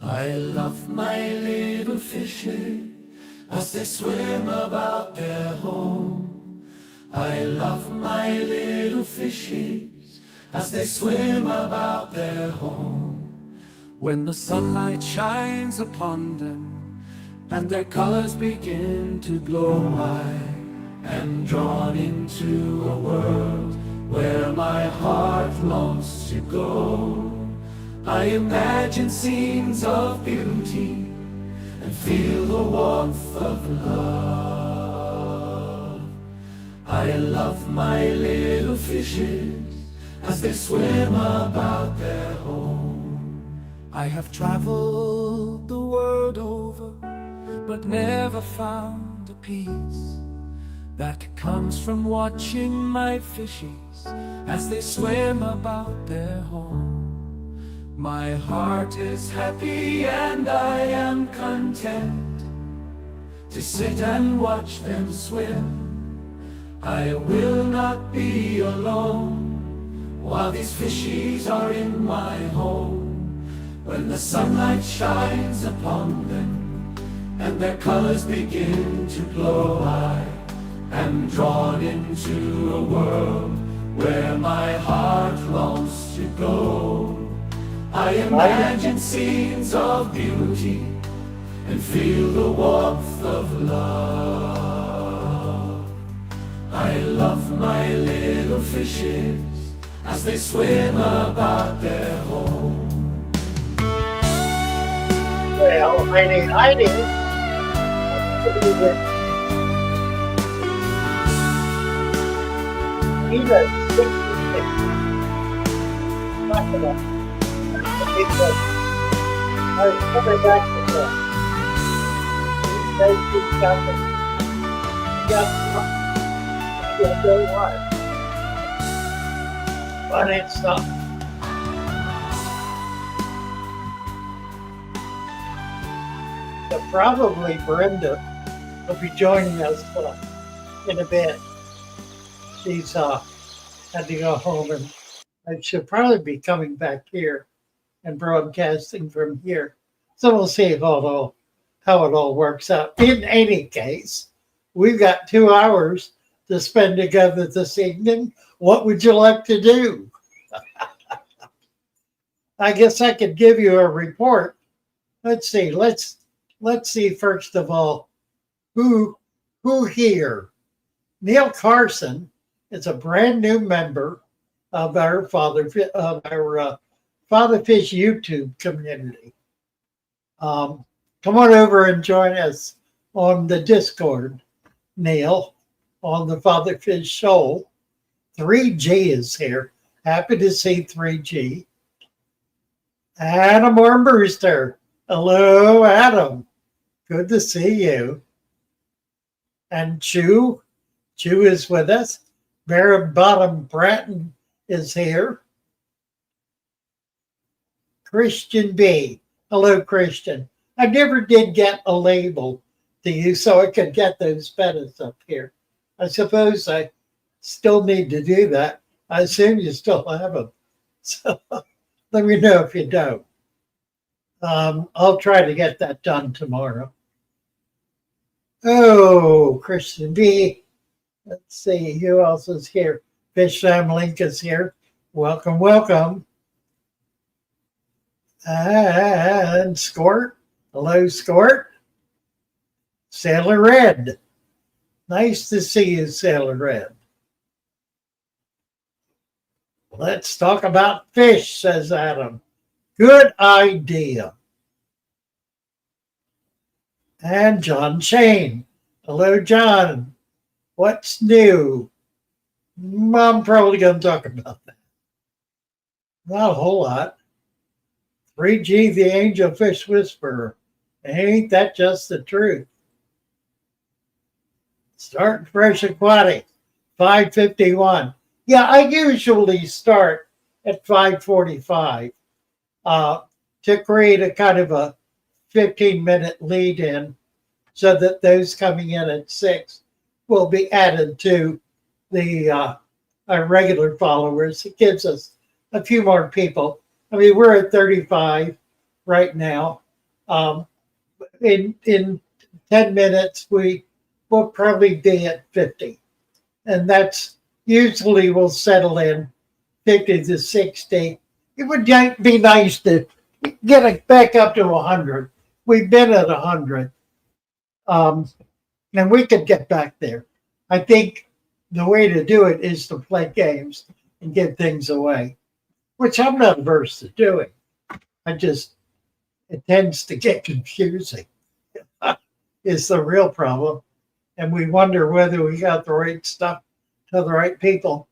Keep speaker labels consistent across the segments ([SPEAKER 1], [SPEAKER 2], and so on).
[SPEAKER 1] I love my little fishes as they swim about their home. I love my little fishes as they swim about their home. When the sunlight shines upon them and their colors begin to glow, I am drawn into a world where my heart longs to go. I imagine scenes of beauty and feel the warmth of love. I love my little fishes as they swim about their home. I have traveled the world over, but never found a peace that comes from watching my fishes as they swim about their home. My heart is happy and I am content to sit and watch them swim. I will not be alone while these fishies are in my home. When the sunlight shines upon them and their colors begin to glow, I am drawn into a world where my heart longs to go. I imagine scenes of beauty and feel the warmth of love. I love my little fishes as they swim about their home.
[SPEAKER 2] Well, Heidi. Dina, 66. Talk about it. I was coming back to that. They keep coming. You got to what? But it's not. So probably Brenda will be joining us in a bit. She's had to go home, and she'll probably be coming back here and broadcasting from here. So we'll see how it all works out. In any case, we've got 2 hours to spend together this evening. What would you like to do? I guess I could give you a report. Let's see. Let's see first of all who here. Neil Carson is a brand new member of our Father Fish YouTube community. Come on over and join us on the Discord, Neil, on the Father Fish Show. 3G is here. Happy to see 3G. Adam Armbruster. Hello, Adam. Good to see you. And Chu is with us. Baron Bottom Bratton is here. Christian B. Hello, Christian. I never did get a label to you so I could get those petals up here. I suppose I still need to do that. I assume you still have them. So let me know if you don't. I'll try to get that done tomorrow. Oh, Christian B. Let's see, who else is here? Fish Sam Link is here. Welcome, welcome. And Skort. Hello, Skort. Sailor Red. Nice to see you, Sailor Red. Let's talk about fish, says Adam. Good idea. And John Shane. Hello, John. What's new? I'm probably going to talk about that. Not a whole lot. 3G, the Angel Fish Whisperer. Ain't that just the truth? Start Fresh Aquatic, 5:51. Yeah, I usually start at 5:45 to create a kind of a 15-minute lead in so that those coming in at 6 will be added to the our regular followers. It gives us a few more people. I mean, we're at 35 right now. Um, in 10 minutes, we will probably be at 50. And that's usually will settle in 50 to 60. It would be nice to get it back up to 100. We've been at 100. And we could get back there. I think the way to do it is to play games and give things away, which I'm not averse to doing. It tends to get confusing, is the real problem. And we wonder whether we got the right stuff to the right people.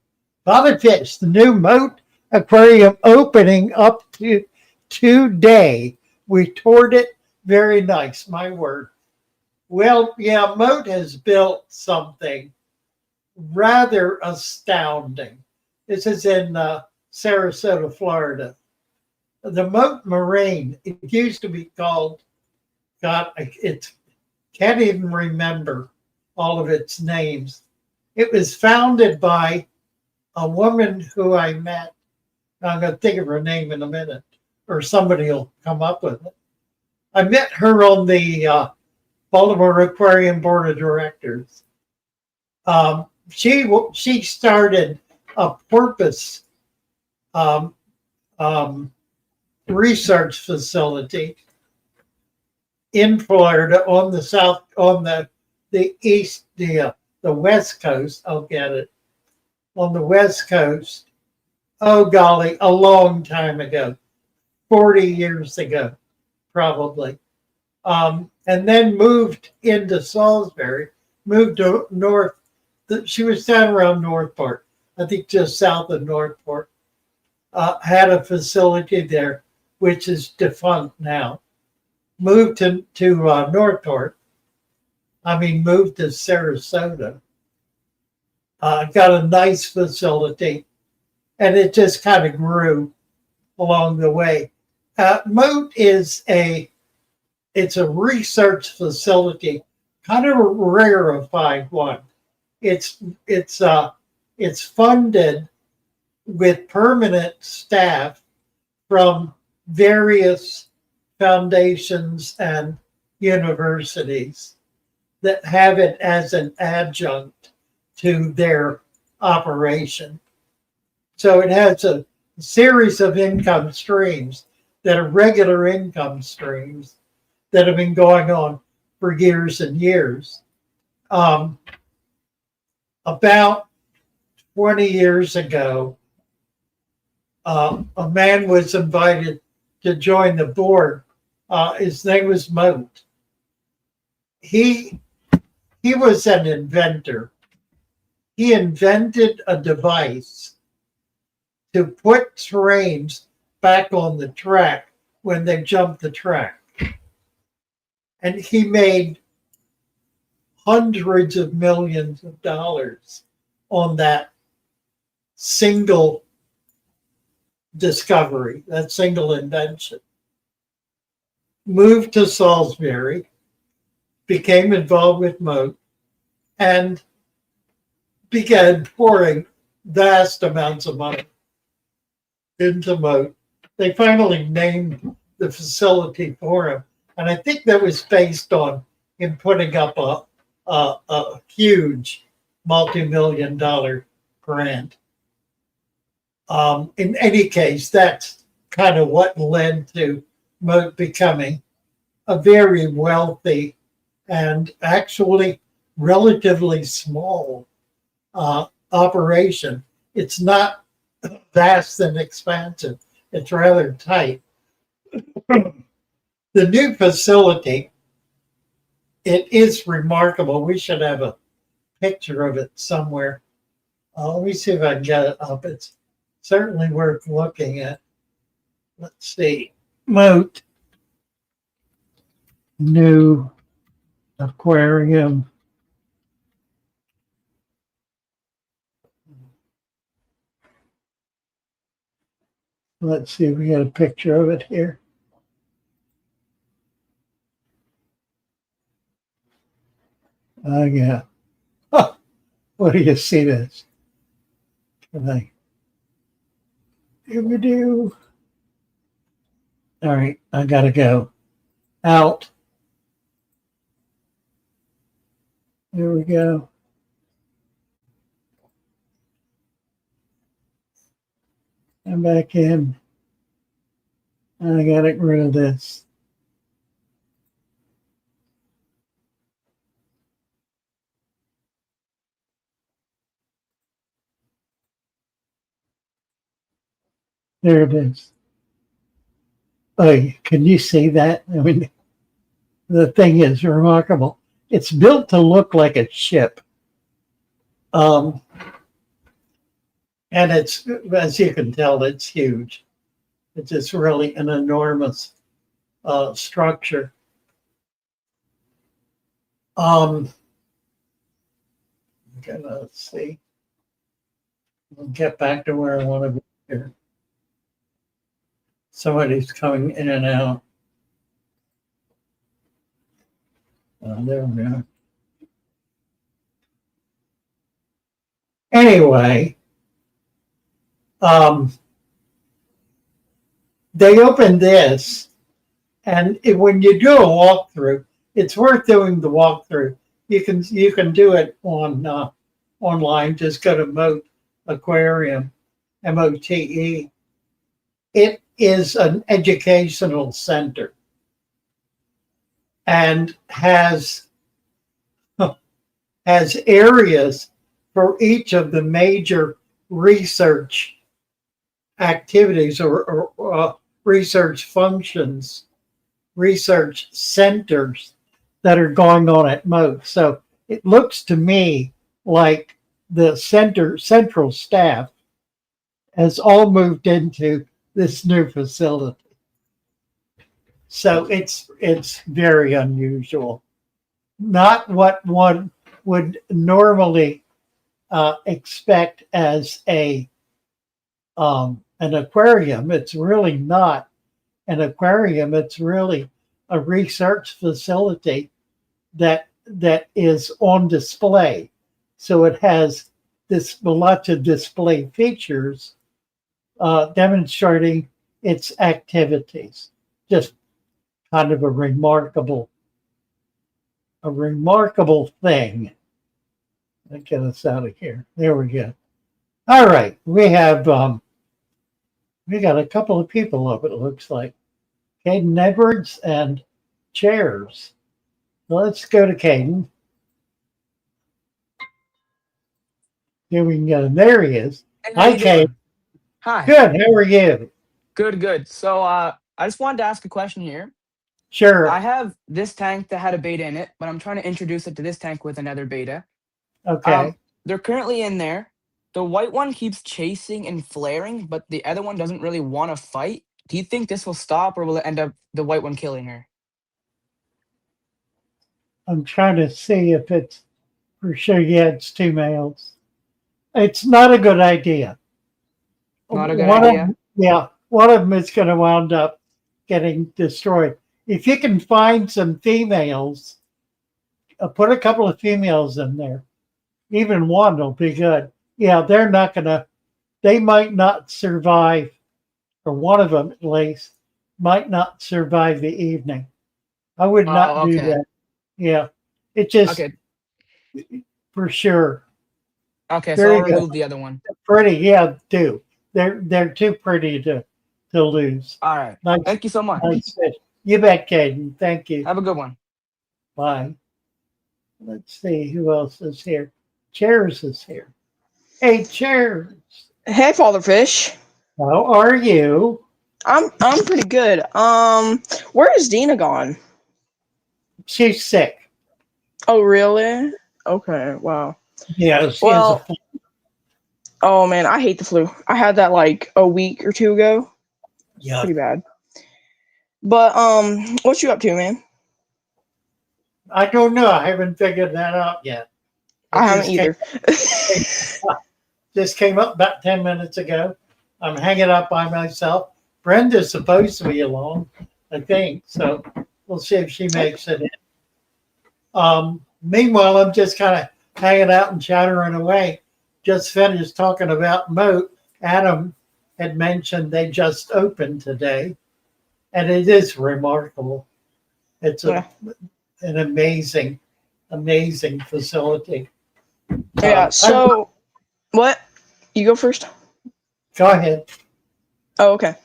[SPEAKER 2] Father Fish, the new Mote Aquarium opening up to today. We toured it. Very nice, my word. Well, yeah, Mote has built something rather astounding. This is in Sarasota, Florida. The Mote Marine, it used to be called, God, it can't even remember all of its names. It was founded by a woman who I met. I'm going to think of her name in a minute, or somebody will come up with it. I met her on the Baltimore Aquarium Board of Directors. She started a porpoise research facility in Florida on the east, the west coast. I'll get it, on the west coast. Oh golly, a long time ago, 40 years ago, probably. And then moved into Salisbury, moved to north. She was down around Northport, I think just south of Northport. Had a facility there, which is defunct now. Moved to Northport. Moved to Sarasota. Got a nice facility, and it just kind of grew along the way. Mote is it's a research facility, kind of a rarefied one. It's funded with permanent staff from various foundations and universities that have it as an adjunct to their operation. So it has a series of income streams that are regular income streams that have been going on for years and years. About 20 years ago, a man was invited to join the board. His name was Mote. He was an inventor. He invented a device to put trains back on the track when they jumped the track. And he made hundreds of millions of dollars on that single discovery, that single invention. Moved to Salisbury, became involved with Mote, and began pouring vast amounts of money into Mote. They finally named the facility for him, and I think that was based on him putting up a huge multi-million-dollar grant. In any case, that's kind of what led to Mote becoming a very wealthy and actually relatively small operation. It's not vast and expansive. It's rather tight. The new facility, it is remarkable. We should have a picture of it somewhere. Let me see if I can get it up. It's certainly worth looking at. Let's see. Mote New Aquarium. Let's see if we got a picture of it here. Oh, yeah. Oh, what do you see this? Can do? All right, I gotta go. out. There we go. I'm back in. I got to get rid of this. There it is. Oh, can you see that? I mean, the thing is remarkable. It's built to look like a ship. And it's, as you can tell, it's huge. It's just really an enormous structure. Okay, let's see. We'll get back to where I want to be here. Somebody's coming in and out. There we go. Anyway, they opened this, and when you do a walkthrough, it's worth doing the walkthrough. You can do it on online. Just go to Mote Aquarium, MOTE. It is an educational center and has areas for each of the major research activities or research functions, research centers that are going on at Mote. So it looks to me like the central staff has all moved into this new facility. So it's very unusual. Not what one would normally expect as an aquarium. It's really not an aquarium. It's really a research facility that is on display. So it has lots of display features demonstrating its activities. Just kind of a remarkable thing. Let's get us out of here. There we go. All right, we got a couple of people up. It looks like Caden Edwards and chairs. Let's go to Caden. Here we can get him. There he is.
[SPEAKER 3] Hey,
[SPEAKER 2] Hi, Caden.
[SPEAKER 3] Hi.
[SPEAKER 2] Good. How are you?
[SPEAKER 3] Good. So I just wanted to ask a question here.
[SPEAKER 2] Sure.
[SPEAKER 3] I have this tank that had a beta in it, but I'm trying to introduce it to this tank with another beta.
[SPEAKER 2] Okay.
[SPEAKER 3] They're currently in there. The white one keeps chasing and flaring, but the other one doesn't really want to fight. Do you think this will stop, or will it end up the white one killing her?
[SPEAKER 2] I'm trying to see if it's for sure. Yeah, it's two males. It's not a good idea.
[SPEAKER 3] Not a good idea?
[SPEAKER 2] One of them is going to wind up getting destroyed. If you can find some females, put a couple of females in there. Even one will be good. Yeah, they might not survive, or one of them at least, might not survive the evening. I would not do that. Yeah, it just,
[SPEAKER 3] Okay.
[SPEAKER 2] for sure.
[SPEAKER 3] Okay,
[SPEAKER 2] There
[SPEAKER 3] so I'll
[SPEAKER 2] you go.
[SPEAKER 3] remove the other one.
[SPEAKER 2] Pretty, yeah, do. They're too pretty to lose.
[SPEAKER 3] All right.
[SPEAKER 2] Nice,
[SPEAKER 3] Thank you so much.
[SPEAKER 2] nice fish. You bet, Caden. Thank you.
[SPEAKER 3] Have a good one.
[SPEAKER 2] Bye. Let's see who else is here. Chairs is here. Hey, Chairs.
[SPEAKER 4] Hey, Father Fish.
[SPEAKER 2] How are you?
[SPEAKER 4] I'm pretty good. Where is Dina gone?
[SPEAKER 2] She's sick.
[SPEAKER 4] Oh, really? Okay, wow.
[SPEAKER 2] Yeah, she
[SPEAKER 4] Well,
[SPEAKER 2] is
[SPEAKER 4] oh man, I hate the flu. I had that like a week or two ago.
[SPEAKER 2] yeah.
[SPEAKER 4] Pretty bad. But what you up to, man?
[SPEAKER 2] I don't know. I haven't figured that out yet.
[SPEAKER 4] I haven't either.
[SPEAKER 2] Just came up about 10 minutes ago. I'm hanging out by myself. Brenda's supposed to be along, I think. So we'll see if she makes it in. Meanwhile, I'm just kind of hanging out and chattering away. Just finished talking about Mote. Adam had mentioned they just opened today, and it is remarkable. It's
[SPEAKER 4] Yeah.
[SPEAKER 2] an amazing, amazing facility.
[SPEAKER 4] Yeah.
[SPEAKER 2] I
[SPEAKER 4] So what? You go first.
[SPEAKER 2] go ahead.
[SPEAKER 4] Oh, okay.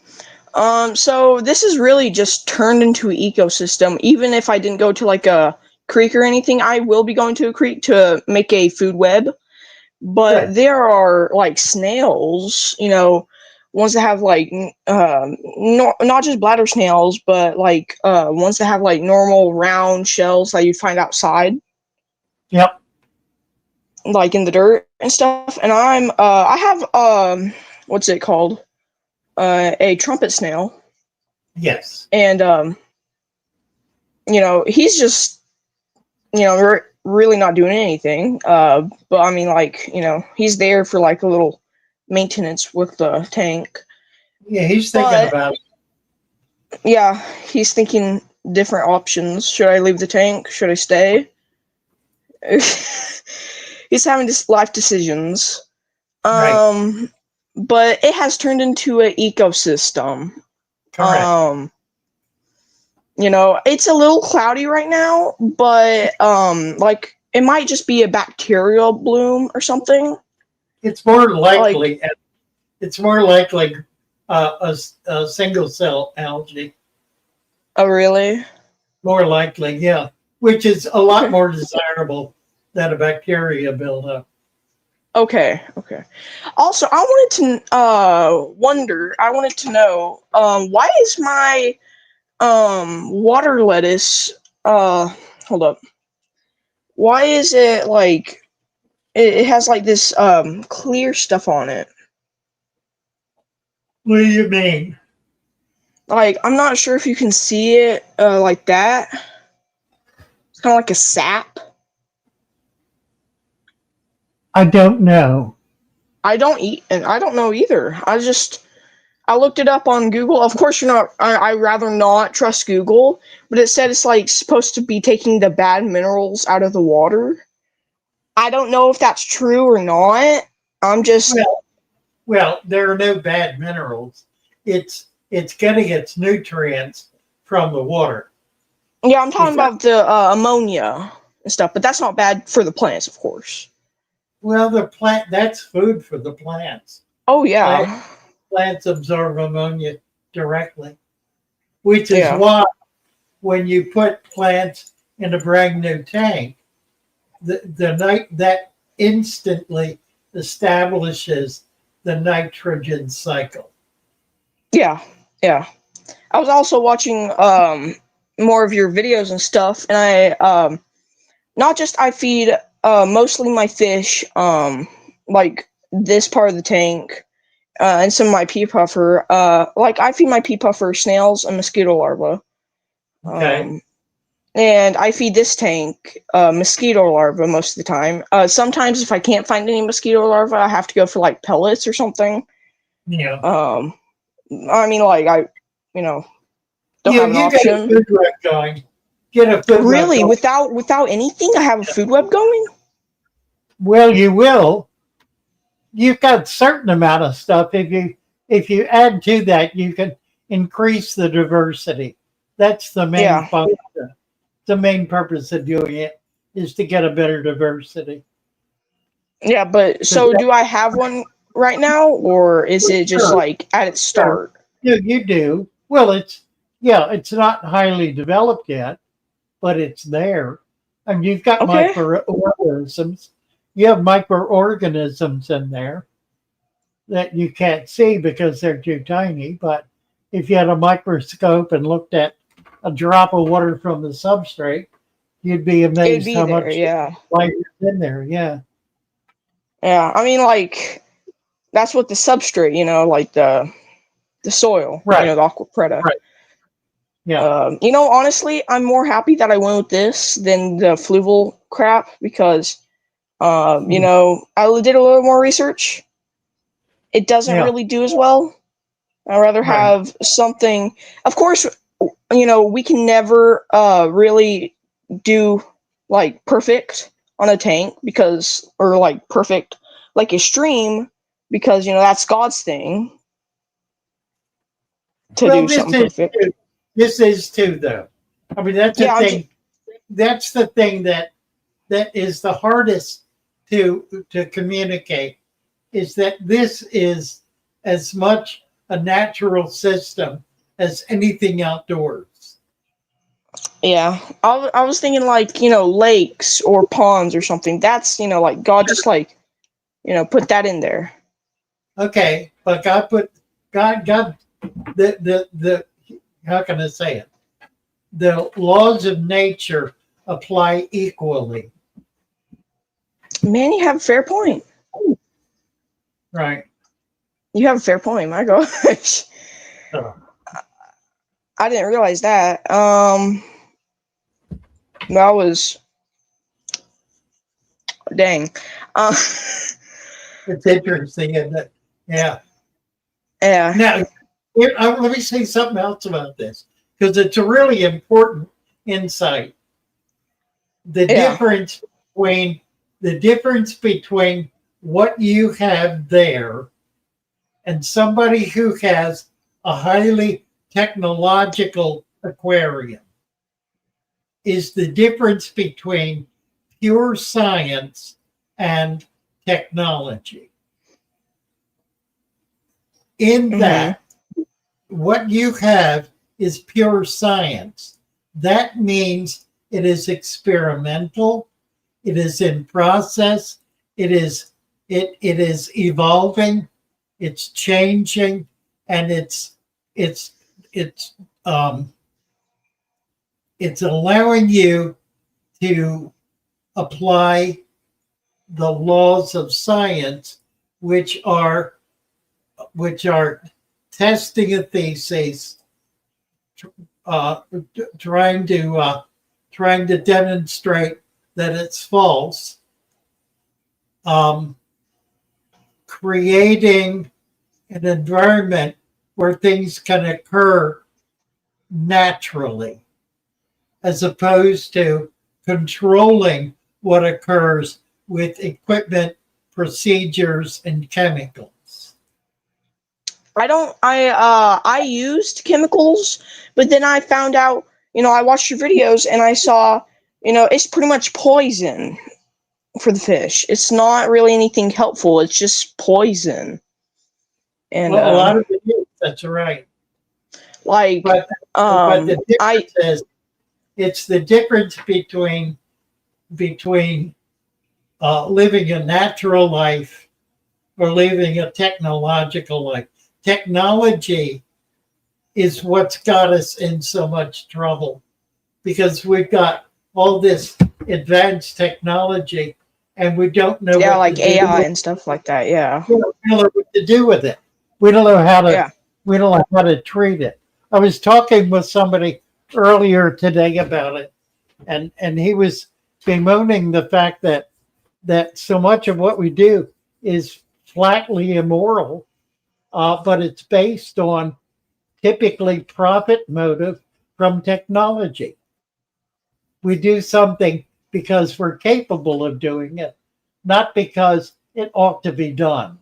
[SPEAKER 4] So this is really just turned into an ecosystem. Even if I didn't go to like a creek or anything, I will be going to a creek to make a food web. But
[SPEAKER 2] Good.
[SPEAKER 4] there are like snails, ones that have like not just bladder snails, but like ones that have like normal round shells that you find outside,
[SPEAKER 2] Yep.
[SPEAKER 4] like in the dirt and stuff. And I have what's it called? A trumpet snail,
[SPEAKER 2] Yes.
[SPEAKER 4] and he's just really not doing anything. But I mean, like, he's there for like a little maintenance with the tank.
[SPEAKER 2] Yeah, he's thinking
[SPEAKER 4] But
[SPEAKER 2] about it.
[SPEAKER 4] yeah, he's thinking different options. Should I leave the tank? Should I stay? He's having this life decisions.
[SPEAKER 2] Right.
[SPEAKER 4] But it has turned into an ecosystem.
[SPEAKER 2] Correct.
[SPEAKER 4] It's a little cloudy right now, but like it might just be a bacterial bloom or something.
[SPEAKER 2] It's more
[SPEAKER 4] Like,
[SPEAKER 2] likely. It's more likely a single cell algae.
[SPEAKER 4] oh really?
[SPEAKER 2] More likely, yeah. Which is a lot
[SPEAKER 4] Okay.
[SPEAKER 2] more desirable than a bacteria buildup.
[SPEAKER 4] Okay. Also, I wanted to know, why is my water lettuce, hold up. Why is it like it has like this clear stuff on it?
[SPEAKER 2] What do you mean?
[SPEAKER 4] Like, I'm not sure if you can see it like that. It's kind of like a sap.
[SPEAKER 2] I don't know.
[SPEAKER 4] I don't know either. I looked it up on Google. Of course, you're not. I rather not trust Google, but it said it's like supposed to be taking the bad minerals out of the water. I don't know if that's true or not. I'm just
[SPEAKER 2] Well, there are no bad minerals. It's getting its nutrients from the water.
[SPEAKER 4] Yeah, I'm talking
[SPEAKER 2] It's not,
[SPEAKER 4] about the ammonia and stuff, but that's not bad for the plants, of course.
[SPEAKER 2] well, the plant that's food for the plants.
[SPEAKER 4] Oh
[SPEAKER 2] Plant,
[SPEAKER 4] yeah,
[SPEAKER 2] plants absorb ammonia directly, which is
[SPEAKER 4] yeah,
[SPEAKER 2] why when you put plants in a brand new tank, the night that instantly establishes the nitrogen cycle.
[SPEAKER 4] yeah, yeah. I was also watching more of your videos and stuff, and I not just I feed mostly my fish like this part of the tank and some of my pea puffer. Like I feed my pea puffer snails and mosquito larvae.
[SPEAKER 2] Okay.
[SPEAKER 4] Um, and I feed this tank mosquito larvae most of the time. Sometimes if I can't find any mosquito larvae, I have to go for like pellets or something.
[SPEAKER 2] Yeah.
[SPEAKER 4] Um, I mean, like you know, don't have an
[SPEAKER 2] You get a
[SPEAKER 4] option.
[SPEAKER 2] food web going. Get a food web
[SPEAKER 4] Really,
[SPEAKER 2] going.
[SPEAKER 4] without anything, I have a food web going.
[SPEAKER 2] Well, you will. You've got a certain amount of stuff. If you add to that, you can increase the diversity. That's the main
[SPEAKER 4] Yeah,
[SPEAKER 2] function. The main purpose of doing it is to get a better diversity.
[SPEAKER 4] yeah. But
[SPEAKER 2] 'Cause
[SPEAKER 4] so, do I have one right now, or is it just
[SPEAKER 2] sure,
[SPEAKER 4] like at its
[SPEAKER 2] sure.
[SPEAKER 4] start?
[SPEAKER 2] You do. Well, it's not highly developed yet, but it's there. And you've got
[SPEAKER 4] Okay.
[SPEAKER 2] microorganisms. You have microorganisms in there that you can't see because they're too tiny. But if you had a microscope and looked at a drop of water from the substrate, you'd be
[SPEAKER 4] It'd
[SPEAKER 2] amazed
[SPEAKER 4] be
[SPEAKER 2] how
[SPEAKER 4] there.
[SPEAKER 2] much
[SPEAKER 4] Yeah,
[SPEAKER 2] life is in there. Yeah.
[SPEAKER 4] yeah. I mean, like that's what the substrate, like the soil,
[SPEAKER 2] Right.
[SPEAKER 4] the aqua preta.
[SPEAKER 2] Right. Yeah.
[SPEAKER 4] Honestly, I'm more happy that I went with this than the fluval crap because,
[SPEAKER 2] Mm.
[SPEAKER 4] I did a little more research. It doesn't
[SPEAKER 2] Yeah.
[SPEAKER 4] really do as well. I'd rather
[SPEAKER 2] Right.
[SPEAKER 4] have something. Of course, we can never really do like perfect on a tank or like perfect like a stream because that's God's thing to
[SPEAKER 2] Well,
[SPEAKER 4] do something perfect.
[SPEAKER 2] this is too though. I mean, that's the
[SPEAKER 4] Yeah,
[SPEAKER 2] thing. That's the thing that is the hardest to communicate, is that this is as much a natural system as anything outdoors.
[SPEAKER 4] yeah. I was thinking like, you know, lakes or ponds or something. That's, you know, like God just like, you know, put that in there.
[SPEAKER 2] Okay, but God, the how can I say it? The laws of nature apply equally,
[SPEAKER 4] Man, you have a fair point.
[SPEAKER 2] right?
[SPEAKER 4] You have a fair point. My gosh.
[SPEAKER 2] So,
[SPEAKER 4] I didn't realize that. That was dang. Uh,
[SPEAKER 2] it's interesting, isn't it? Yeah.
[SPEAKER 4] yeah.
[SPEAKER 2] Now, let me say something else about this, because it's a really important insight. The
[SPEAKER 4] Yeah.
[SPEAKER 2] difference between what you have there and somebody who has a highly technological aquarium is the difference between pure science and technology. In
[SPEAKER 4] Mhm.
[SPEAKER 2] that, what you have is pure science. That means it is experimental, it is in process, it is evolving, it's changing, and it's it's um it's allowing you to apply the laws of science, which are testing a thesis, uh, trying to demonstrate that it's false, um, creating an environment where things can occur naturally, as opposed to controlling what occurs with equipment, procedures, and chemicals.
[SPEAKER 4] I used chemicals, but then I found out, you know, I watched your videos and I saw, you know, it's pretty much poison for the fish. It's not really anything helpful. It's just poison. And
[SPEAKER 2] Well, a lot of it is, that's right.
[SPEAKER 4] like
[SPEAKER 2] But the
[SPEAKER 4] I
[SPEAKER 2] difference is, it's the difference between living a natural life or living a technological life. Technology is what's got us in so much trouble, because we've got all this advanced technology and we don't know
[SPEAKER 4] yeah,
[SPEAKER 2] what to
[SPEAKER 4] like
[SPEAKER 2] do.
[SPEAKER 4] AI and stuff like that. Yeah.
[SPEAKER 2] We don't know what to do with it. We don't know how to.
[SPEAKER 4] Yeah.
[SPEAKER 2] We don't know how to treat it. I was talking with somebody earlier today about it, and he was bemoaning the fact that so much of what we do is flatly immoral, but it's based on typically profit motive from technology. We do something because we're capable of doing it, not because it ought to be done.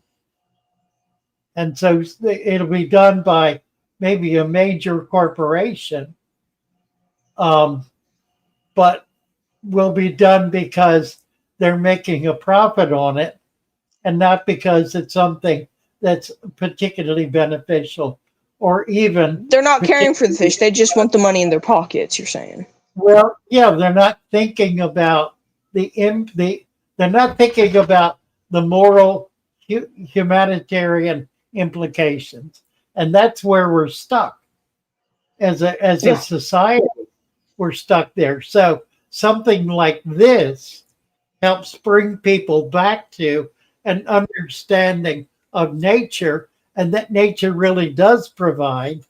[SPEAKER 2] And so it'll be done by maybe a major corporation, um, but will be done because they're making a profit on it, and not because it's something that's particularly beneficial or even
[SPEAKER 4] They're not caring for the
[SPEAKER 2] particularly.
[SPEAKER 4] fish. They just want the money in their pockets, you're saying.
[SPEAKER 2] Well, yeah, they're not thinking about the they're not thinking about the moral humanitarian implications, and that's where we're stuck as a
[SPEAKER 4] Yeah.
[SPEAKER 2] society. We're stuck there. So something like this helps bring people back to an understanding of nature, and that nature really does provide,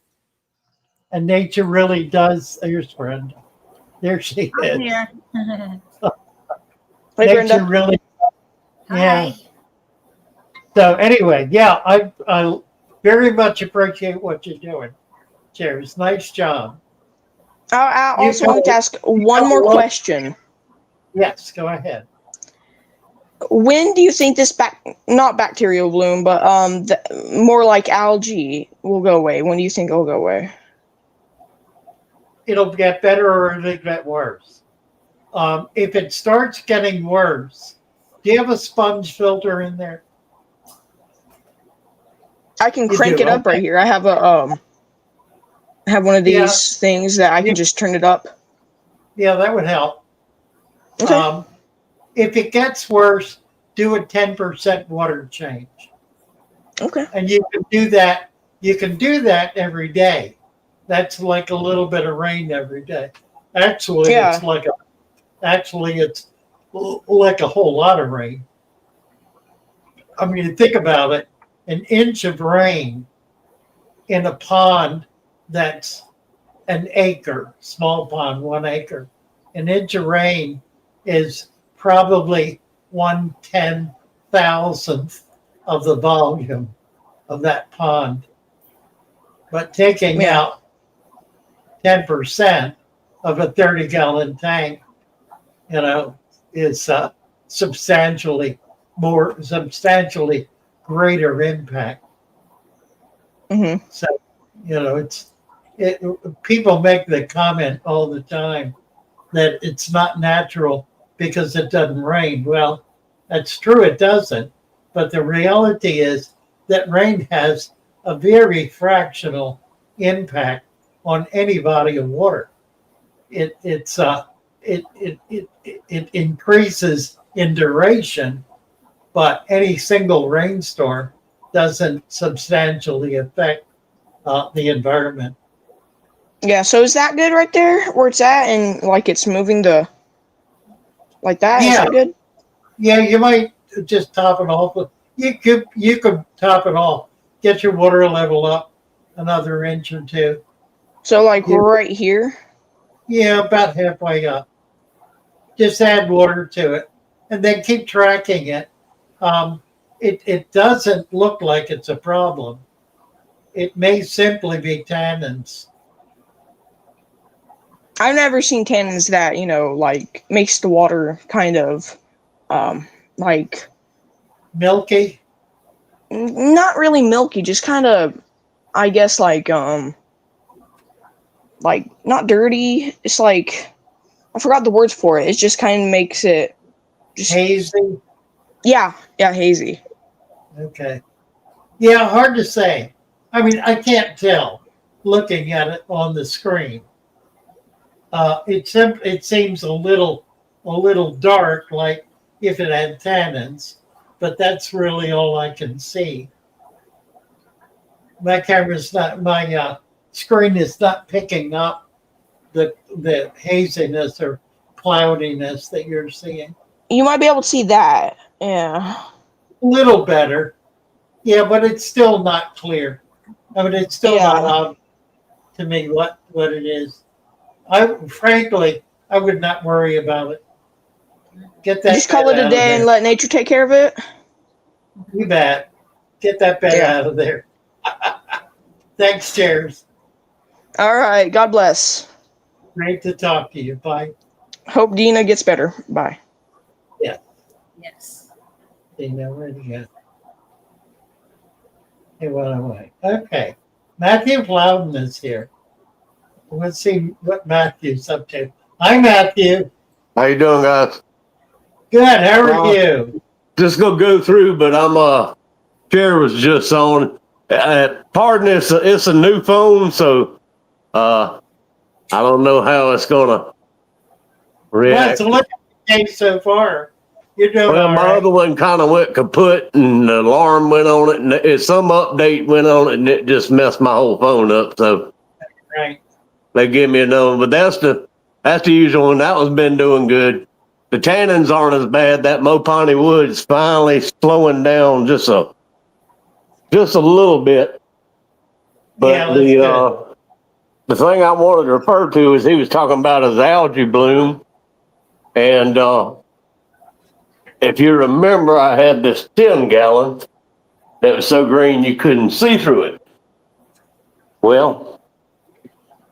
[SPEAKER 2] and nature really does. There's Brenda. There she
[SPEAKER 5] I'm
[SPEAKER 2] is.
[SPEAKER 5] here.
[SPEAKER 4] Hey,
[SPEAKER 2] Nature
[SPEAKER 4] Brenda.
[SPEAKER 2] really, yeah.
[SPEAKER 5] Hi.
[SPEAKER 2] So anyway, yeah, I very much appreciate what you're doing, Cheers. Nice job.
[SPEAKER 4] I
[SPEAKER 2] You
[SPEAKER 4] also
[SPEAKER 2] got
[SPEAKER 4] wanted to
[SPEAKER 2] a,
[SPEAKER 4] ask
[SPEAKER 2] you
[SPEAKER 4] one
[SPEAKER 2] got a
[SPEAKER 4] more
[SPEAKER 2] lot.
[SPEAKER 4] question.
[SPEAKER 2] Yes, go ahead.
[SPEAKER 4] When do you think this not bacterial bloom, but more like algae will go away? When do you think it'll go away?
[SPEAKER 2] it'll get better or it'll get worse. If it starts getting worse, do you have a sponge filter in there?
[SPEAKER 4] I can
[SPEAKER 2] You
[SPEAKER 4] crank
[SPEAKER 2] do,
[SPEAKER 4] it up right
[SPEAKER 2] okay.
[SPEAKER 4] here. I have one of
[SPEAKER 2] Yeah,
[SPEAKER 4] these things that I can just turn it up.
[SPEAKER 2] yeah, that would help.
[SPEAKER 4] Okay.
[SPEAKER 2] If it gets worse, do a 10% water change.
[SPEAKER 4] Okay.
[SPEAKER 2] And you can do that. You can do that every day. That's like a little bit of rain every day. Actually,
[SPEAKER 4] Yeah.
[SPEAKER 2] it's like a whole lot of rain. I mean, think about it. An inch of rain in a pond that's an acre, small pond, 1 acre. An inch of rain is probably 1/10,000th of the volume of that pond. But taking
[SPEAKER 4] Yeah.
[SPEAKER 2] out 10% of a 30-gallon tank, is substantially greater impact.
[SPEAKER 4] Mm-hmm.
[SPEAKER 2] So, people make the comment all the time that it's not natural because it doesn't rain. Well, that's true, it doesn't. But the reality is that rain has a very fractional impact on any body of water. It increases in duration, but any single rainstorm doesn't substantially affect the environment.
[SPEAKER 4] Yeah. So is that good right there where it's at, and like it's moving like that? Is
[SPEAKER 2] Yeah,
[SPEAKER 4] that good?
[SPEAKER 2] yeah. You might just top it off. You could top it off. Get your water level up another inch or two.
[SPEAKER 4] So like
[SPEAKER 2] You,
[SPEAKER 4] right here.
[SPEAKER 2] yeah, about halfway up. Just add water to it, and then keep tracking it. It doesn't look like it's a problem. It may simply be tannins.
[SPEAKER 4] I've never seen tannins that like makes the water kind of like
[SPEAKER 2] Milky.
[SPEAKER 4] not really milky, just kind of I guess like not dirty. It's like I forgot the words for it. It just kind of makes it just
[SPEAKER 2] Hazy.
[SPEAKER 4] yeah hazy.
[SPEAKER 2] Okay. Yeah, hard to say. I mean, I can't tell looking at it on the screen. It seems a little dark, like if it had tannins, but that's really all I can see. My screen is not picking up the haziness or cloudiness that you're seeing.
[SPEAKER 4] You might be able to see that. Yeah.
[SPEAKER 2] A little better, yeah, but it's still not clear. I mean, it's still not
[SPEAKER 4] Yeah.
[SPEAKER 2] obvious to me what it is. Frankly, I would not worry about it. Get that
[SPEAKER 4] Just call
[SPEAKER 2] bed
[SPEAKER 4] it a
[SPEAKER 2] out of
[SPEAKER 4] day and
[SPEAKER 2] there.
[SPEAKER 4] let nature take care of it.
[SPEAKER 2] You bet. Get that bed
[SPEAKER 4] Yeah.
[SPEAKER 2] out of there. Thanks, Chairs.
[SPEAKER 4] All right. God bless.
[SPEAKER 2] Great to talk to you. Bye.
[SPEAKER 4] Hope Dina gets better. Bye.
[SPEAKER 5] Yes.
[SPEAKER 2] Dina, where'd you go? He went away. Okay. Matthew Plowden is here. Let's see what Matthew's up to. Hi, Matthew.
[SPEAKER 6] How you doing, guys?
[SPEAKER 2] Good. How are you?
[SPEAKER 6] Just gonna go through, but chair was just on. Pardon, it's a new phone, so I don't know how it's gonna
[SPEAKER 2] Well,
[SPEAKER 6] react.
[SPEAKER 2] it's looking okay so far. You're doing
[SPEAKER 6] Well,
[SPEAKER 2] all
[SPEAKER 6] my
[SPEAKER 2] right.
[SPEAKER 6] other one kind of went kaput, and the alarm went on it, and some update went on it, and it just messed my whole phone up. So
[SPEAKER 2] Right.
[SPEAKER 6] they give me another one, but that's the usual one. That one's been doing good. The tannins aren't as bad. That Mopani wood's finally slowing down just a little bit. But
[SPEAKER 2] Yeah, that's good.
[SPEAKER 6] the thing I wanted to refer to is he was talking about his algae bloom, and if you remember, I had this 10-gallon that was so green you couldn't see through it. Well,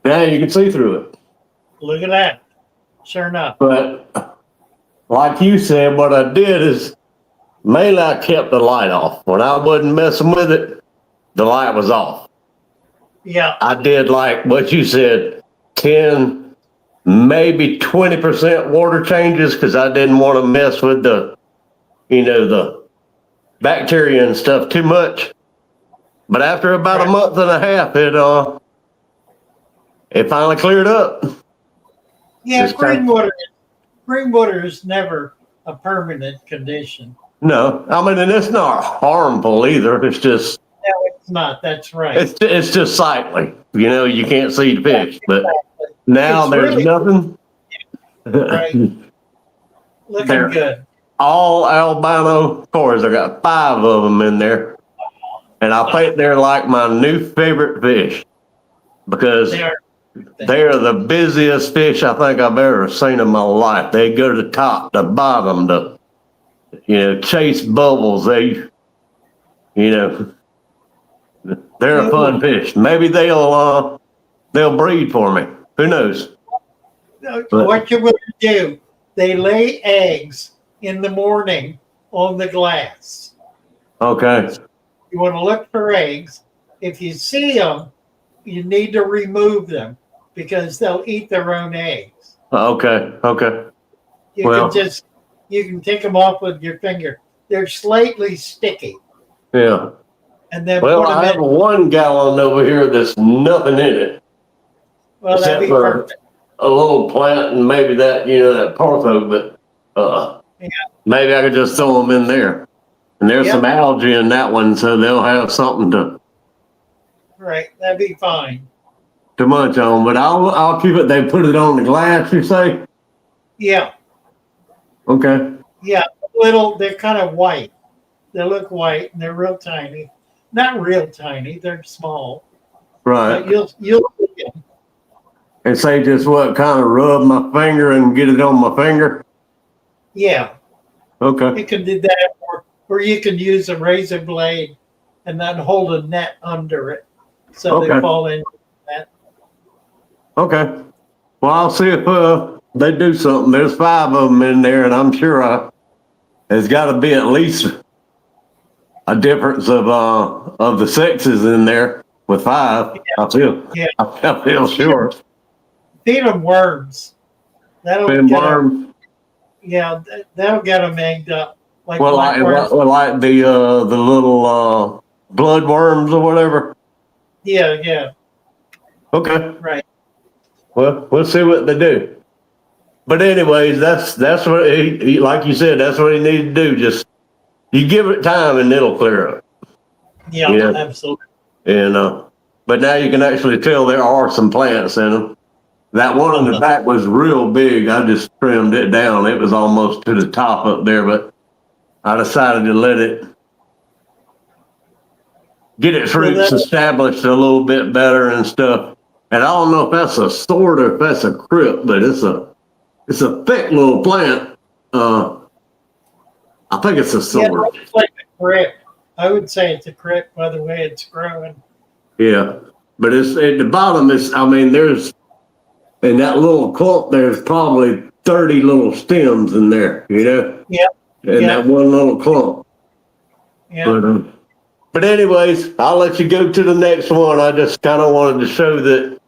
[SPEAKER 6] now you can see through it.
[SPEAKER 2] Look at that. Sure enough.
[SPEAKER 6] But like you said, what I did is mainly I kept the light off. When I wasn't messing with it, the light was off.
[SPEAKER 2] Yeah.
[SPEAKER 6] I did like what you said, 10, maybe 20% water changes because I didn't want to mess with the bacteria and stuff too much. But after about a month and a half, it finally cleared up.
[SPEAKER 2] Yeah, green water is never a permanent condition.
[SPEAKER 6] No, I mean, and it's not harmful either. It's just
[SPEAKER 2] No, it's not. That's right.
[SPEAKER 6] it's just sightly. You can't see the fish. But now
[SPEAKER 2] It's
[SPEAKER 6] there's
[SPEAKER 2] really
[SPEAKER 6] nothing.
[SPEAKER 2] right. Looking
[SPEAKER 6] They're
[SPEAKER 2] good.
[SPEAKER 6] all albino cores. I got 5 of them in there, and I think they're like my new favorite fish because
[SPEAKER 2] They are.
[SPEAKER 6] they're the busiest fish I think I've ever seen in my life. They go to the top, to bottom, to chase bubbles. They're a fun fish. Maybe they'll breed for me. Who knows?
[SPEAKER 2] What you want to do? They lay eggs in the morning on the glass.
[SPEAKER 6] Okay.
[SPEAKER 2] You want to look for eggs. If you see them, you need to remove them because they'll eat their own eggs.
[SPEAKER 6] Okay.
[SPEAKER 2] You can take them off with your finger. They're slightly sticky.
[SPEAKER 6] Yeah.
[SPEAKER 2] And then
[SPEAKER 6] Well,
[SPEAKER 2] put them
[SPEAKER 6] I have 1 gallon over here that's nothing in it.
[SPEAKER 2] Well, that'd be
[SPEAKER 6] Except for
[SPEAKER 2] perfect.
[SPEAKER 6] a little plant and maybe that, that partho, but maybe I could just throw them in there. And there's some algae in that one, so they'll have something to
[SPEAKER 2] Right, that'd be fine.
[SPEAKER 6] munch on. But I'll keep it. They put it on the glass, you say?
[SPEAKER 2] Yeah,
[SPEAKER 6] Okay.
[SPEAKER 2] yeah. They're kind of white. They look white and they're real tiny. Not real tiny, they're small.
[SPEAKER 6] Right.
[SPEAKER 2] But you'll see them.
[SPEAKER 6] And say just what, kind of rub my finger and get it on my finger?
[SPEAKER 2] Yeah,
[SPEAKER 6] Okay.
[SPEAKER 2] you can do that, or you can use a razor blade and then hold a net under it so they
[SPEAKER 6] Okay.
[SPEAKER 2] fall in.
[SPEAKER 6] Okay. Well, I'll see if they do something. There's 5 of them in there, and I'm sure there's got to be at least a difference of the sexes in there with 5. I feel sure.
[SPEAKER 2] Feed them worms. That'll
[SPEAKER 6] Feed
[SPEAKER 2] get
[SPEAKER 6] worms.
[SPEAKER 2] them. Yeah, that'll get them egged up. Like
[SPEAKER 6] Well, like the little blood worms or whatever.
[SPEAKER 2] Yeah,
[SPEAKER 6] Okay.
[SPEAKER 2] right.
[SPEAKER 6] Well, we'll see what they do. But anyways, that's what he like you said. That's what he needs to do. Just you give it time and it'll clear up.
[SPEAKER 2] Yeah,
[SPEAKER 6] Yeah.
[SPEAKER 2] absolutely.
[SPEAKER 6] And but now you can actually tell there are some plants in them. That one in the back was real big. I just trimmed it down. It was almost to the top up there, but I decided to let it get its roots established a little bit better and stuff. And I don't know if that's a sword or if that's a crypt, but it's a thick little plant. I think it's a sword.
[SPEAKER 2] Yeah, it's like a crypt. I would say it's a crypt by the way it's growing.
[SPEAKER 6] Yeah, but it's at the bottom. There's in that little clump. There's probably 30 little stems in there.
[SPEAKER 2] Yeah.
[SPEAKER 6] In that one little clump.
[SPEAKER 2] Yeah.
[SPEAKER 6] But anyways, I'll let you go to the next one. I just kind of wanted to show that,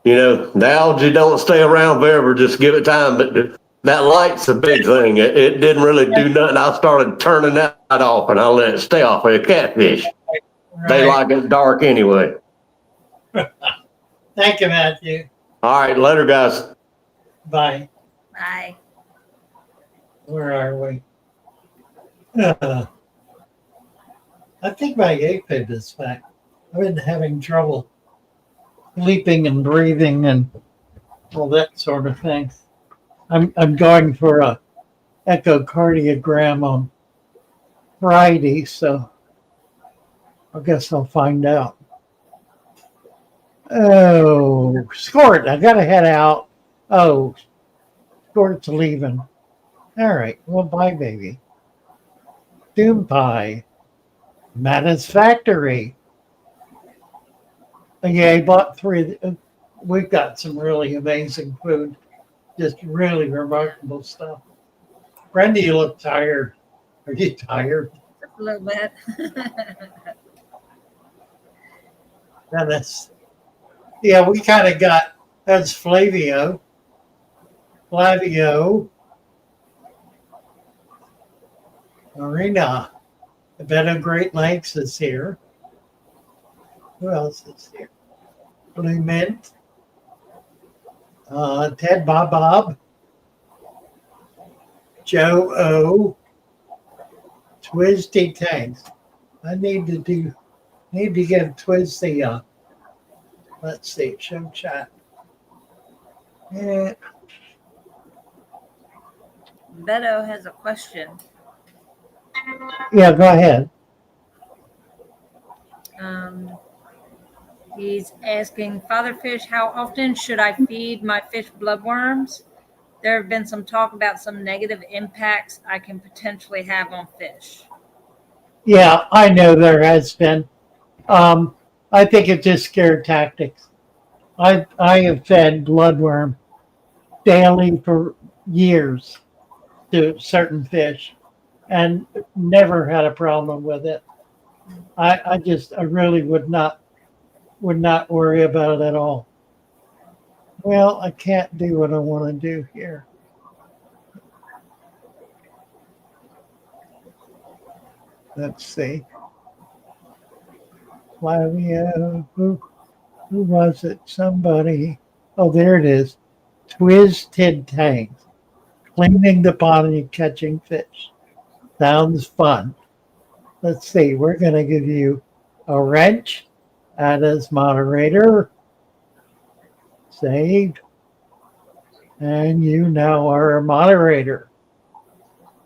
[SPEAKER 6] the algae don't stay around forever. Just give it time. But that light's a big thing. It didn't really do nothing. I started turning that off and I let it stay off like a catfish.
[SPEAKER 2] Right.
[SPEAKER 6] They like it dark anyway.
[SPEAKER 2] Thank you, Matthew.
[SPEAKER 6] All right, later, guys.
[SPEAKER 2] Bye.
[SPEAKER 5] Bye.
[SPEAKER 2] Where are we? I think my AFib is back. I've been having trouble sleeping and breathing and all that sort of thing. I'm going for a echocardiogram on Friday, so I guess I'll find out. Oh, Skort, I gotta head out. Oh, Skort's leaving. All right, well, bye, baby. Doom Pie. Madden's Factory. Yeah, I bought 3. We've got some really amazing food. Just really remarkable stuff. Brenda, you look tired. Are you tired?
[SPEAKER 5] Just a little bit.
[SPEAKER 2] Dennis. Yeah, we kind of got That's Flavio. Marina. The Better Great Lakes is here. Who else is here? Blue Mint. Ted Bob. Joe O. Twisty Tanks. I need to give Twisty let's see, show chat. Yeah.
[SPEAKER 5] Beto has a question.
[SPEAKER 2] Yeah, go ahead.
[SPEAKER 5] He's asking, Father Fish, how often should I feed my fish bloodworms? There have been some talk about some negative impacts I can potentially have on fish.
[SPEAKER 2] Yeah, I know there has been. I think it's just scare tactics. I have fed bloodworm daily for years to certain fish and never had a problem with it. I really would not worry about it at all. Well, I can't do what I want to do here. Let's see. Flavio, who was it? Somebody. Oh, there it is. Twisted Tanks. Cleaning the pond and catching fish. Sounds fun. Let's see. We're going to give you a wrench. Add as moderator. Save. And you now are a moderator.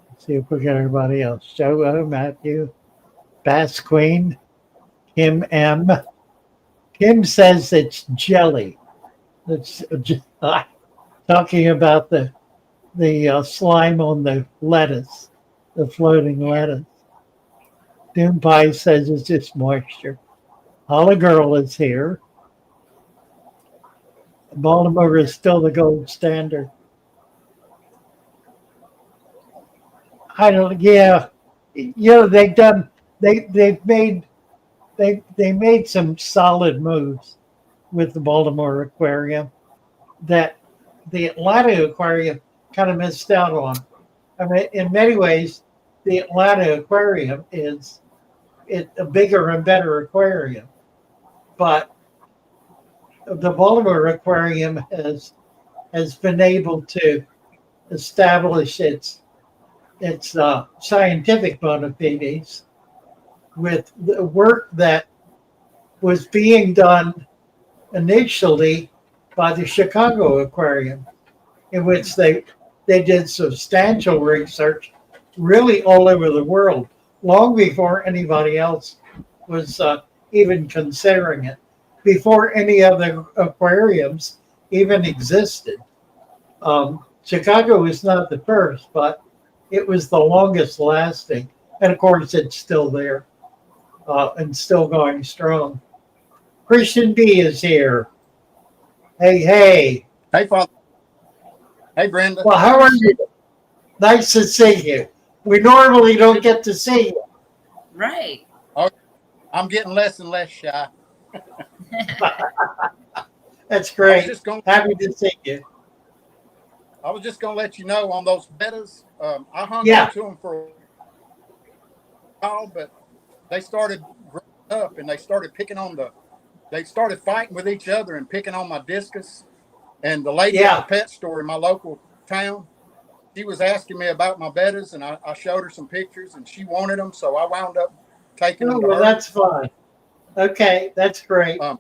[SPEAKER 2] Let's see if we get everybody else. Joe, Matthew, Bass Queen, Kim M. Kim says it's jelly. It's talking about the slime on the lettuce, the floating lettuce. Doom Pie says it's just moisture. Holly Girl is here. Baltimore is still the gold standard. Yeah, they made some solid moves with the Baltimore Aquarium that the Atlanta Aquarium kind of missed out on. I mean, in many ways, the Atlanta Aquarium is a bigger and better aquarium, but the Baltimore Aquarium has been able to establish its scientific bona fides with the work that was being done initially by the Chicago Aquarium, in which they did substantial research really all over the world, long before anybody else was even considering it, before any other aquariums even existed. Chicago was not the first, but it was the longest lasting. And of course, it's still there and still going strong. Christian B is here. Hey.
[SPEAKER 7] Hey, Father. Hey, Brenda.
[SPEAKER 2] Well, how are you? Nice to see you. We normally don't get to see you.
[SPEAKER 5] Right.
[SPEAKER 7] I'm getting less and less shy.
[SPEAKER 2] That's great. Happy to see you.
[SPEAKER 7] I was just going to let you know on those bettas, I hung on to them for a while, but they started growing up and they started fighting with each other and picking on my discus. And the lady at the pet store in my local town, she was asking me about my bettas, and I showed her some pictures, and she wanted them, so I wound up taking them to her.
[SPEAKER 2] That's fine. Okay, that's great.
[SPEAKER 7] Let's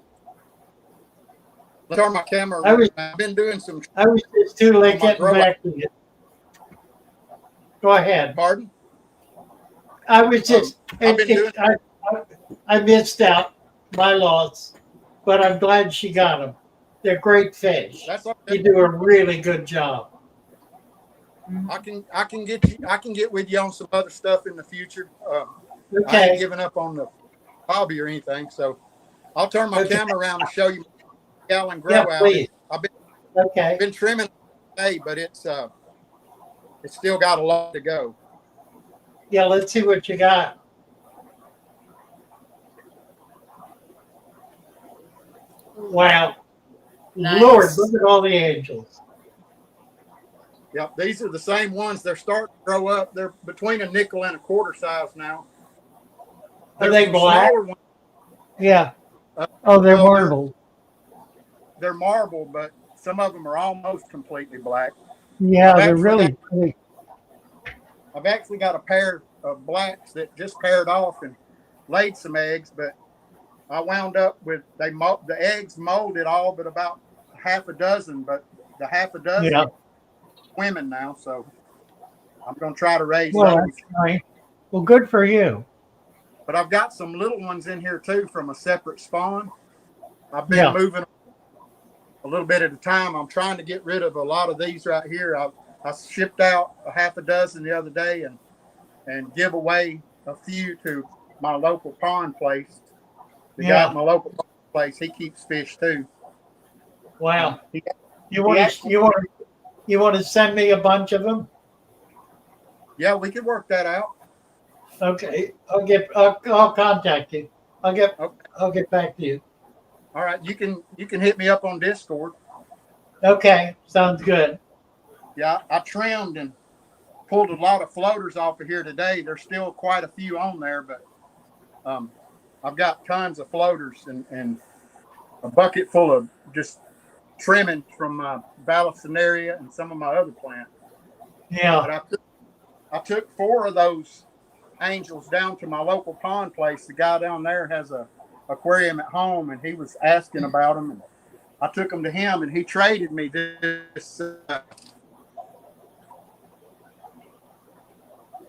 [SPEAKER 7] turn my camera. I've been doing some.
[SPEAKER 2] I was just too late getting back to you. Go ahead.
[SPEAKER 7] Pardon?
[SPEAKER 2] I was just. I missed out. My loss, but I'm glad she got them. They're great fish. You do a really good job.
[SPEAKER 7] I can get with you on some other stuff in the future.
[SPEAKER 2] Okay.
[SPEAKER 7] I ain't giving up on the hobby or anything, so I'll turn my camera around and show you my gallon grow out.
[SPEAKER 2] Please.
[SPEAKER 7] I've been trimming today, but it's still got a lot to go.
[SPEAKER 2] Yeah, let's see what you got. Wow. Lord,
[SPEAKER 5] Nice.
[SPEAKER 2] look at all the angels.
[SPEAKER 7] Yep, these are the same ones. They're starting to grow up. They're between a nickel and a quarter size now.
[SPEAKER 2] Are they
[SPEAKER 7] some
[SPEAKER 2] black?
[SPEAKER 7] smaller ones.
[SPEAKER 2] Yeah. Oh, they're
[SPEAKER 7] Well,
[SPEAKER 2] marble.
[SPEAKER 7] they're marble, but some of them are almost completely black.
[SPEAKER 2] Yeah,
[SPEAKER 7] I've
[SPEAKER 2] they're
[SPEAKER 7] actually
[SPEAKER 2] really pretty.
[SPEAKER 7] I've actually got a pair of blacks that just paired off and laid some eggs, but I wound up with the eggs molded all but about half a dozen, but the half a dozen
[SPEAKER 2] Yeah.
[SPEAKER 7] women now, so I'm going to try to raise
[SPEAKER 2] Well,
[SPEAKER 7] those.
[SPEAKER 2] that's nice. Well, good for you.
[SPEAKER 7] But I've got some little ones in here too from a separate spawn. I've been moving a little bit at a time. I'm trying to get rid of a lot of these right here. I shipped out a half a dozen the other day and give away a few to my local pond place. The guy at my local pond place, he keeps fish too.
[SPEAKER 2] Wow.
[SPEAKER 7] He
[SPEAKER 2] You want to send me a bunch of them?
[SPEAKER 7] Yeah, we could work that out.
[SPEAKER 2] Okay. I'll contact you. I'll get back to you.
[SPEAKER 7] All right, you can hit me up on Discord.
[SPEAKER 2] Okay, sounds good.
[SPEAKER 7] Yeah, I trimmed and pulled a lot of floaters off of here today. There's still quite a few on there, but I've got tons of floaters and a bucket full of just trimming from my Vallisneria and some of my other plants.
[SPEAKER 2] Yeah.
[SPEAKER 7] But I took 4 of those angels down to my local pond place. The guy down there has a aquarium at home, and he was asking about them. And I took them to him, and he traded me this.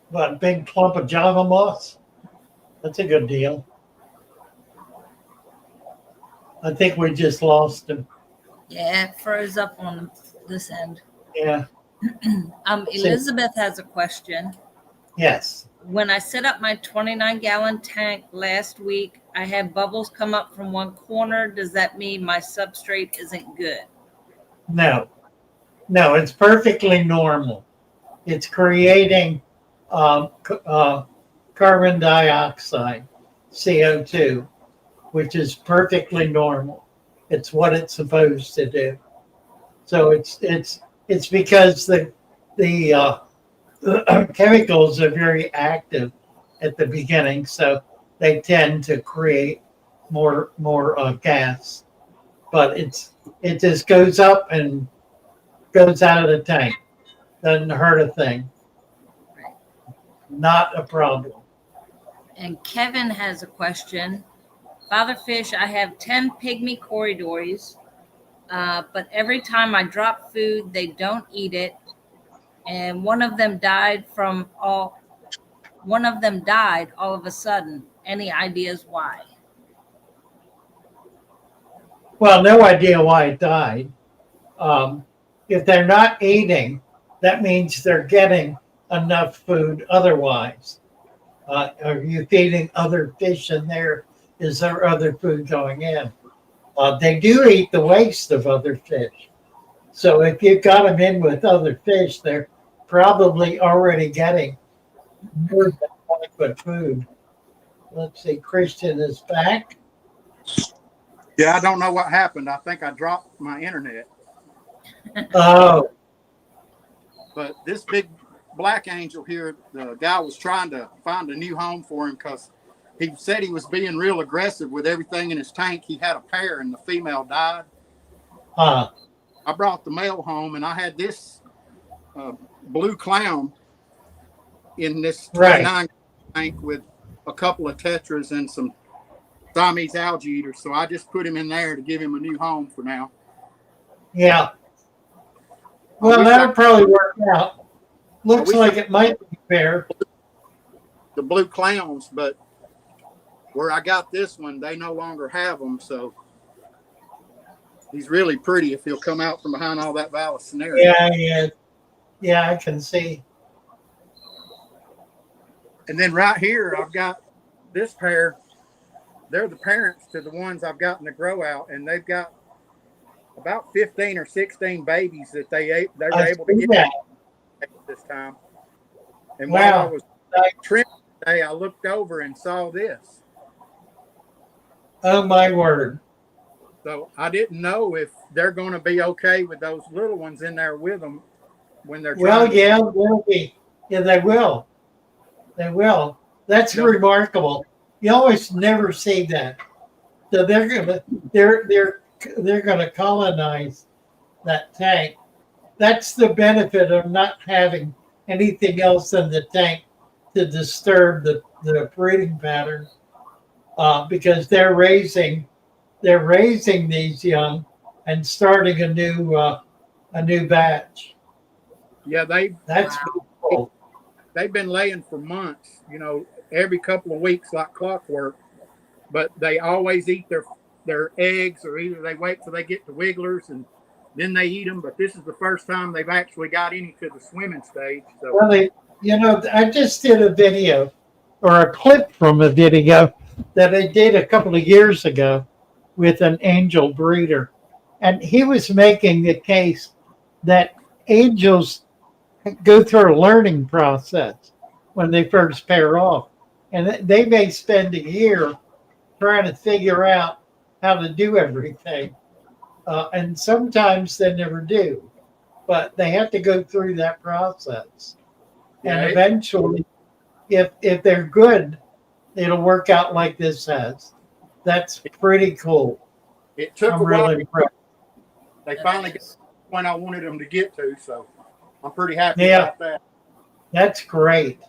[SPEAKER 2] What, a big clump of Java moss? That's a good deal. I think we just lost him.
[SPEAKER 5] Yeah, it froze up on this end.
[SPEAKER 2] Yeah.
[SPEAKER 5] Elizabeth has a question.
[SPEAKER 2] Yes.
[SPEAKER 5] When I set up my 29-gallon tank last week, I had bubbles come up from one corner. Does that mean my substrate isn't good?
[SPEAKER 2] No, it's perfectly normal. It's creating carbon dioxide, CO2, which is perfectly normal. It's what it's supposed to do. So it's because the chemicals are very active at the beginning, so they tend to create more gas. But it just goes up and goes out of the tank. Doesn't hurt a thing. Not a problem.
[SPEAKER 5] And Kevin has a question. Father Fish, I have 10 pygmy corridors, but every time I drop food, they don't eat it. And one of them died all of a sudden. Any ideas why?
[SPEAKER 2] Well, no idea why it died. If they're not eating, that means they're getting enough food otherwise. Are you feeding other fish in there? Is there other food going in? They do eat the waste of other fish. So if you've got them in with other fish, they're probably already getting more than adequate food. Let's see, Christian is back.
[SPEAKER 7] Yeah, I don't know what happened. I think I dropped my internet.
[SPEAKER 2] Oh,
[SPEAKER 7] But this big black angel here, the guy was trying to find a new home for him because he said he was being real aggressive with everything in his tank. He had a pair and the female died. I brought the male home, and I had this blue clown in this 29 tank with a couple of tetras and some Siamese algae eaters. So I just put him in there to give him a new home for now.
[SPEAKER 2] yeah. Well, that'll probably work out. Looks like it might be fair.
[SPEAKER 7] The blue clowns, but where I got this one, they no longer have them. So he's really pretty if he'll come out from behind all that Vallisneria.
[SPEAKER 2] Yeah, I can see.
[SPEAKER 7] And then right here, I've got this pair. They're the parents to the ones I've gotten to grow out, and they've got about 15 or 16 babies that they're able to get this time. And while I was trimming today, I looked over and saw this.
[SPEAKER 2] Oh my word.
[SPEAKER 7] So I didn't know if they're going to be okay with those little ones in there with them when they're
[SPEAKER 2] Well,
[SPEAKER 7] trying to.
[SPEAKER 2] yeah, they'll be. Yeah, they will. They will. That's
[SPEAKER 7] They'll be,
[SPEAKER 2] remarkable. You always never see that. So they're gonna colonize that tank. That's the benefit of not having anything else in the tank to disturb the breeding pattern, because they're raising these young and starting a new batch.
[SPEAKER 7] yeah,
[SPEAKER 2] That's
[SPEAKER 5] Wow.
[SPEAKER 2] cool.
[SPEAKER 7] they've been laying for months, every couple of weeks like clockwork, but they always eat their eggs, or either they wait till they get to wigglers and then they eat them. But this is the first time they've actually got any to the swimming stage. So
[SPEAKER 2] Well, I just did a video or a clip from a video that I did a couple of years ago with an angel breeder. And he was making the case that angels go through a learning process when they first pair off. And they may spend a year trying to figure out how to do everything. And sometimes they never do, but they have to go through that process. And
[SPEAKER 7] yeah,
[SPEAKER 2] eventually, if they're good, it'll work out like this has. That's pretty cool.
[SPEAKER 7] it took
[SPEAKER 2] I'm
[SPEAKER 7] a while.
[SPEAKER 2] really impressed.
[SPEAKER 7] They
[SPEAKER 5] That
[SPEAKER 7] finally got
[SPEAKER 5] is.
[SPEAKER 7] to the point I wanted them to get to. So I'm pretty happy
[SPEAKER 2] Yeah.
[SPEAKER 7] about that.
[SPEAKER 2] That's great.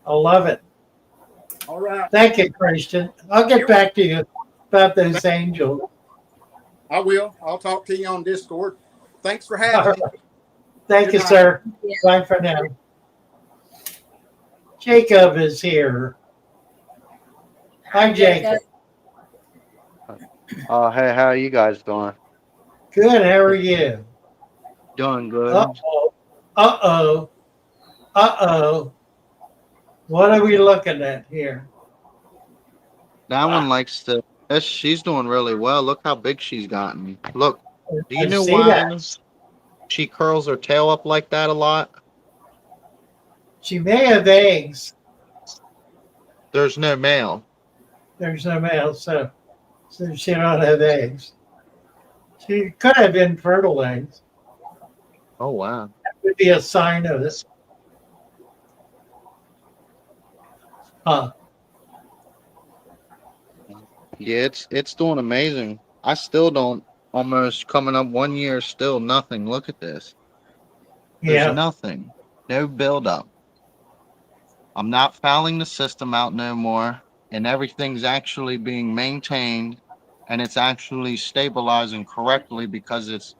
[SPEAKER 2] I love it.
[SPEAKER 7] All right.
[SPEAKER 2] Thank you, Christian. I'll get back to you about those angels.
[SPEAKER 7] I will. I'll talk to you on Discord. Thanks for
[SPEAKER 2] All
[SPEAKER 7] having
[SPEAKER 2] right.
[SPEAKER 7] me.
[SPEAKER 2] Thank
[SPEAKER 7] Good
[SPEAKER 2] you,
[SPEAKER 7] night.
[SPEAKER 2] sir.
[SPEAKER 5] Yeah.
[SPEAKER 2] Bye for now. Jacob is here. Hi, Jacob.
[SPEAKER 8] Hey, how are you guys doing?
[SPEAKER 2] Good. How are you?
[SPEAKER 8] Doing good.
[SPEAKER 2] Uh-oh. Uh-oh. Uh-oh. What are we looking at here?
[SPEAKER 8] That one likes to. She's doing really well. Look how big she's gotten. Look, do you
[SPEAKER 2] I
[SPEAKER 8] know
[SPEAKER 2] see
[SPEAKER 8] why
[SPEAKER 2] that.
[SPEAKER 8] she curls her tail up like that a lot?
[SPEAKER 2] She may have eggs.
[SPEAKER 8] There's no male.
[SPEAKER 2] There's no male, so she don't have eggs. She could have infertile eggs.
[SPEAKER 8] Oh wow.
[SPEAKER 2] That would be a sign of this. Huh.
[SPEAKER 8] Yeah, it's doing amazing. I still don't. Almost coming up 1 year, still nothing. Look at this. There's
[SPEAKER 2] Yeah.
[SPEAKER 8] nothing. No buildup. I'm not fouling the system out no more, and everything's actually being maintained, and it's actually stabilizing correctly because it's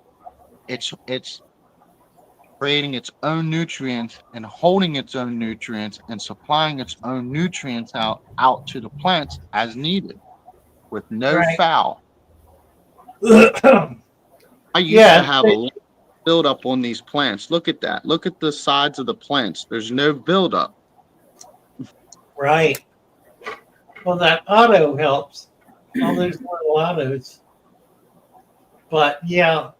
[SPEAKER 8] creating its own nutrients and holding its own nutrients and supplying its own nutrients out to the plants as needed with no
[SPEAKER 2] Right.
[SPEAKER 8] foul. I used to
[SPEAKER 2] Yeah.
[SPEAKER 8] have a lot of buildup on these plants. Look at that. Look at the sides of the plants. There's no buildup.
[SPEAKER 2] Right. Well, that auto helps. All those little autos. But yeah.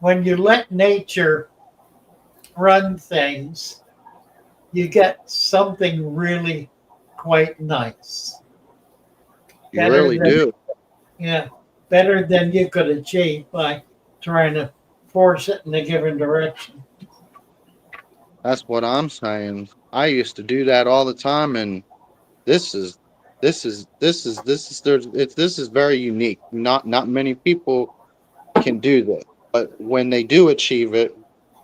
[SPEAKER 2] When you let nature run things, you get something really quite nice.
[SPEAKER 8] You really do.
[SPEAKER 2] Yeah, better than you could achieve by trying to force it in a given direction.
[SPEAKER 8] That's what I'm saying. I used to do that all the time, and this is this is very unique. Not many people can do this, but when they do achieve it,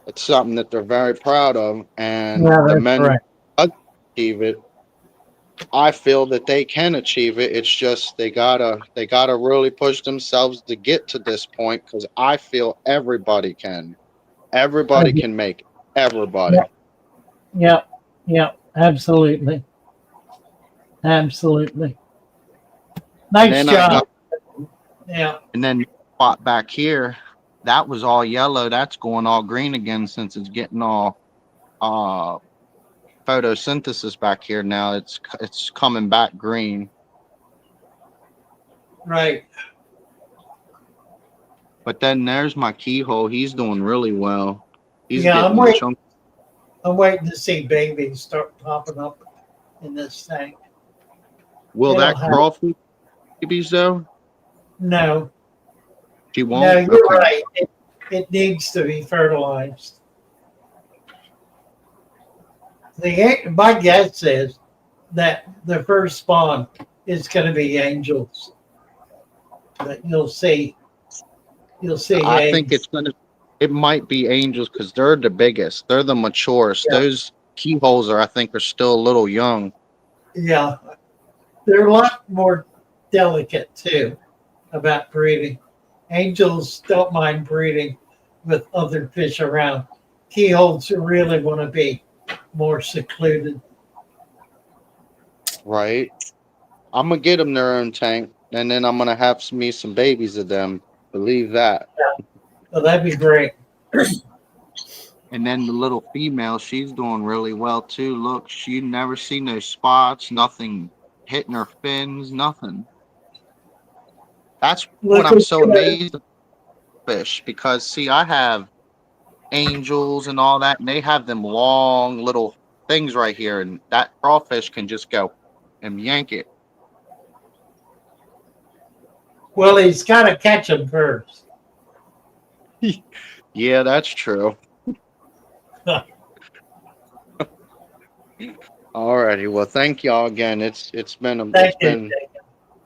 [SPEAKER 8] it's something that they're very proud of. And
[SPEAKER 2] Yeah,
[SPEAKER 8] the
[SPEAKER 2] that's
[SPEAKER 8] men
[SPEAKER 2] right.
[SPEAKER 8] that achieve it, I feel that they can achieve it. It's just they gotta really push themselves to get to this point, because I feel everybody can. Everybody can make it. Everybody.
[SPEAKER 2] Yeah, absolutely. Absolutely.
[SPEAKER 8] And
[SPEAKER 2] Nice
[SPEAKER 8] then
[SPEAKER 2] job. Yeah.
[SPEAKER 8] and then spot back here, that was all yellow. That's going all green again since it's getting all photosynthesis back here now. It's coming back green.
[SPEAKER 2] Right.
[SPEAKER 8] But then there's my keyhole. He's doing really well. He's
[SPEAKER 2] Yeah, I'm
[SPEAKER 8] getting
[SPEAKER 2] waiting.
[SPEAKER 8] chunky.
[SPEAKER 2] I'm waiting to see babies start popping up in this thing.
[SPEAKER 8] Will
[SPEAKER 2] It'll
[SPEAKER 8] that
[SPEAKER 2] happen.
[SPEAKER 8] crawfish? babies though?
[SPEAKER 2] No,
[SPEAKER 8] She
[SPEAKER 2] no,
[SPEAKER 8] won't?
[SPEAKER 2] you're
[SPEAKER 8] Okay.
[SPEAKER 2] right. It needs to be fertilized. My guess is that the first spawn is going to be angels. That you'll see
[SPEAKER 8] I think
[SPEAKER 2] eggs.
[SPEAKER 8] it might be angels because they're the biggest. They're the maturest.
[SPEAKER 2] Yeah,
[SPEAKER 8] Those keyholes I think are still a little young.
[SPEAKER 2] yeah. They're a lot more delicate too about breeding. Angels don't mind breeding with other fish around. Keyholes really want to be more secluded.
[SPEAKER 8] Right. I'm gonna get them their own tank, and then I'm gonna have me some babies of them. Believe that.
[SPEAKER 2] So that'd be great.
[SPEAKER 8] And then the little female, she's doing really well too. Look, she never seen no spots, nothing hitting her fins, nothing. That's what
[SPEAKER 2] Look
[SPEAKER 8] I'm
[SPEAKER 2] what
[SPEAKER 8] so amazed at fish because see, I have angels and all that, and they have them long little things right here, and that crawfish can just go and yank it.
[SPEAKER 2] well, he's got to catch them first.
[SPEAKER 8] Yeah, that's true. Alrighty, well, thank y'all again. It's
[SPEAKER 2] Thank
[SPEAKER 8] it's
[SPEAKER 2] you,
[SPEAKER 8] been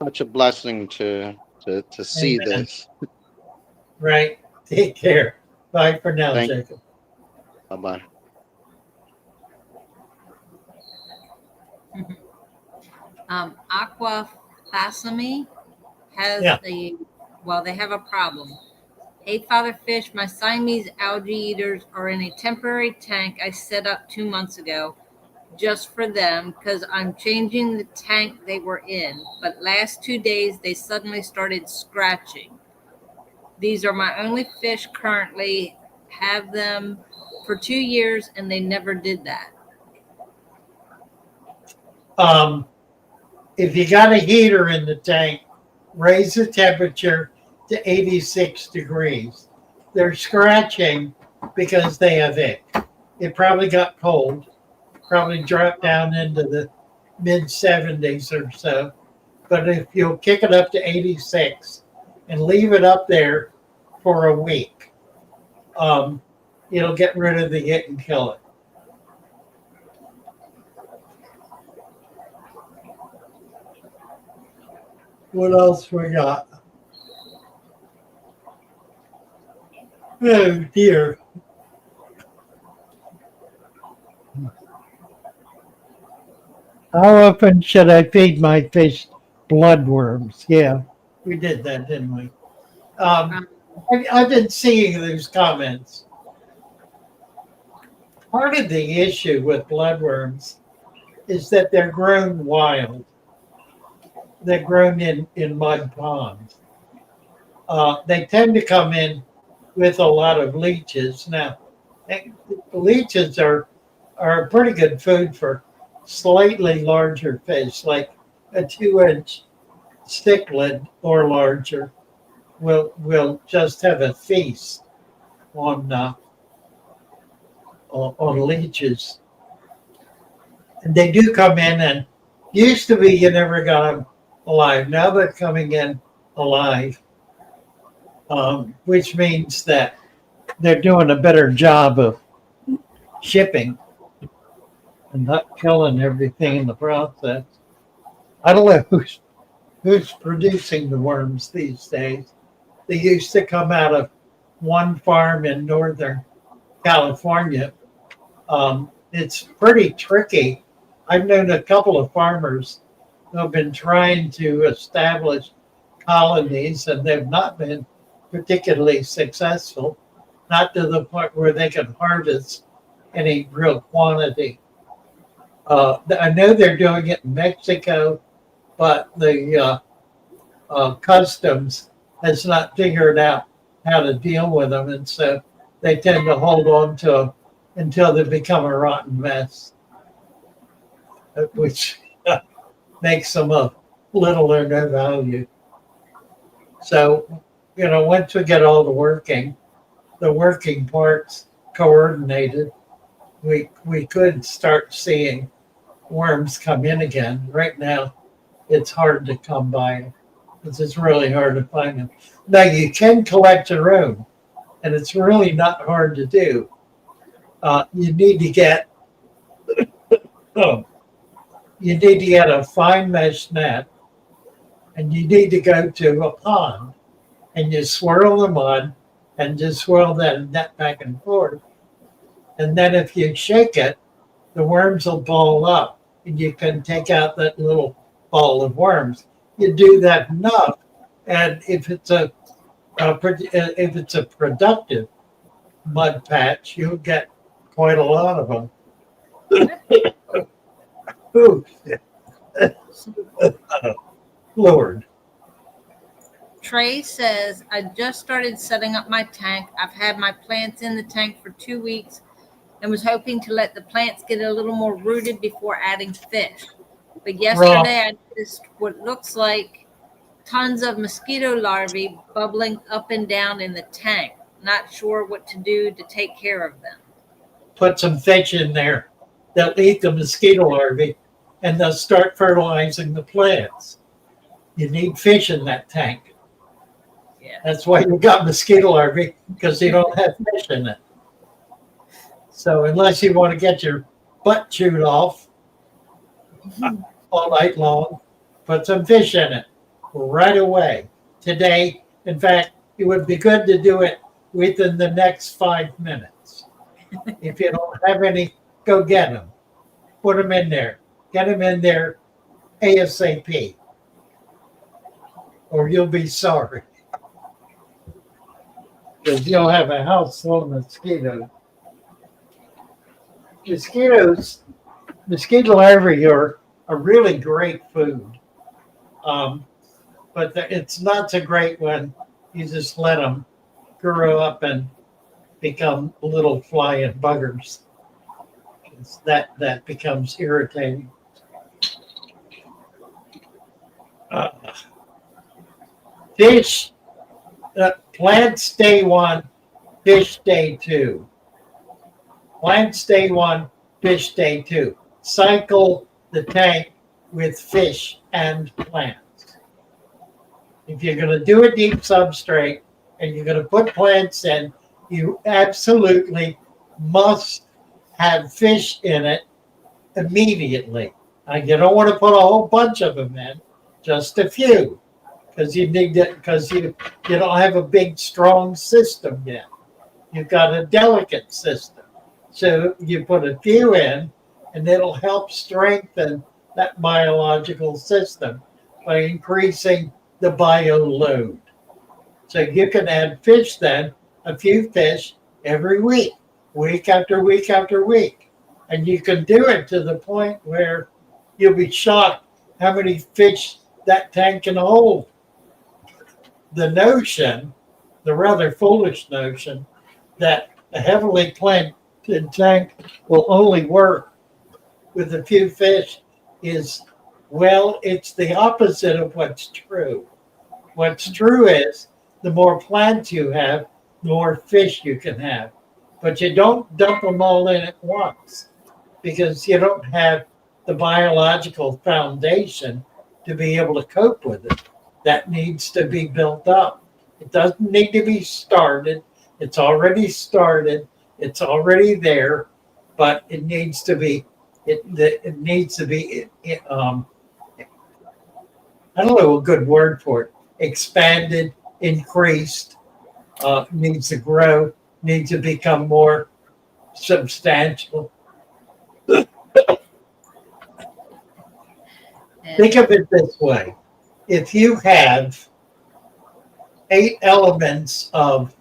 [SPEAKER 8] such a blessing to see
[SPEAKER 2] Amen.
[SPEAKER 8] this.
[SPEAKER 2] Right. Take care. Bye for now,
[SPEAKER 8] Thank.
[SPEAKER 2] Jacob.
[SPEAKER 8] Bye bye.
[SPEAKER 5] Aqua Fasami has
[SPEAKER 2] Yeah.
[SPEAKER 5] they have a problem. Hey, Father Fish, my Siamese algae eaters are in a temporary tank I set up 2 months ago just for them because I'm changing the tank they were in. But last 2 days, they suddenly started scratching. These are my only fish currently, have them for 2 years, and they never did that.
[SPEAKER 2] If you got a heater in the tank, raise the temperature to 86 degrees. They're scratching because they have ick. It probably got cold, probably dropped down into the mid 70s or so. But if you'll kick it up to 86 and leave it up there for a week, it'll get rid of the ick and kill it. What else we got? Oh dear. How often should I feed my fish bloodworms? Yeah, we did that, didn't we? I've been seeing those comments. Part of the issue with bloodworms is that they're grown wild. They're grown in mud ponds. They tend to come in with a lot of leeches. Now, leeches are pretty good food for slightly larger fish, like a 2-inch cichlid or larger. Will just have a feast on leeches, and they do come in. And used to be you never got them alive. Now they're coming in alive, which means that they're doing a better job of shipping and not killing everything in the process. I don't know who's producing the worms these days. They used to come out of one farm in Northern California. It's pretty tricky. I've known a couple of farmers who have been trying to establish colonies, and they've not been particularly successful, not to the point where they can harvest any real quantity. I know they're doing it in Mexico, but the customs has not figured out how to deal with them, and so they tend to hold on to them until they become a rotten mess, which makes them of little or no value. So, once we get all the working parts coordinated, we could start seeing worms come in again. Right now, it's hard to come by. It's really hard to find them. Now you can collect your own, and it's really not hard to do. You need to get oh, you need to get a fine mesh net, and you need to go to a pond, and you swirl the mud, and just swirl that net back and forth. And then if you shake it, the worms will ball up, and you can take out that little ball of worms. You do that enough, and if it's a productive mud patch, you'll get quite a lot of them. Ooh, Lord.
[SPEAKER 5] Trey says, I just started setting up my tank. I've had my plants in the tank for 2 weeks and was hoping to let the plants get a little more rooted before adding fish. But yesterday I noticed what looks like tons of mosquito larvae bubbling up and down in the tank. Not sure what to do to take care of them.
[SPEAKER 2] Put some fish in there. They'll eat the mosquito larvae, and they'll start fertilizing the plants. You need fish in that tank.
[SPEAKER 5] Yeah.
[SPEAKER 2] That's why you got mosquito larvae, because you don't have fish in it. So unless you want to get your butt chewed off all night long, put some fish in it right away. Today, in fact, it would be good to do it within the next 5 minutes. If you don't have any, go get them. Put them in there. Get them in there ASAP, or you'll be sorry. Because you'll have a house full of mosquitoes. Mosquito larvae are a really great food. But it's not so great when you just let them grow up and become little flying buggers. That becomes irritating. Fish, plants day 1, fish day 2. Plants day 1, fish day 2. Cycle the tank with fish and plants. If you're going to do a deep substrate and you're going to put plants in, you absolutely must have fish in it immediately. You don't want to put a whole bunch of them in, just a few, because you don't have a big, strong system yet. You've got a delicate system. So you put a few in, and it'll help strengthen that biological system by increasing the bio load. So you can add fish then, a few fish every week, week after week after week. And you can do it to the point where you'll be shocked how many fish that tank can hold. The notion, the rather foolish notion, that a heavily planted tank will only work with a few fish is, well, it's the opposite of what's true. What's true is the more plants you have, the more fish you can have. But you don't dump them all in at once because you don't have the biological foundation to be able to cope with it. That needs to be built up. It doesn't need to be started. It's already started. It's already there, but it needs to be. It needs to be. I don't know a good word for it. Expanded, increased. Needs to grow. Needs to become more substantial. Think of it this way. If you have 8 elements of,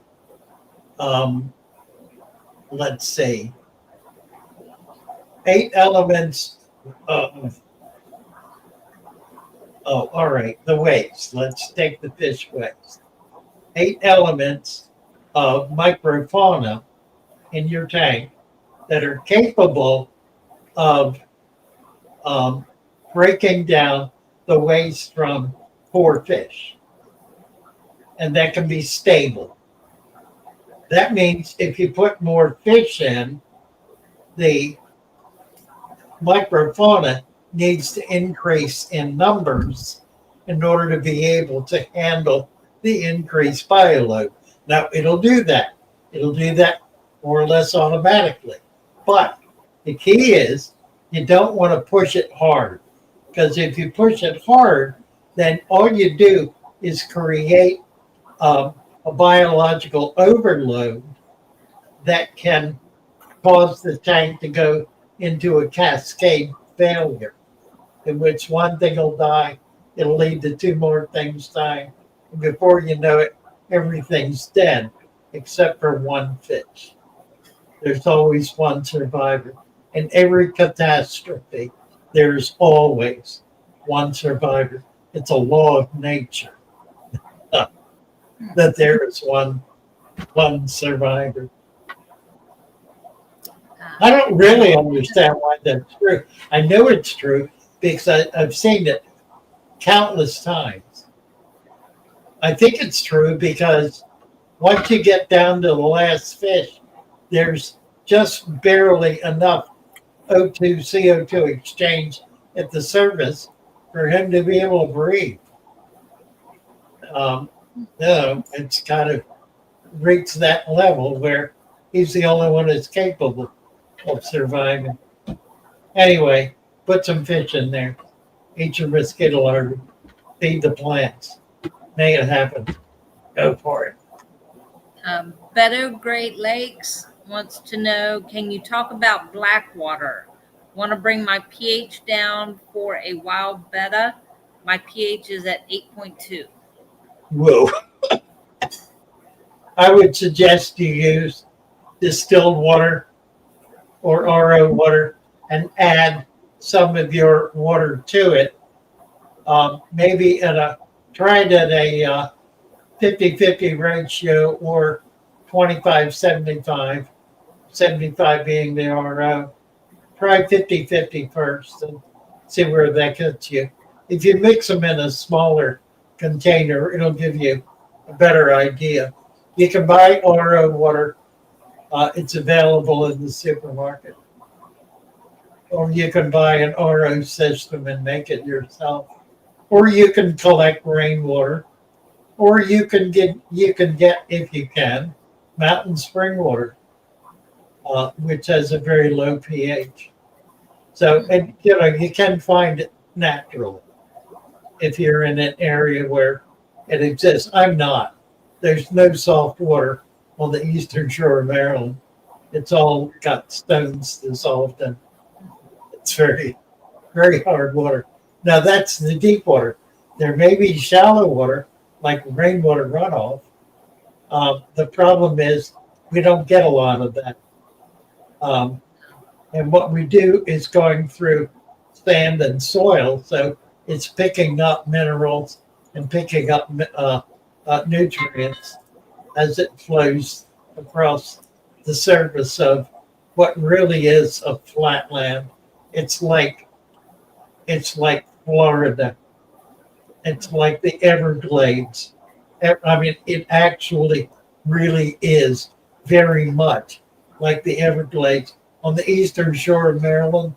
[SPEAKER 2] let's see, 8 elements of, all right, the waste. Let's take the fish waste. 8 elements of microfauna in your tank that are capable of breaking down the waste from poor fish. And that can be stable. That means if you put more fish in, the microfauna needs to increase in numbers in order to be able to handle the increased bioload. Now, it'll do that. It'll do that more or less automatically. But the key is you don't want to push it hard, because if you push it hard, then all you do is create a biological overload that can cause the tank to go into a cascade failure, in which one thing will die, it'll lead to two more things dying. And before you know it, everything's dead except for one fish. There's always one survivor. In every catastrophe, there's always one survivor. It's a law of nature that there is one survivor. I don't really understand why that's true. I know it's true because I've seen it countless times. I think it's true because once you get down to the last fish, there's just barely enough O2, CO2 exchange at the surface for him to be able to breathe. It's kind of reached that level where he's the only one that's capable of surviving. Anyway, put some fish in there. Eat your mosquito larvae. Feed the plants. Make it happen. Go for it.
[SPEAKER 5] Beto Great Lakes wants to know, can you talk about black water? Want to bring my pH down for a wild betta. My pH is at 8.2.
[SPEAKER 2] Whoa. I would suggest you use distilled water or RO water and add some of your water to it. Maybe try it at a 50-50 ratio or 25-75, 75 being the RO. Try 50-50 first and see where that gets you. If you mix them in a smaller container, it'll give you a better idea. You can buy RO water. It's available in the supermarket. Or you can buy an RO system and make it yourself. Or you can collect rainwater. Or you can get, if you can, mountain spring water, which has a very low pH. So, and you can find it naturally if you're in an area where it exists. I'm not. There's no soft water on the eastern shore of Maryland. It's all got stones dissolved, and it's very, very hard water. Now that's the deep water. There may be shallow water, like rainwater runoff. The problem is we don't get a lot of that. And what we do is going through sand and soil, so it's picking up minerals and picking up nutrients as it flows across the surface of what really is a flat land. It's like Florida. It's like the Everglades. I mean, it actually really is very much like the Everglades. On the eastern shore of Maryland,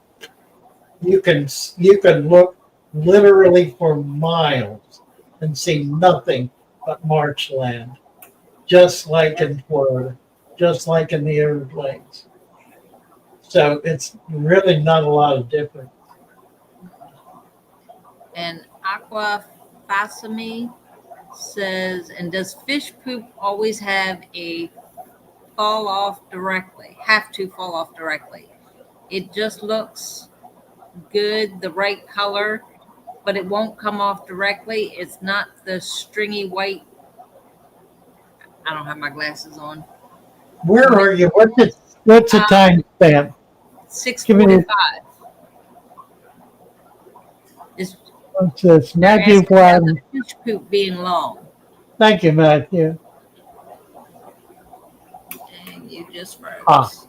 [SPEAKER 2] you can look literally for miles and see nothing but marshland, just like in Florida, just like in the Everglades. So it's really not a lot of difference.
[SPEAKER 5] And Aqua Fasami says, and does fish poop always have to fall off directly? It just looks good, the right color, but it won't come off directly. It's not the stringy white. I don't have my glasses on.
[SPEAKER 2] Where are you? What's the time stamp?
[SPEAKER 5] 6:45.
[SPEAKER 2] What's this? Matthew Platten.
[SPEAKER 5] Fish poop being long.
[SPEAKER 2] Thank you, Matthew.
[SPEAKER 5] And you just froze.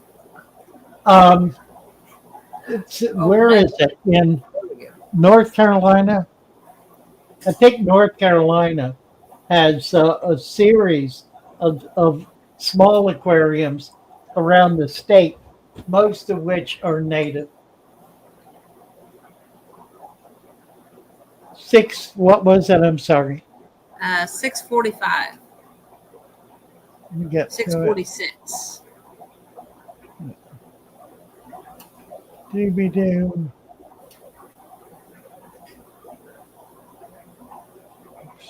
[SPEAKER 2] Where is it? In North Carolina? I think North Carolina has a series of small aquariums around the state, most of which are native. What was that? I'm sorry.
[SPEAKER 5] 6:45.
[SPEAKER 2] Let me get to it.
[SPEAKER 5] 6:46.
[SPEAKER 2] Doobie-doo.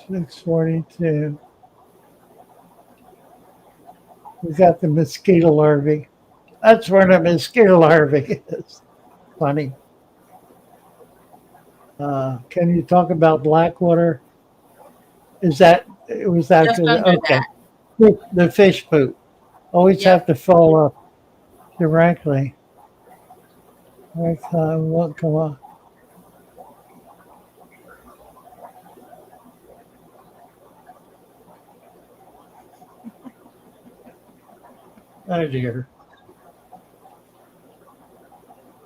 [SPEAKER 2] 6:42. We got the mosquito larvae. That's where the mosquito larvae is. Funny. Can you talk about Blackwater? Is that it was
[SPEAKER 5] Just
[SPEAKER 2] actually
[SPEAKER 5] under
[SPEAKER 2] okay?
[SPEAKER 5] that.
[SPEAKER 2] The fish poop always have
[SPEAKER 5] Yep.
[SPEAKER 2] to fall up directly. Right, won't come on. Oh dear.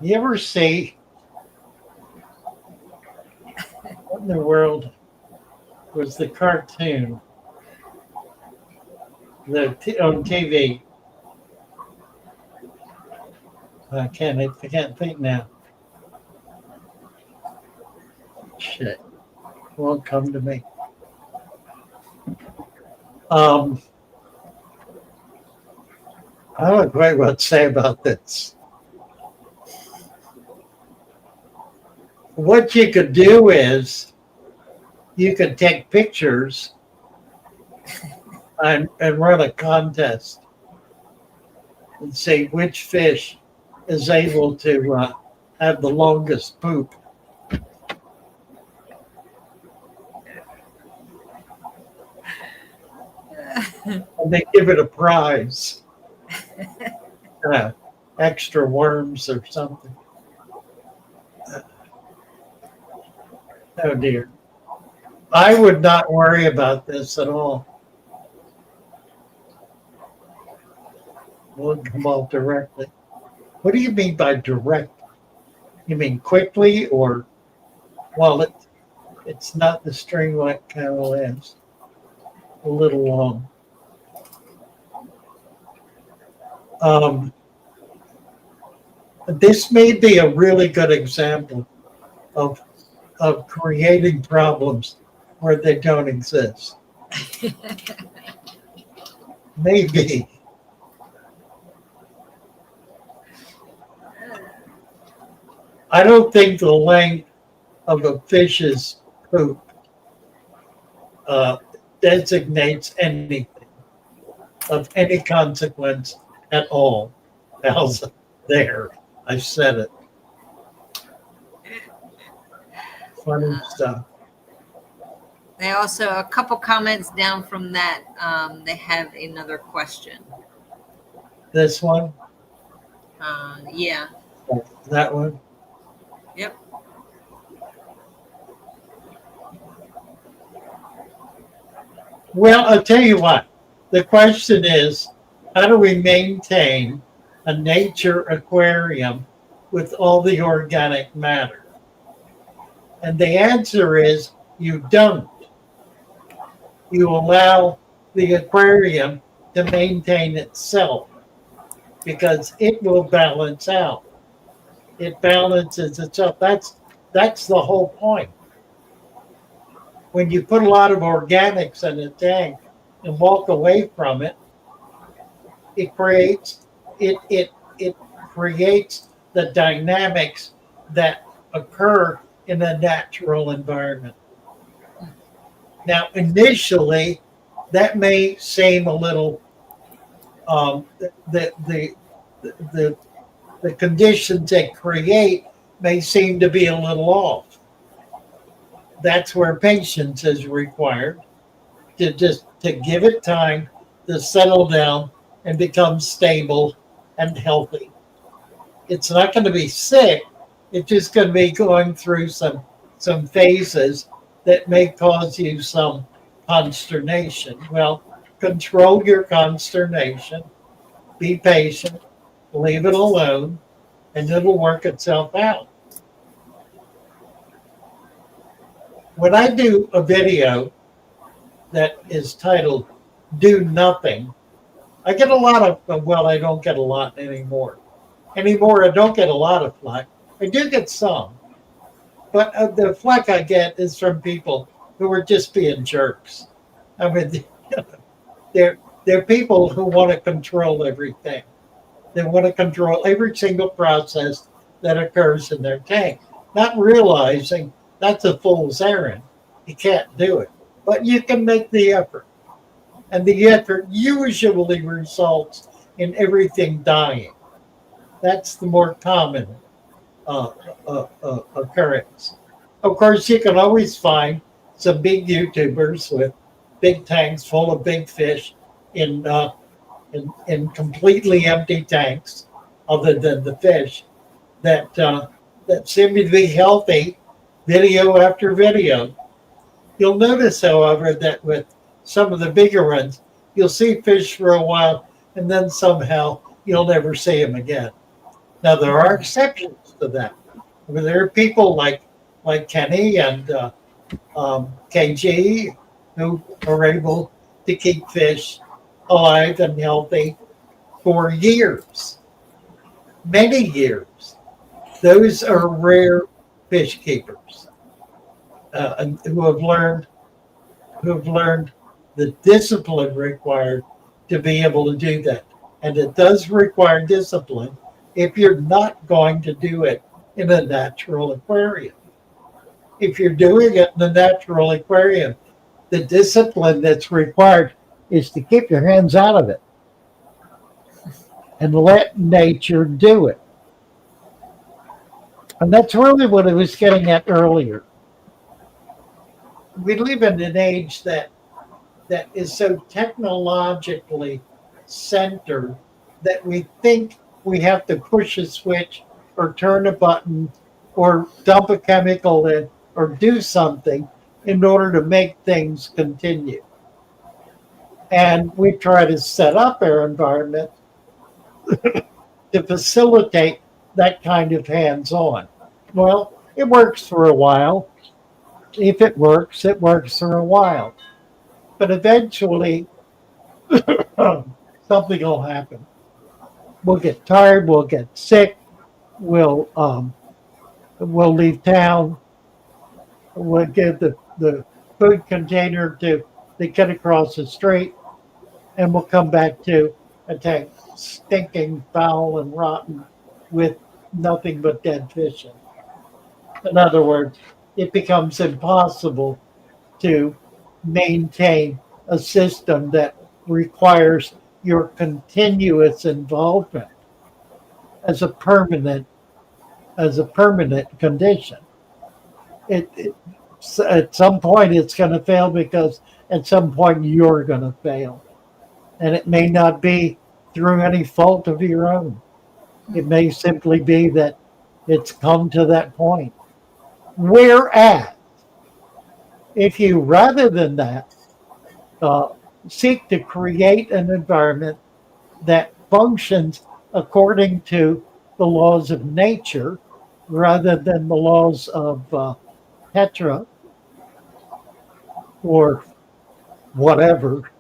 [SPEAKER 2] You ever see what in the world was the cartoon on TV? I can't think now. Shit, won't come to me. I don't know quite what to say about this. What you could do is you could take pictures and run a contest and see which fish is able to have the longest poop. And they give it a prize. Extra worms or something. Oh dear. I would not worry about this at all. We'll come off directly. What do you mean by direct? You mean quickly or well it's not the string like camel is. A little long. This may be a really good example of creating problems where they don't exist. Maybe. I don't think the length of a fish's poop designates anything of any consequence at all. How's there? I said it. Funny stuff.
[SPEAKER 5] They also, a couple comments down from that, they have another question.
[SPEAKER 2] This one?
[SPEAKER 5] Yeah.
[SPEAKER 2] That one?
[SPEAKER 5] Yep.
[SPEAKER 2] Well, I'll tell you what. The question is, how do we maintain a nature aquarium with all the organic matter? And the answer is you don't. You allow the aquarium to maintain itself because it will balance out. It balances itself. That's the whole point. When you put a lot of organics in a tank and walk away from it, it creates the dynamics that occur in a natural environment. Now, initially, that may seem a little the conditions they create may seem to be a little off. That's where patience is required to give it time to settle down and become stable and healthy. It's not going to be sick. It's just going to be going through some phases that may cause you some consternation. Well, control your consternation, be patient, leave it alone, and it'll work itself out. When I do a video that is titled Do Nothing, I get a lot of, well, I don't get a lot anymore. I don't get a lot of flack. I do get some. But the flack I get is from people who are just being jerks. I mean, they're people who want to control everything. They want to control every single process that occurs in their tank, not realizing that's a fool's errand. You can't do it, but you can make the effort, and the effort usually results in everything dying. That's the more common occurrence. Of course, you can always find some big YouTubers with big tanks full of big fish in in completely empty tanks, other than the fish that seem to be healthy, video after video. You'll notice, however, that with some of the bigger ones, you'll see fish for a while, and then somehow you'll never see them again. Now there are exceptions to that. I mean, there are people like Kenny and KG who are able to keep fish alive and healthy for years, many years. Those are rare fish keepers and who have learned the discipline required to be able to do that. And it does require discipline if you're not going to do it in a natural aquarium. If you're doing it in a natural aquarium, the discipline that's required is to keep your hands out of it and let nature do it. And that's really what I was getting at earlier. We live in an age that is so technologically centered that we think we have to push a switch or turn a button or dump a chemical in or do something in order to make things continue. And we try to set up our environment to facilitate that kind of hands-on. Well, it works for a while. If it works for a while. But eventually, something will happen. We'll get tired, we'll get sick, we'll leave town, we'll give the food container to the kid across the street, and we'll come back to a tank stinking, foul, and rotten with nothing but dead fish in it. In other words, it becomes impossible to maintain a system that requires your continuous involvement as a permanent condition. At some point it's going to fail because at some point you're going to fail, and it may not be through any fault of your own. It may simply be that it's come to that point. Whereas, if you, rather than that, seek to create an environment that functions according to the laws of nature rather than the laws of Petra or whatever,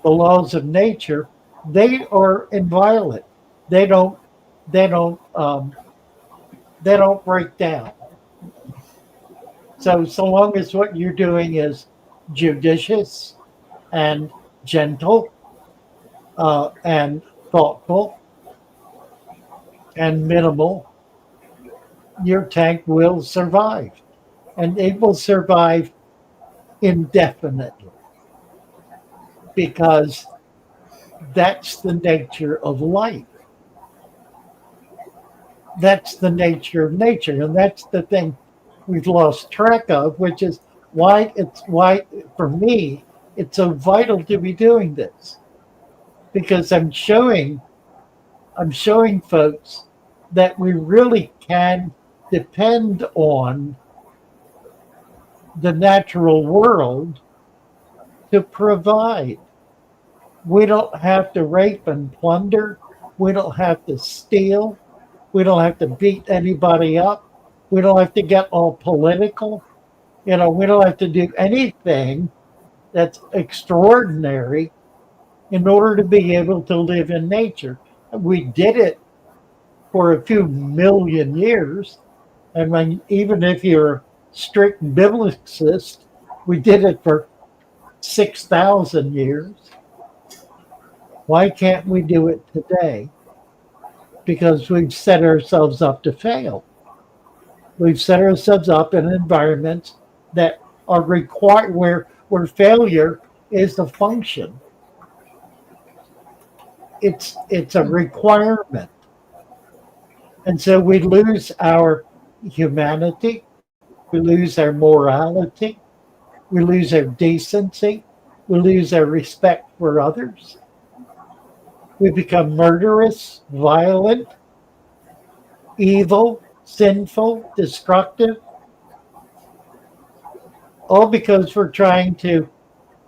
[SPEAKER 2] the laws of nature, they are inviolate. They don't break down. So long as what you're doing is judicious and gentle and thoughtful and minimal, your tank will survive. And it will survive indefinitely because that's the nature of life. That's the nature of nature. And that's the thing we've lost track of, which is why for me it's so vital to be doing this, because I'm showing folks that we really can depend on the natural world to provide. We don't have to rape and plunder. We don't have to steal. We don't have to beat anybody up. We don't have to get all political. We don't have to do anything that's extraordinary in order to be able to live in nature. We did it for a few million years, I mean, even if you're a strict biblicist, we did it for 6,000 years. Why can't we do it today? Because we've set ourselves up to fail. We've set ourselves up in environments that are required where failure is the function. It's a requirement. And so we lose our humanity, we lose our morality, we lose our decency, we lose our respect for others. We become murderous, violent, evil, sinful, destructive, all because we're trying to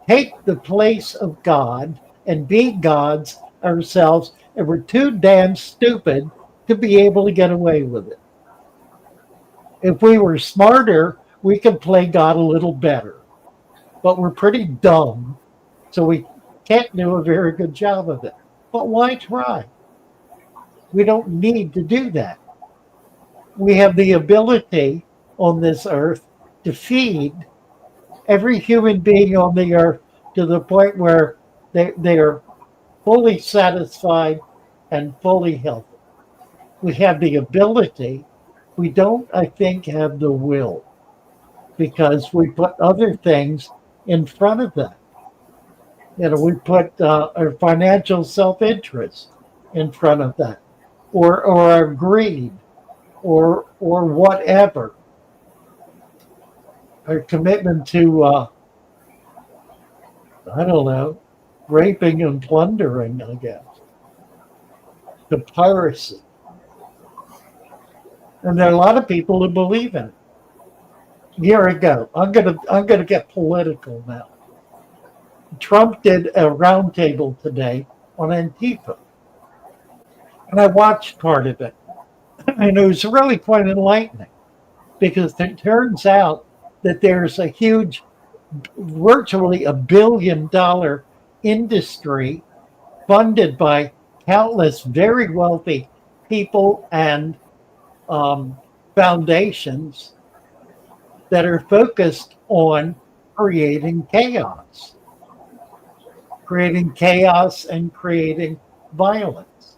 [SPEAKER 2] take the place of God and be gods ourselves, and we're too damn stupid to be able to get away with it. If we were smarter, we could play God a little better, but we're pretty dumb, so we can't do a very good job of it. But why try? We don't need to do that. We have the ability on this earth to feed every human being on the earth to the point where they are fully satisfied and fully healthy. We have the ability. We don't, I think, have the will because we put other things in front of that. We put our financial self-interest in front of that, or our greed, or whatever. Our commitment to I don't know, raping and plundering, I guess, the piracy. And there are a lot of people who believe in it. Here I go. I'm gonna get political now. Trump did a roundtable today on Antifa, and I watched part of it, and it was really quite enlightening because it turns out that there's a huge, virtually $1 billion industry funded by countless very wealthy people and foundations that are focused on creating chaos and creating violence.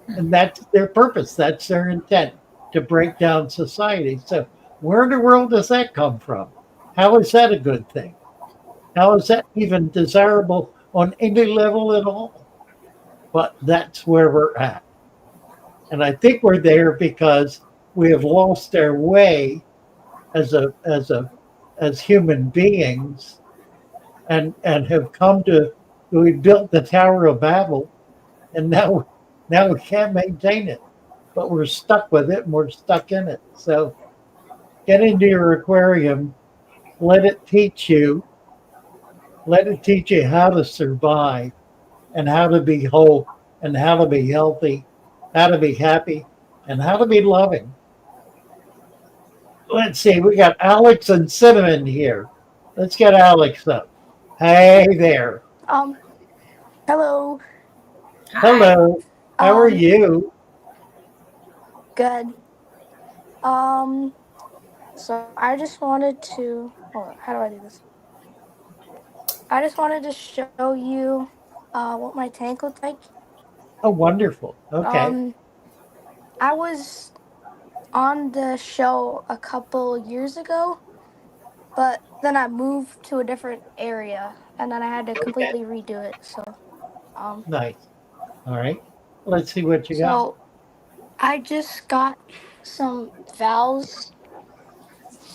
[SPEAKER 2] And that's their purpose. That's their intent, to break down society. So where in the world does that come from? How is that a good thing? How is that even desirable on any level at all? But that's where we're at. And I think we're there because we have lost our way as human beings and have come to, we built the Tower of Babel, and now we can't maintain it, but we're stuck with it and we're stuck in it. So get into your aquarium, let it teach you how to survive and how to be whole and how to be healthy, how to be happy, and how to be loving. Let's see, we got Alex and Cinnamon here. Let's get Alex up. Hey there.
[SPEAKER 9] Hello.
[SPEAKER 5] Hi.
[SPEAKER 2] Hello. How are you?
[SPEAKER 9] Good. So I just wanted to, hold on, how do I do this? I just wanted to show you what my tank looked like.
[SPEAKER 2] Oh, wonderful. Okay.
[SPEAKER 9] I was on the show a couple years ago, but then I moved to a different area and then I had to
[SPEAKER 2] Okay.
[SPEAKER 9] completely redo it. So
[SPEAKER 2] Nice. All right. Let's see what you got.
[SPEAKER 9] so I just got some valves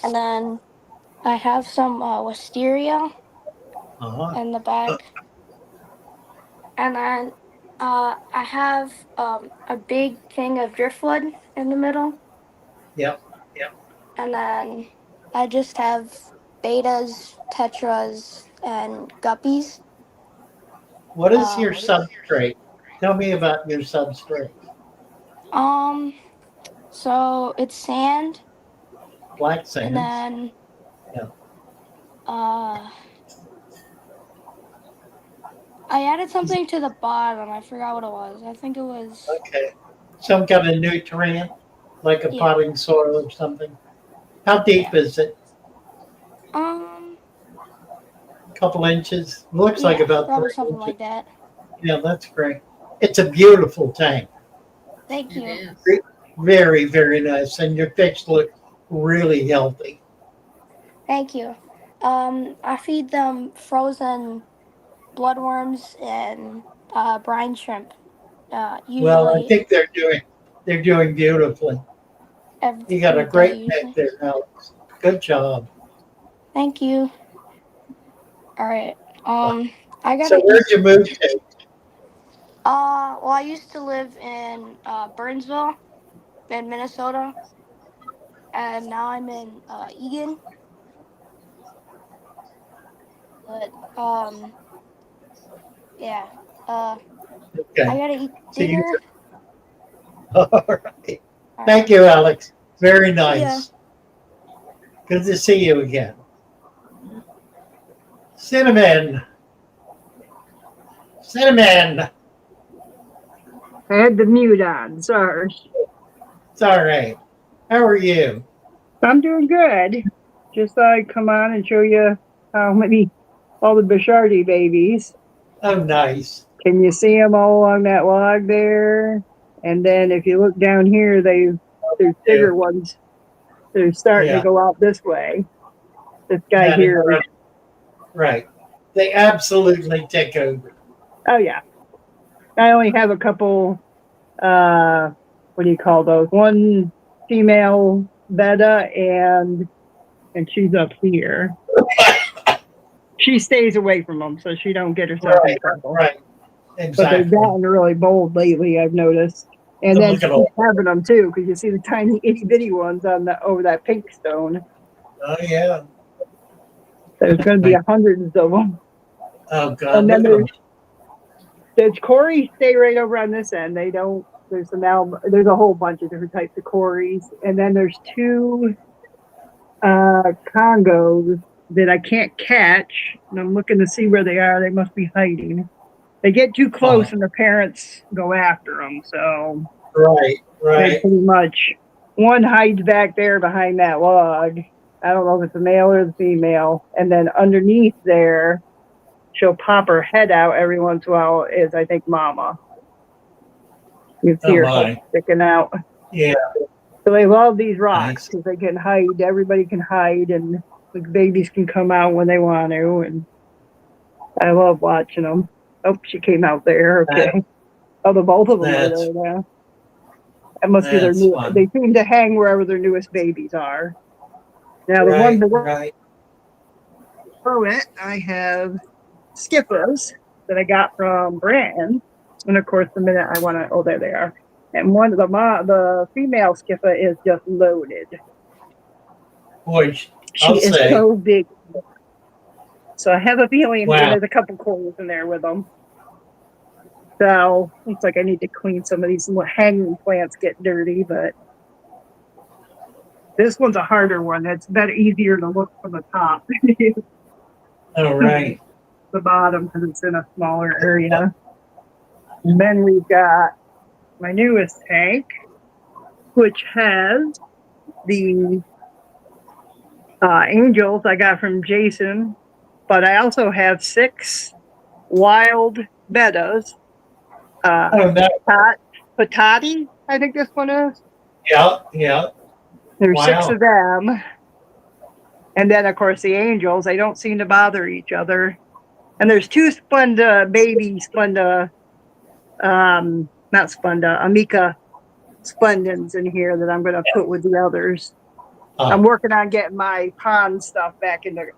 [SPEAKER 9] and then I have some wisteria
[SPEAKER 2] Uh-huh.
[SPEAKER 9] in the back. And then I have a big thing of driftwood in the middle.
[SPEAKER 2] Yep.
[SPEAKER 9] And then I just have betas, tetras, and guppies.
[SPEAKER 2] What is your substrate? Tell me about your substrate.
[SPEAKER 9] So it's sand,
[SPEAKER 2] Black
[SPEAKER 9] and
[SPEAKER 2] sands.
[SPEAKER 9] then
[SPEAKER 2] Yeah.
[SPEAKER 9] I added something to the bottom. I forgot what it was. I think it was
[SPEAKER 2] Okay. Some kind of nutrient. like a
[SPEAKER 9] Yeah.
[SPEAKER 2] potting soil or something? How deep is it? Couple inches? Looks like
[SPEAKER 9] Yeah,
[SPEAKER 2] about
[SPEAKER 9] probably
[SPEAKER 2] 3
[SPEAKER 9] something
[SPEAKER 2] inches.
[SPEAKER 9] like that.
[SPEAKER 2] Yeah, that's great. It's a beautiful tank.
[SPEAKER 9] Thank
[SPEAKER 5] It
[SPEAKER 9] you.
[SPEAKER 5] is.
[SPEAKER 2] Very, very nice. And your fish look really healthy.
[SPEAKER 9] Thank you. I feed them frozen bloodworms and brine shrimp.
[SPEAKER 2] Well, I
[SPEAKER 9] Usually
[SPEAKER 2] think they're doing beautifully. You got a
[SPEAKER 9] every day.
[SPEAKER 2] great tank
[SPEAKER 9] Usually.
[SPEAKER 2] there, Alex. Good job.
[SPEAKER 9] Thank you. All right. I
[SPEAKER 2] So
[SPEAKER 9] gotta
[SPEAKER 2] where'd
[SPEAKER 9] eat.
[SPEAKER 2] you move to?
[SPEAKER 9] Well, I used to live in Burnsville, in Minnesota, and now I'm in Egan. But yeah. I
[SPEAKER 2] Okay.
[SPEAKER 9] gotta eat
[SPEAKER 2] So you
[SPEAKER 9] dinner.
[SPEAKER 2] all right.
[SPEAKER 9] All right.
[SPEAKER 2] Thank you, Alex. Very
[SPEAKER 9] See ya.
[SPEAKER 2] nice. Good to see you again. Cinnamon. Cinnamon.
[SPEAKER 10] I had the mute on. Sorry.
[SPEAKER 2] It's all right. How are you?
[SPEAKER 10] I'm doing good. Just thought I'd come on and show you how many, all the Bishardi babies.
[SPEAKER 2] Oh, nice.
[SPEAKER 10] Can you see them all along that log there? And then if you look down here, there's bigger ones. They're starting to
[SPEAKER 2] Yeah,
[SPEAKER 10] go out this way. This guy
[SPEAKER 2] that is
[SPEAKER 10] here.
[SPEAKER 2] right. Right. They absolutely take over.
[SPEAKER 10] Oh yeah. I only have a couple, what do you call those? One female betta and she's up here. She stays away from them so she don't get herself in trouble.
[SPEAKER 2] Right.
[SPEAKER 10] But they've
[SPEAKER 2] Exactly.
[SPEAKER 10] gotten really bold lately, I've noticed. And
[SPEAKER 2] So
[SPEAKER 10] then
[SPEAKER 2] look at
[SPEAKER 10] she's
[SPEAKER 2] all.
[SPEAKER 10] having them too, because you see the tiny itty bitty ones on the over that pink stone.
[SPEAKER 2] Oh, yeah.
[SPEAKER 10] There's going to be hundreds of them.
[SPEAKER 2] Oh, God.
[SPEAKER 10] And then
[SPEAKER 2] Look at them.
[SPEAKER 10] there's Corys stay right over on this end. They don't. There's there's a whole bunch of different types of Corys, and then there's two Congos that I can't catch, and I'm looking to see where they are. They must be hiding. They get too close, and the parents go after them. So
[SPEAKER 2] Right.
[SPEAKER 10] they
[SPEAKER 2] Right.
[SPEAKER 10] pretty much one hides back there behind that log. I don't know if it's a male or the female, and then underneath there, she'll pop her head out every once in a while. Is I think Mama. You can see her head sticking out.
[SPEAKER 2] Yeah.
[SPEAKER 10] So they love these rocks
[SPEAKER 2] Nice.
[SPEAKER 10] because they can hide. Everybody can hide, and the babies can come out when they want to. And I love watching them. Oh, she came out there. Okay. Oh, the both of them are there now. That must be their new.
[SPEAKER 2] fun.
[SPEAKER 10] They seem to hang wherever their newest babies are. Now the
[SPEAKER 2] Right.
[SPEAKER 10] one
[SPEAKER 2] Right.
[SPEAKER 10] below it, I have skippers that I got from Brand, and of course, the minute I want to, oh, there they are. And one of the female skipper is just loaded.
[SPEAKER 2] Boy,
[SPEAKER 10] She
[SPEAKER 2] I'll
[SPEAKER 10] is
[SPEAKER 2] say.
[SPEAKER 10] so big. So I have a feeling
[SPEAKER 2] Wow.
[SPEAKER 10] there's a couple coils in there with them. So looks like I need to clean some of these hanging plants get dirty, but this one's a harder one. It's easier to look from the top.
[SPEAKER 2] All right.
[SPEAKER 10] The bottom because it's in a smaller area. And then we've got my newest tank, which has the angels I got from Jason, but I also have 6 wild bettas.
[SPEAKER 2] Oh, no.
[SPEAKER 10] Patati, I think this one is.
[SPEAKER 2] Yeah. Yeah.
[SPEAKER 10] There's 6
[SPEAKER 2] Wow.
[SPEAKER 10] of them. And then, of course, the angels, they don't seem to bother each other. And there's 2 baby not Splenda, Amica splendens in here that I'm going to put with the others. I'm working on getting my pond stuff back in the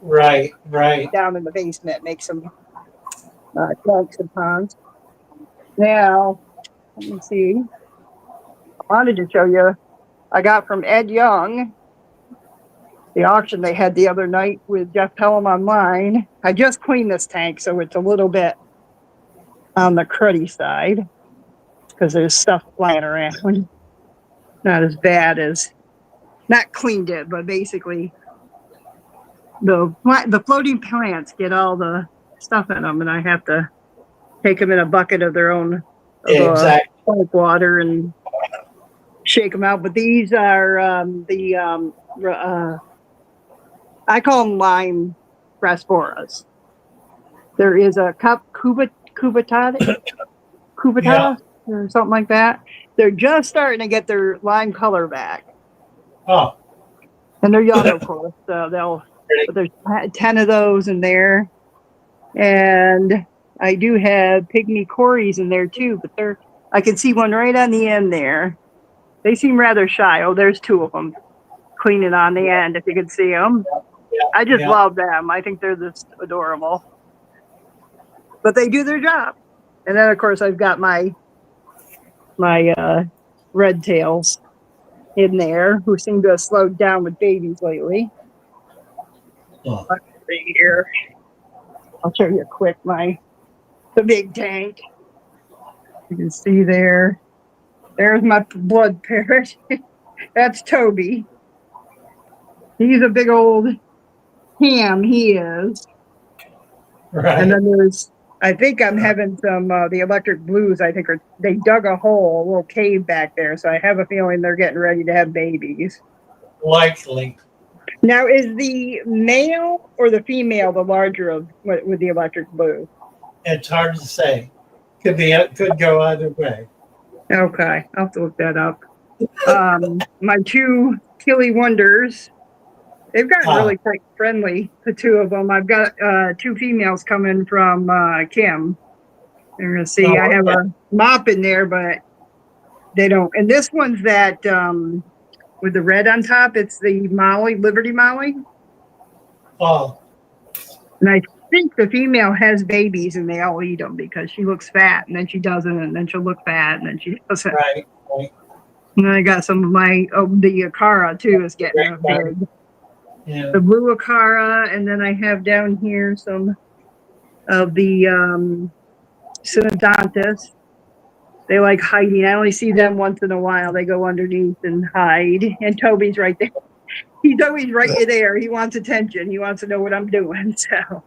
[SPEAKER 2] Right.
[SPEAKER 10] down in the basement, make some tanks and ponds. Now, let me see. I wanted to show you. I got from Ed Young the auction they had the other night with Jeff Pelham online. I just cleaned this tank, so it's a little bit on the cruddy side because there's stuff flying around. Not as bad as, not cleaned it, but basically the floating plants get all the stuff in them, and I have to take them in a bucket of their own
[SPEAKER 2] Exactly.
[SPEAKER 10] water and shake them out. But these are I call them lime rasporas. There is a cubatata or something like that. They're just starting to get their lime color back.
[SPEAKER 2] Oh,
[SPEAKER 10] And they're young, of course. So but there's 10 of those in there. And I do have pygmy cories in there too, but I can see one right on the end there. They seem rather shy. Oh, there's 2 of them cleaning on the end, if you can see them. I just love them. I think they're just adorable. But they do their job. And then, of course, I've got my red tails in there, who seem to have slowed down with babies lately.
[SPEAKER 2] Oh.
[SPEAKER 10] Let's see here. I'll show you quick the big tank. You can see there. There's my blood parrot. That's Toby. He's a big old ham, he is.
[SPEAKER 2] Right.
[SPEAKER 10] And then I think I'm having some, the electric blues, I think they dug a hole, a little cave back there. So I have a feeling they're getting ready to have babies.
[SPEAKER 2] Likely.
[SPEAKER 10] Now, is the male or the female the larger with the electric blue?
[SPEAKER 2] It's hard to say. Could go either way.
[SPEAKER 10] Okay, I'll have to look that up. My 2 Killy Wonders, they've gotten really quite friendly, the 2 of them. I've got 2 females coming from Kim. You're going to see I have a mop in there, but they don't. And this one's that with the red on top, it's the Liberty Molly.
[SPEAKER 2] Oh.
[SPEAKER 10] And I think the female has babies and they all eat them because she looks fat and then she doesn't, and then she'll look fat and then she doesn't.
[SPEAKER 2] Right.
[SPEAKER 10] And then I got some of the Acara too is getting big.
[SPEAKER 2] Yeah.
[SPEAKER 10] The blue Acara, and then I have down here some of the Synodontis. They like hiding. I only see them once in a while. They go underneath and hide. And Toby's right there. He's always right there. He wants attention. He wants to know what I'm doing. So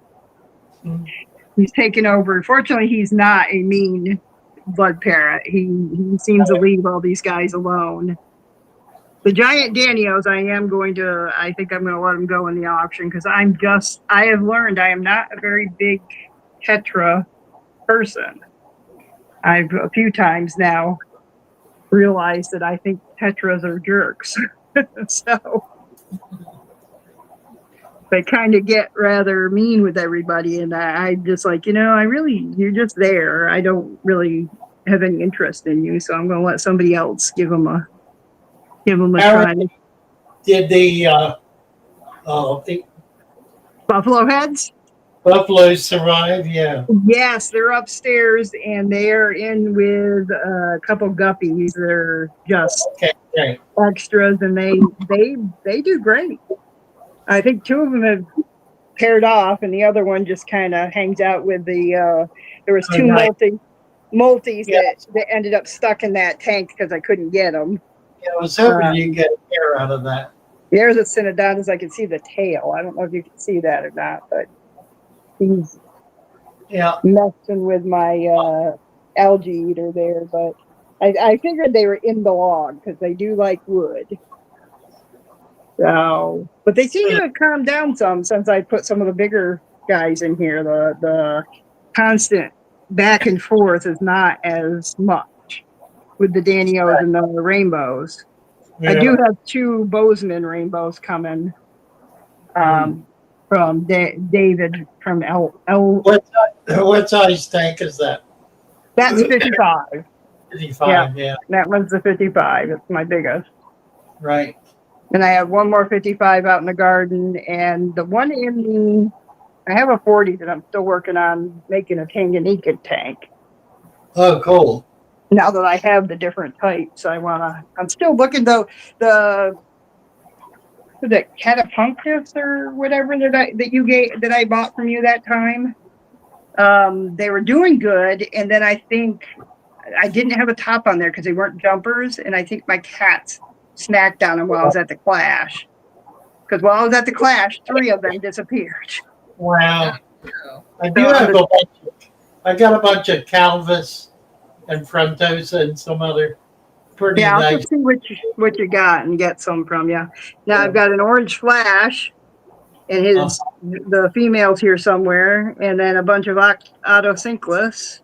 [SPEAKER 10] he's taking over. Fortunately, he's not a mean blood parrot. He seems to leave all these guys alone. The giant Danios, I think I'm going to let them go in the auction because I have learned I am not a very big Tetra person. I've a few times now realized that I think Tetras are jerks. So they kind of get rather mean with everybody. And I just like, you're just there. I don't really have any interest in you. So I'm going to let somebody else give them a try.
[SPEAKER 2] Did the
[SPEAKER 10] Buffalo heads?
[SPEAKER 2] buffaloes survive? Yeah.
[SPEAKER 10] Yes, they're upstairs and they're in with a couple guppies. They're just extras and they do great. I think 2 of them have paired off and the other one just kind of hangs out with there was 2 multis that ended up stuck in that tank because I couldn't get them.
[SPEAKER 2] Yeah, I was hoping you get a pair out of that.
[SPEAKER 10] There's a Synodontis. I can see the tail. I don't know if you can see that or not, but he's messing with my algae eater there. But I figured they were in the log because they do like wood. So, but they seem to have calmed down some since I put some of the bigger guys in here. The constant back and forth is not as much with the Danios and the rainbows. Yeah. I do have 2 Bozeman rainbows coming from David from L.
[SPEAKER 2] What size tank is that?
[SPEAKER 10] That's 55.
[SPEAKER 2] 55, yeah.
[SPEAKER 10] That one's the 55. It's my biggest.
[SPEAKER 2] Right.
[SPEAKER 10] And I have one more 55 out in the garden, and the one I have a 40 that I'm still working on making a Tanganyika tank.
[SPEAKER 2] Oh, cool.
[SPEAKER 10] Now that I have the different types, I'm still looking though, the Catapunctus or whatever that I bought from you that time. They wwere doing good, and then I think I didn't have a top on there because they weren't jumpers, and I think my cats snacked on them while I was at the clash. Because while I was at the clash, 3 of them disappeared.
[SPEAKER 2] Wow. I got a bunch of Calvus and Frontosa and some other pretty
[SPEAKER 10] Yeah, I'll
[SPEAKER 2] nice.
[SPEAKER 10] just see what you got and get some from you. Now I've got an orange flash, and the female's here somewhere, and then a bunch of autocinchus,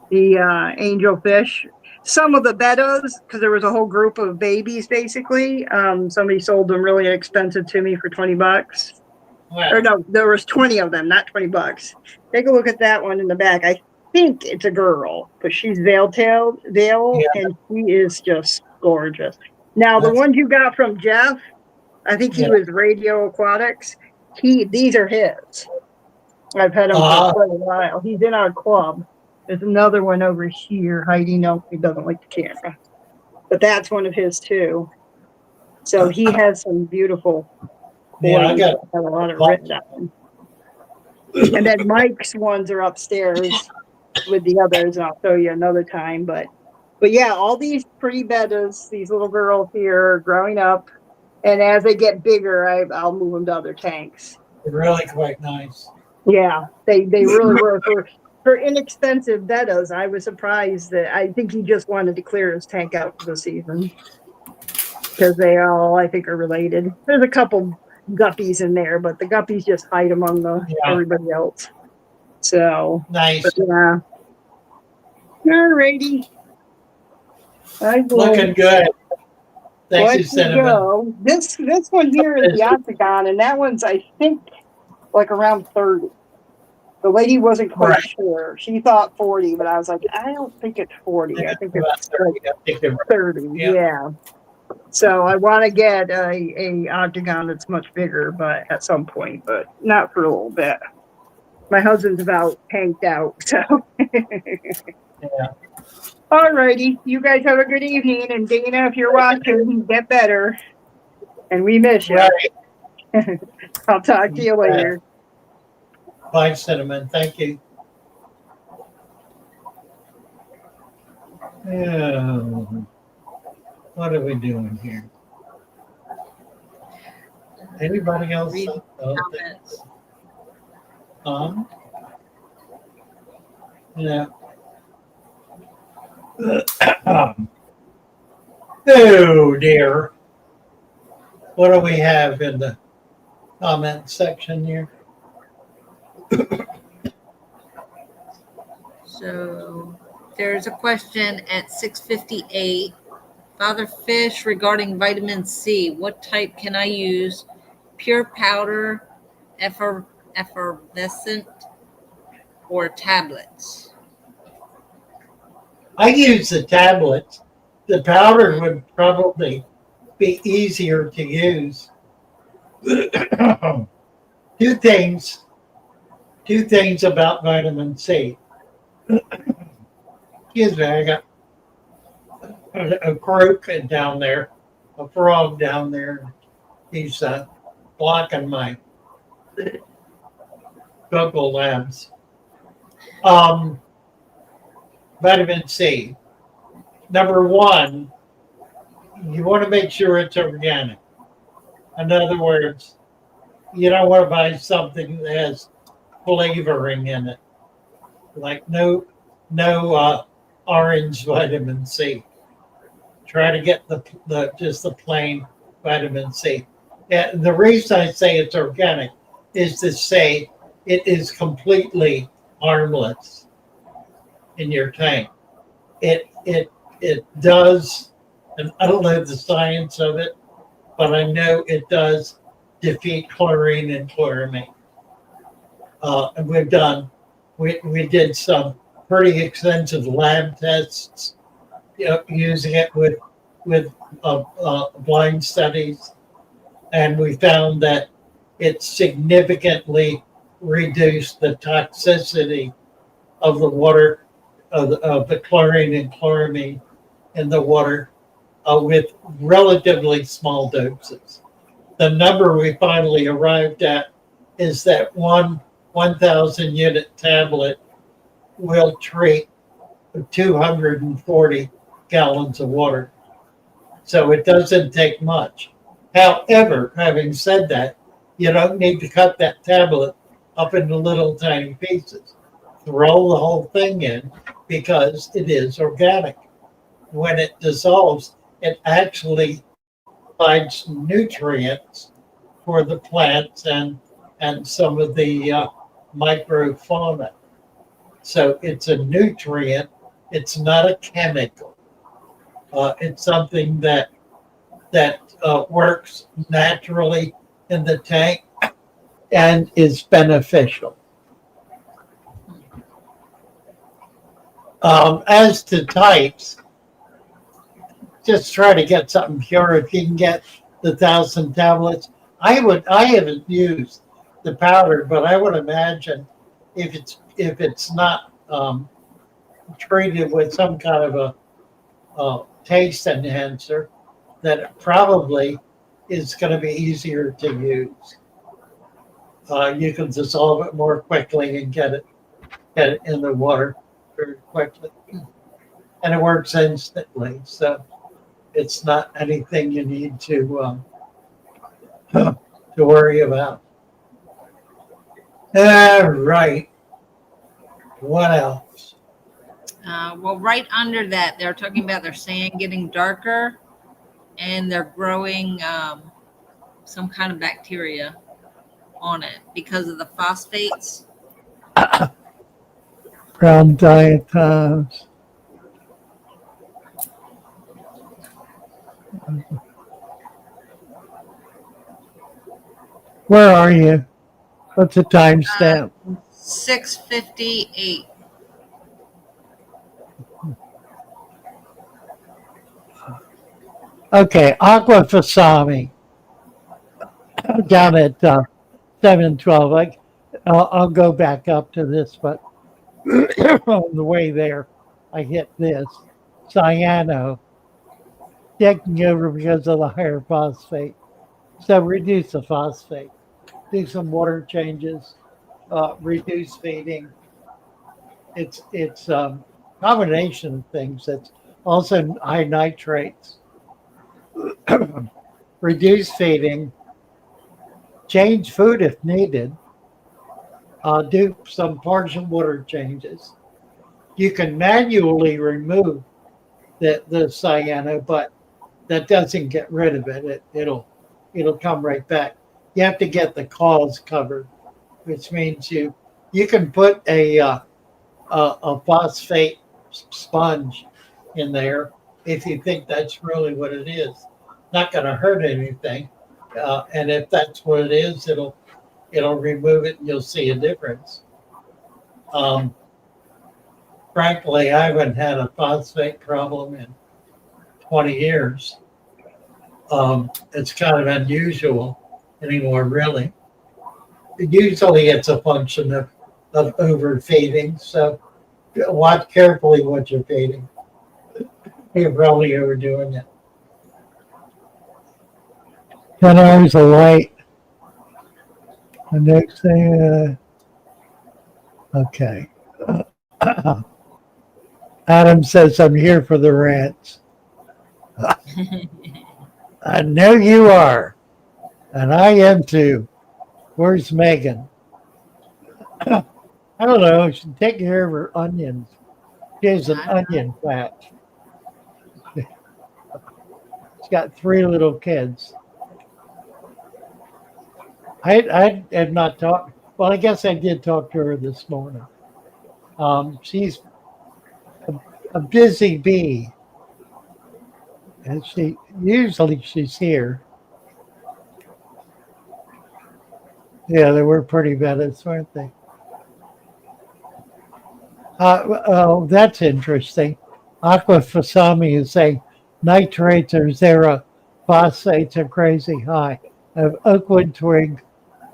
[SPEAKER 10] the angelfish. Some of the bettas, because there was a whole group of babies basically. Somebody sold them really expensive to me for $20.
[SPEAKER 2] Wow.
[SPEAKER 10] Or no, there was 20 of them, not $20. Take a look at that one in the back. I think it's a girl, but she's veil, and she is just gorgeous. Now, the ones you got from Jeff, I think he was Radio Aquatics. These are his. I've had him for quite a while. He's in our club. There's another one over here hiding. No, he doesn't like the camera. But that's one of his too. So he has some beautiful
[SPEAKER 2] I got
[SPEAKER 10] a lot of written down. And then Mike's ones are upstairs with the others, and I'll show you another time. But yeah, all these pretty bettas, these little girls here are growing up, and as they get bigger, I'll move them to other tanks.
[SPEAKER 2] They're really quite nice.
[SPEAKER 10] Yeah, they really were for inexpensive bettas. I was surprised that I think he just wanted to clear his tank out for the season because they all I think are related. There's a couple guppies in there, but the guppies just hide among everybody else. So
[SPEAKER 2] nice.
[SPEAKER 10] Yeah. Alrighty.
[SPEAKER 2] Looking good. Thank you, Cinnamon.
[SPEAKER 10] This one here is the octagon, and that one's I think like around 30. The lady wasn't quite sure. She thought 40, but I was like, I don't think it's 40. I think it's 30. Yeah. So I want to get a octagon that's much bigger, but at some point, but not for a little bit. My husband's about tanked out, so.
[SPEAKER 2] Yeah.
[SPEAKER 10] All righty. You guys have a good evening, and Dana, if you're watching, get better. And we miss you.
[SPEAKER 2] Right.
[SPEAKER 10] I'll talk to you later.
[SPEAKER 2] Bye, Cinnamon. Thank you. What are we doing here? Anybody else? Yeah. Oh dear. What do we have in the comment section here?
[SPEAKER 5] So there's a question at 6:58. Father Fish, regarding vitamin C, what type can I use? Pure powder, effervescent, or tablets?
[SPEAKER 2] I use the tablets. The powder would probably be easier to use. Two things about vitamin C. Excuse me, I got a croak down there, a frog down there. He's blocking my vocal labs. Vitamin C. Number one, you want to make sure it's organic. In other words, you don't want to buy something that has flavoring in it, like no orange vitamin C. Try to get the just the plain vitamin C. And the reason I say it's organic is to say it is completely harmless in your tank. It does, and I don't know the science of it, but I know it does defeat chlorine and chloramine. And we did some pretty extensive lab tests, using it with blind studies, and we found that it significantly reduced the toxicity of the water, of the chlorine and chloramine in the water, with relatively small doses. The number we finally arrived at is that 1,000 unit tablet will treat 240 gallons of water. So it doesn't take much. However, having said that, you don't need to cut that tablet up into little tiny pieces. Throw the whole thing in because it is organic. when it dissolves, it actually provides nutrients for the plants and some of the microfauna. So it's a nutrient. It's not a chemical. It's something that works naturally in the tank and is beneficial. As to types, just try to get something pure. If you can get the 1,000 tablets, I haven't used the powder, but I would imagine if it's not treated with some kind of a taste enhancer, that it probably is going to be easier to use. You can dissolve it more quickly and get it in the water very quickly, and it works instantly. So it's not anything you need to to worry about. All right. What else?
[SPEAKER 5] Well, right under that, they're talking about their sand getting darker and they're growing some kind of bacteria on it because of the phosphates.
[SPEAKER 2] Brown diatoms. Where are you? What's the timestamp?
[SPEAKER 5] 6:58.
[SPEAKER 2] Okay, Aqua Fasami down at 712. I'll go back up to this, but on the way there, I hit this cyano taking over because of the higher phosphate. So reduce the phosphate, do some water changes, reduce feeding. It's combination of things. It's also high nitrates. Reduce feeding, change food if needed, do some partial water changes. You can manually remove the cyano, but that doesn't get rid of it. It'll come right back. You have to get the cause covered, which means you can put a phosphate sponge in there if you think that's really what it is. Not going to hurt anything, and if that's what it is, it'll remove it, and you'll see a difference. Frankly, I haven't had a phosphate problem in 20 years. It's kind of unusual anymore, really. Usually it's a function of overfeeding, so watch carefully what you're feeding. You're probably overdoing it. 10 hours of light. The next thing, okay. Adam says, I'm here for the rants. I know you are, and I am too. Where's Megan? I don't know. She's taking care of her onions. She has an onion patch. She's got 3 little kids. I have not talked. Well, I guess I did talk to her this morning. She's a busy bee, and she's here. Yeah, they were pretty venomous, weren't they? Oh, that's interesting. Aqua Fasami is saying nitrates are zero, phosphates are crazy high. I have oakwood twig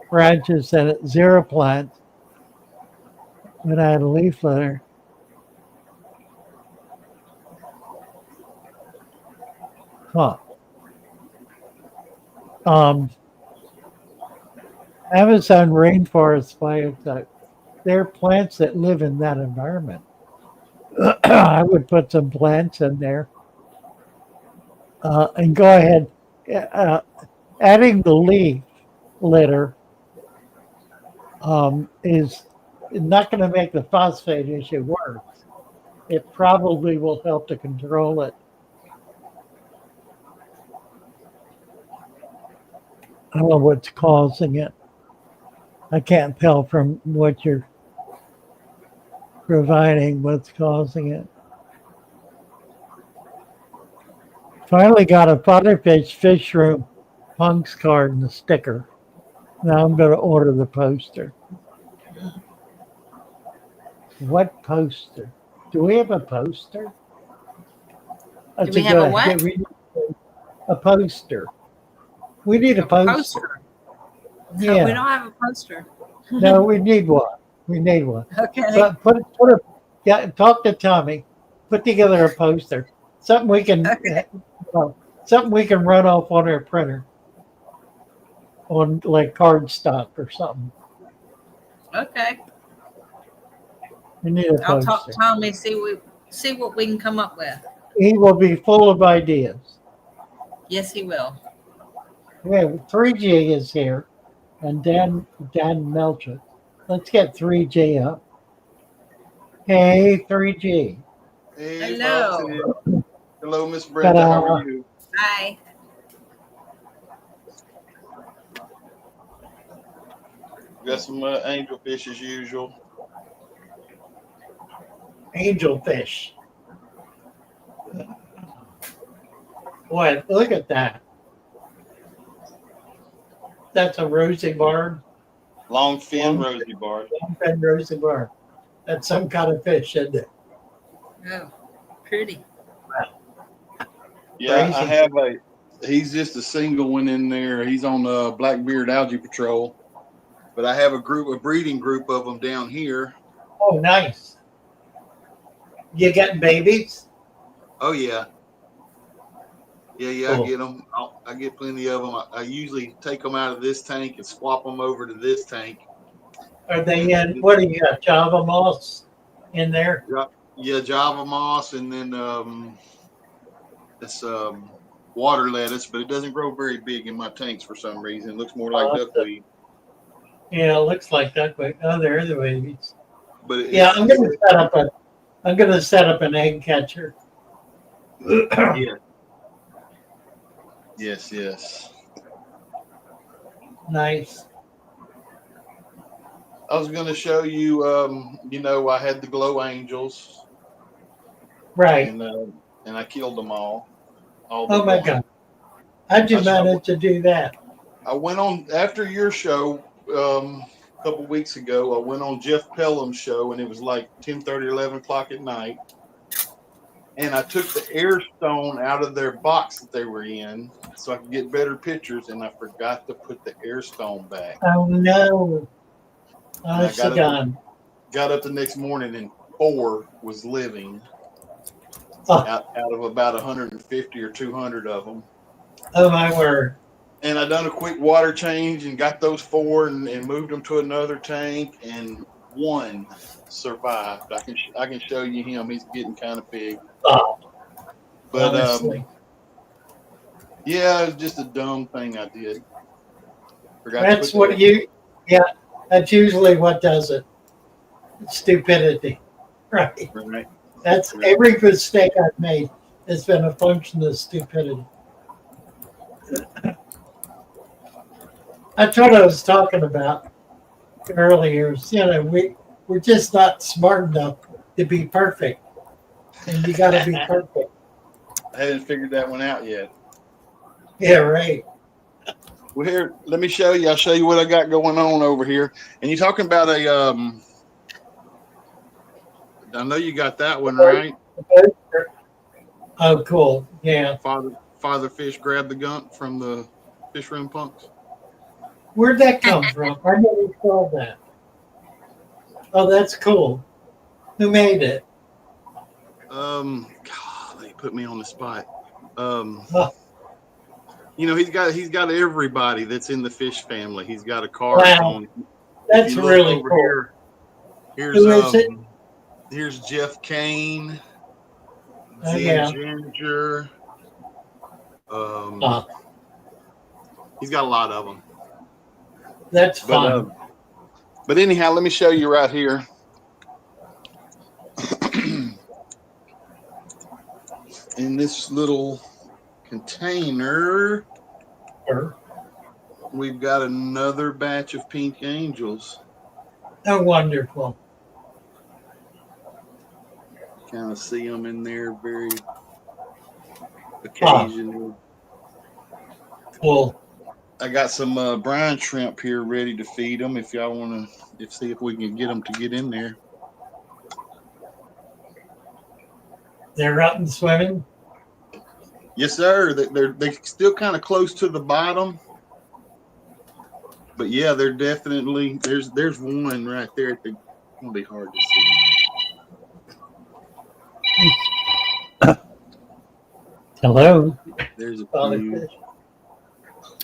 [SPEAKER 2] branches and at 0 plants. When I had a leaf litter. Huh. Amazon rainforest biotype. There are plants that live in that environment. I would put some plants in there. And go ahead. Adding the leaf litter is not going to make the phosphate issue worse. It probably will help to control it I don't know what's causing it. I can't tell from what you're providing what's causing it. Finally got a Butterfish Fish Room Punks card and a sticker. Now I'm going to order the poster. What poster? Do we have a poster?
[SPEAKER 5] Do we have a what?
[SPEAKER 2] We need a poster. We need a poster.
[SPEAKER 5] No,
[SPEAKER 2] Yeah.
[SPEAKER 5] we don't have a poster.
[SPEAKER 2] No, we need one. We need one.
[SPEAKER 5] Okay.
[SPEAKER 2] But talk to Tommy. Put together a poster. Something we can something we can run off on our printer. On like cardstock or something.
[SPEAKER 5] Okay.
[SPEAKER 2] We need a poster.
[SPEAKER 5] I'll talk to Tommy, see what we can come up with.
[SPEAKER 2] He will be full of ideas.
[SPEAKER 5] Yes, he will.
[SPEAKER 2] Yeah, 3G is here, and Dan Melcher. Let's get 3G up. Hey, 3G.
[SPEAKER 11] Hey,
[SPEAKER 5] hello.
[SPEAKER 11] Foxy. Hello, Miss Brenda. How are you?
[SPEAKER 5] Hi.
[SPEAKER 11] Got some angelfish as usual.
[SPEAKER 2] Angelfish. Boy, look at that. That's a rosy barb.
[SPEAKER 11] Long fin rosy barb.
[SPEAKER 2] Long fin rosy barb. That's some kind of fish, isn't it?
[SPEAKER 5] Oh, pretty.
[SPEAKER 11] Yeah,
[SPEAKER 2] Crazy.
[SPEAKER 11] I have he's just a single one in there. He's on the Blackbeard Algae Patrol. But I have a breeding group of them down here.
[SPEAKER 2] Oh, nice. You getting babies?
[SPEAKER 11] Oh, yeah. Yeah,
[SPEAKER 2] Cool.
[SPEAKER 11] I get them. I get plenty of them. I usually take them out of this tank and swap them over to this tank.
[SPEAKER 2] Are they in, what do you got, Java moss in there?
[SPEAKER 11] Yeah, Java moss, and then this water lettuce, but it doesn't grow very big in my tanks for some reason. It looks more like duckweed.
[SPEAKER 2] Yeah, it looks like duckweed. Oh, there are the babies.
[SPEAKER 11] But
[SPEAKER 2] yeah, I'm gonna set up an egg catcher.
[SPEAKER 11] Yeah. Yes.
[SPEAKER 2] Nice.
[SPEAKER 11] I was going to show you. I had the glow angels,
[SPEAKER 2] Right.
[SPEAKER 11] and I killed them all.
[SPEAKER 2] Oh my God! How'd you manage to do that?
[SPEAKER 11] I went on after your show a couple weeks ago. I went on Jeff Pelham's show, and it was like 10:30, 11 o'clock at night. And I took the air stone out of their box that they were in so I could get better pictures, and I forgot to put the air stone back.
[SPEAKER 2] Oh no! Honest to God.
[SPEAKER 11] Got up the next morning, and 4 was living out of about 150 or 200 of them.
[SPEAKER 2] Oh my word!
[SPEAKER 11] And I done a quick water change and got those 4 and moved them to another tank, and 1 survived. I can show you him. He's getting kind of big.
[SPEAKER 2] Oh,
[SPEAKER 11] but yeah, it was just a dumb thing I did.
[SPEAKER 2] That's that's usually what does it. Stupidity, right? That's every mistake I've made has been a function of stupidity. That's what I was talking about earlier. We're just not smart enough to be perfect, and you got to be perfect.
[SPEAKER 11] I haven't figured that one out yet.
[SPEAKER 2] Yeah, right.
[SPEAKER 11] Well, here, let me show you. I'll show you what I got going on over here. And you're talking about I know you got that one right.
[SPEAKER 2] Oh, cool. Yeah.
[SPEAKER 11] Father Fish grabbed the gunk from the fish room punks.
[SPEAKER 2] Where'd that come from? I never saw that. Oh, that's cool. Who made it?
[SPEAKER 11] God, they put me on the spot. He's got everybody that's in the fish family. He's got a card on.
[SPEAKER 2] That's really cool.
[SPEAKER 11] Who is it? Here's Jeff Kane. Ginger. He's got a lot of them.
[SPEAKER 2] That's fun.
[SPEAKER 11] But anyhow, let me show you right here. In this little container, we've got another batch of pink angels.
[SPEAKER 2] Oh, wonderful.
[SPEAKER 11] Kind of see them in there very occasionally.
[SPEAKER 2] Cool.
[SPEAKER 11] I got some brine shrimp here ready to feed them. If y'all want to, see if we can get them to get in there.
[SPEAKER 2] They're out and swimming.
[SPEAKER 11] Yes, sir. They're still kind of close to the bottom, but yeah, they're definitely there's one right there. It's gonna be hard to see.
[SPEAKER 2] Hello.
[SPEAKER 11] There's a
[SPEAKER 2] Father
[SPEAKER 11] few.
[SPEAKER 2] fish.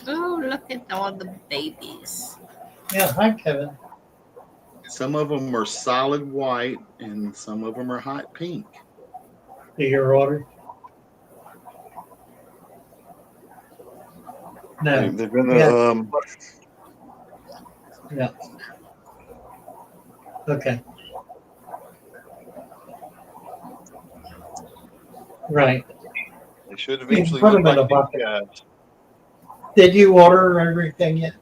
[SPEAKER 5] Oh, look at all the babies.
[SPEAKER 2] Yeah, hi, Kevin.
[SPEAKER 11] Some of them are solid white, and some of them are hot pink.
[SPEAKER 2] Do your order? No.
[SPEAKER 11] They're gonna
[SPEAKER 2] Yeah. Okay. Right.
[SPEAKER 11] They should
[SPEAKER 2] You
[SPEAKER 11] eventually
[SPEAKER 2] put
[SPEAKER 11] look
[SPEAKER 2] them in a
[SPEAKER 11] like
[SPEAKER 2] bucket.
[SPEAKER 11] these guys.
[SPEAKER 2] Did you order everything yet?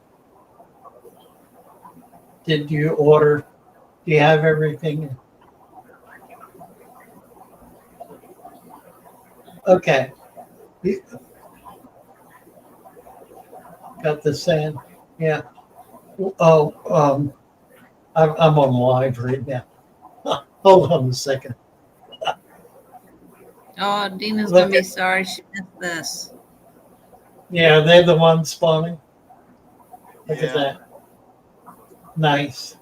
[SPEAKER 2] Did you order? Do you have everything? Okay. Got the sand? Yeah. Oh, I'm on live right now. Hold on a second.
[SPEAKER 5] Oh, Dina's
[SPEAKER 2] Look
[SPEAKER 5] gonna be
[SPEAKER 2] at-
[SPEAKER 5] sorry she missed this.
[SPEAKER 2] Yeah, they're the ones spawning. Look
[SPEAKER 11] Yeah.
[SPEAKER 2] at that. Nice.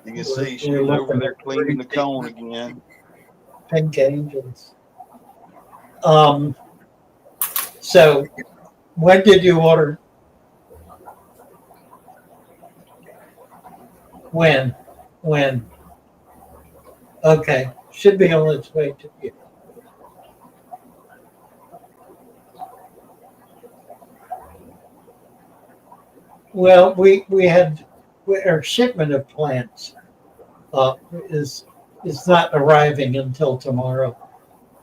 [SPEAKER 11] You can see she's
[SPEAKER 2] We're
[SPEAKER 11] over
[SPEAKER 2] looking
[SPEAKER 11] there
[SPEAKER 2] at
[SPEAKER 11] cleaning the
[SPEAKER 2] three
[SPEAKER 11] cone again.
[SPEAKER 2] pink angels. So when did you order? When? Okay. Should be on its way to you. Well, we had our shipment of plants is not arriving until tomorrow,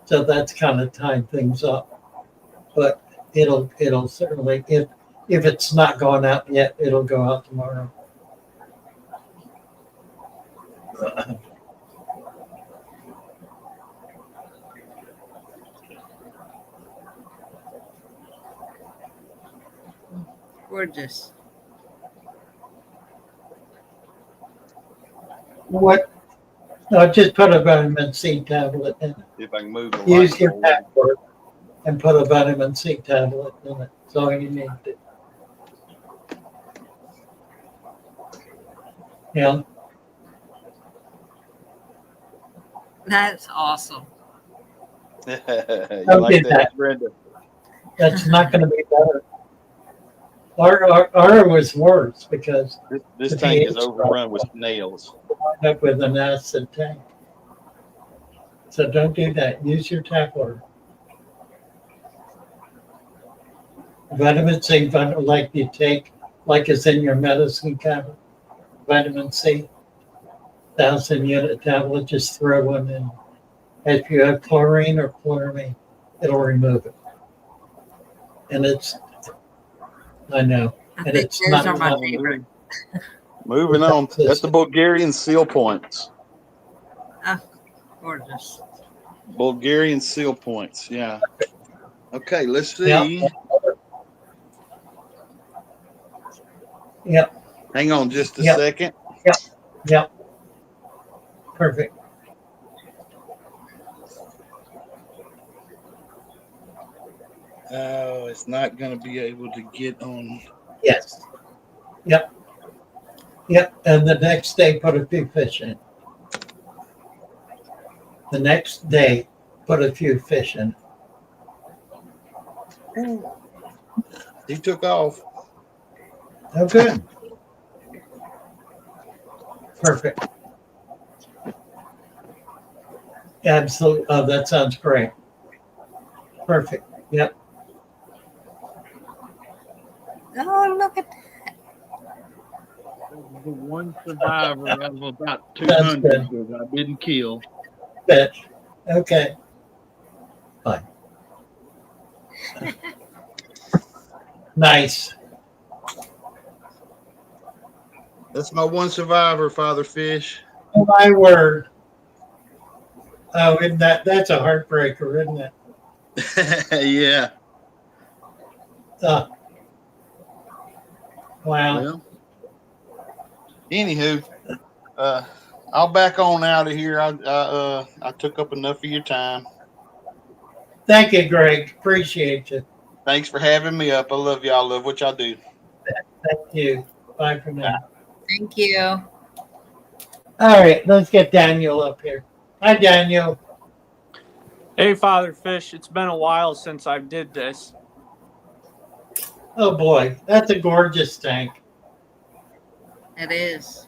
[SPEAKER 2] so that's kind of tied things up. But it'll certainly, if it's not gone out yet, it'll go out tomorrow.
[SPEAKER 5] Gorgeous.
[SPEAKER 2] What? No, just put a vitamin C tablet in it.
[SPEAKER 11] If I can move the
[SPEAKER 2] Use
[SPEAKER 11] light
[SPEAKER 2] your
[SPEAKER 11] forward.
[SPEAKER 2] password and put a vitamin C tablet in it. That's all you need to. Yeah.
[SPEAKER 5] That's awesome.
[SPEAKER 11] You
[SPEAKER 2] Don't
[SPEAKER 11] like
[SPEAKER 2] do
[SPEAKER 11] that,
[SPEAKER 2] that.
[SPEAKER 11] Brenda?
[SPEAKER 2] That's not going to be better. Our was worse because
[SPEAKER 11] This
[SPEAKER 2] the
[SPEAKER 11] tank is
[SPEAKER 2] pH
[SPEAKER 11] overrun with snails.
[SPEAKER 2] wound up with an acid tank. So don't do that. Use your tap water. Vitamin C, like you take, like it's in your medicine cabinet. Vitamin C, 1,000-unit tablet. Just throw one in. If you have chlorine or chloramine, it'll remove it. And it's, I know,
[SPEAKER 5] I
[SPEAKER 2] and
[SPEAKER 5] think
[SPEAKER 2] it's
[SPEAKER 5] those
[SPEAKER 2] not
[SPEAKER 5] are my
[SPEAKER 2] enough.
[SPEAKER 5] favorite.
[SPEAKER 11] Moving on. That's the Bulgarian seal points.
[SPEAKER 5] Ah, gorgeous.
[SPEAKER 11] Bulgarian seal points. Yeah. Okay, let's see.
[SPEAKER 2] Yeah. Yep.
[SPEAKER 11] Hang on just a
[SPEAKER 2] Yep.
[SPEAKER 11] second.
[SPEAKER 2] Yep. Perfect.
[SPEAKER 11] Oh, it's not going to be able to get on.
[SPEAKER 2] Yes. Yep. Yep. And the next day, put a few fish in. The next day, put a few fish in.
[SPEAKER 11] He took off.
[SPEAKER 2] Oh, good. Perfect. Absolutely. Oh, that sounds great. Perfect. Yep.
[SPEAKER 5] Oh, look at
[SPEAKER 11] The one survivor out of about
[SPEAKER 2] That's
[SPEAKER 11] 200
[SPEAKER 2] good.
[SPEAKER 11] that I didn't kill.
[SPEAKER 2] Fish. Okay. Fine. Nice.
[SPEAKER 11] That's my one survivor, Father Fish.
[SPEAKER 2] Oh, my word. Oh, isn't that's a heartbreaker, isn't it?
[SPEAKER 11] Yeah.
[SPEAKER 2] Uh, wow.
[SPEAKER 11] Well, anywho, I'll back on out of here. I took up enough of your time.
[SPEAKER 2] Thank you, Greg. Appreciate you.
[SPEAKER 11] Thanks for having me up. I love y'all. Love what y'all do.
[SPEAKER 2] Thank you. Bye for now.
[SPEAKER 5] Thank you.
[SPEAKER 2] All right, let's get Daniel up here. Hi, Daniel.
[SPEAKER 12] Hey, Father Fish, it's been a while since I did this.
[SPEAKER 2] Oh boy, that's a gorgeous tank.
[SPEAKER 5] It is.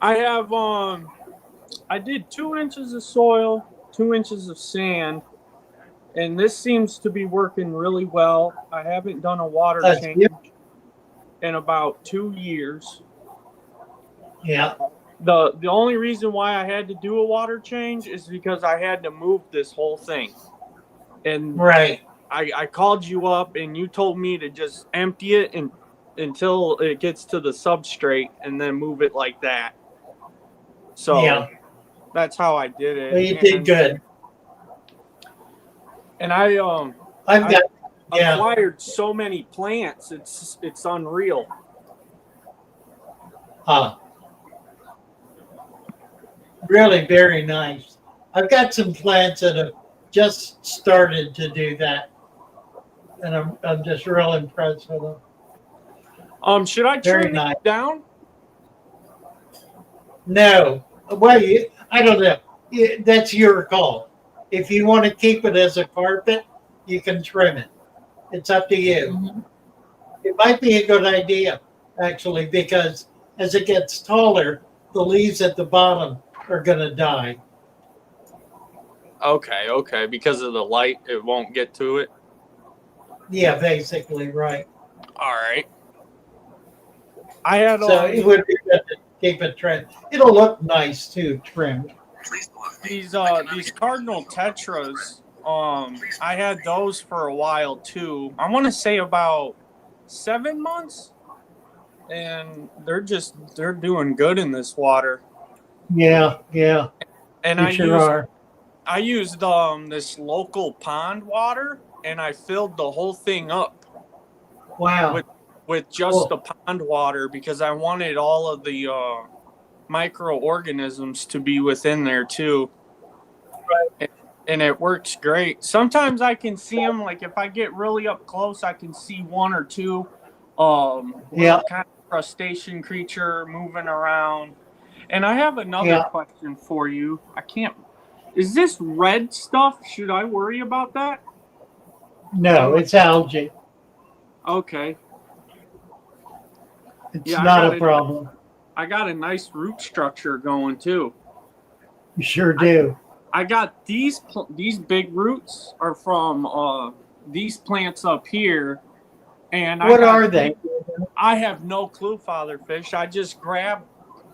[SPEAKER 12] I have I did 2 inches of soil, 2 inches of sand, and this seems to be working really well. I haven't done a water
[SPEAKER 2] That's
[SPEAKER 12] change
[SPEAKER 2] beautiful.
[SPEAKER 12] in about 2 years.
[SPEAKER 2] Yeah.
[SPEAKER 12] The only reason why I had to do a water change is because I had to move this whole thing. And
[SPEAKER 2] Right.
[SPEAKER 12] I called you up and you told me to just empty it until it gets to the substrate and then move it like that. So
[SPEAKER 2] Yeah.
[SPEAKER 12] that's how I did it.
[SPEAKER 2] Well, you did good.
[SPEAKER 12] And I
[SPEAKER 2] I've got
[SPEAKER 12] acquired so many plants. It's unreal.
[SPEAKER 2] Really very nice. I've got some plants that have just started to do that, and I'm just real impressed with them.
[SPEAKER 12] Should I
[SPEAKER 2] Very
[SPEAKER 12] trim
[SPEAKER 2] nice.
[SPEAKER 12] it down?
[SPEAKER 2] No, well, I don't know. That's your call. If you want to keep it as a carpet, you can trim it. It's up to you.
[SPEAKER 5] Mhm.
[SPEAKER 2] It might be a good idea, actually, because as it gets taller, the leaves at the bottom are going to die.
[SPEAKER 12] Okay. Because of the light, it won't get to it.
[SPEAKER 2] Yeah, basically, right.
[SPEAKER 12] All right. I had
[SPEAKER 2] So it would be good to keep it trimmed. It'll look nice too, trimmed.
[SPEAKER 12] these cardinal tetras. I had those for a while too. I want to say about 7 months, and they're doing good in this water.
[SPEAKER 2] Yeah.
[SPEAKER 12] And
[SPEAKER 2] You sure are.
[SPEAKER 12] I used this local pond water, and I filled the whole thing up.
[SPEAKER 2] Wow.
[SPEAKER 12] With just the pond water because I wanted all of the microorganisms to be within there too. Right. And it works great. Sometimes I can see them, like if I get really up close, I can see 1 or 2 little kind of crustacean creature moving around. And I have another question for you. Is this red stuff? Should I worry about that?
[SPEAKER 2] No, it's algae.
[SPEAKER 12] Okay.
[SPEAKER 2] It's not a problem.
[SPEAKER 12] I got a nice root structure going too.
[SPEAKER 2] You sure do.
[SPEAKER 12] I got these big roots are from these plants up here, and
[SPEAKER 2] what are they?
[SPEAKER 12] I have no clue, Father Fish. I just grabbed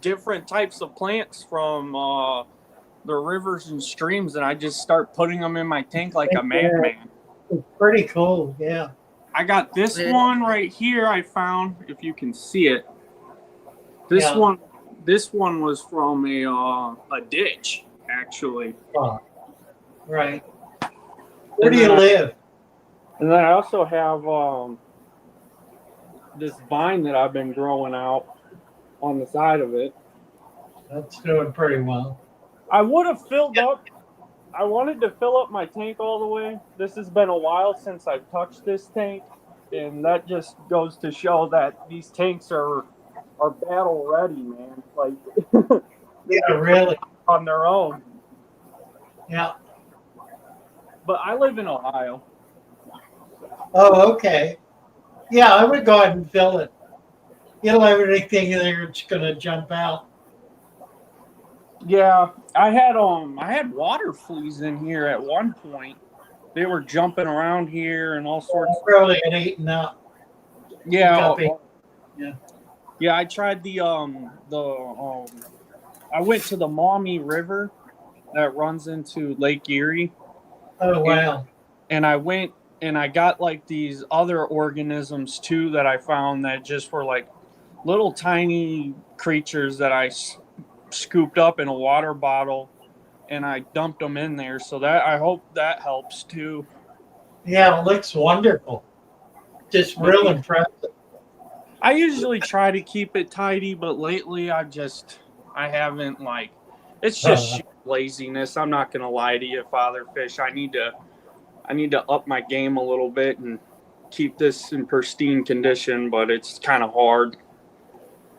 [SPEAKER 12] different types of plants from the rivers and streams, and I just start putting them in my tank like a madman.
[SPEAKER 2] It's pretty cool, yeah.
[SPEAKER 12] I got this one right here. I found, if you can see it. This one was from a ditch, actually.
[SPEAKER 2] Oh, right. Where do you live?
[SPEAKER 12] And then I also have this vine that I've been growing out on the side of it.
[SPEAKER 2] That's doing pretty well.
[SPEAKER 12] I would have filled up. I wanted to fill up my tank all the way. This has been a while since I've touched this tank, and that just goes to show that these tanks are battle ready, man. Like,
[SPEAKER 2] yeah, really,
[SPEAKER 12] on their own.
[SPEAKER 2] Yeah.
[SPEAKER 12] But I live in Ohio.
[SPEAKER 2] Oh, okay. Yeah, I would go ahead and fill it. You don't have anything in there that's going to jump out.
[SPEAKER 12] Yeah, I had water fleas in here at one point. They were jumping around here and all sorts.
[SPEAKER 2] Really, and eating up.
[SPEAKER 12] Yeah.
[SPEAKER 2] Yeah.
[SPEAKER 12] Yeah, I tried I went to the Maumee River that runs into Lake Erie.
[SPEAKER 2] Oh, wow.
[SPEAKER 12] And I went and I got like these other organisms too that I found that just were like little tiny creatures that I scooped up in a water bottle, and I dumped them in there. So that I hope that helps too.
[SPEAKER 2] Yeah, it looks wonderful. Just real impressive.
[SPEAKER 12] I usually try to keep it tidy, but lately I haven't it's just sheer laziness. I'm not gonna lie to you, Father Fish. I need to up my game a little bit and keep this in pristine condition, but it's kind of hard.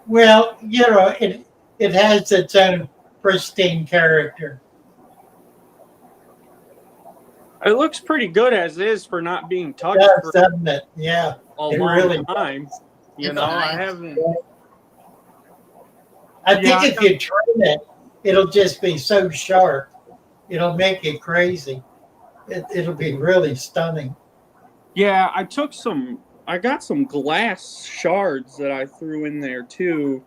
[SPEAKER 2] Well, it has its own pristine character.
[SPEAKER 12] It looks pretty good as is for not being touched
[SPEAKER 2] It does,
[SPEAKER 12] for
[SPEAKER 2] doesn't it? Yeah,
[SPEAKER 12] a
[SPEAKER 2] it
[SPEAKER 12] long
[SPEAKER 2] really
[SPEAKER 12] time.
[SPEAKER 2] does.
[SPEAKER 12] You
[SPEAKER 5] It's
[SPEAKER 12] know, I
[SPEAKER 5] nice.
[SPEAKER 12] haven't.
[SPEAKER 2] I think if you train it, it'll just be so sharp. It'll make it crazy. It'll be really stunning.
[SPEAKER 12] Yeah, I got some glass shards that I threw in there too,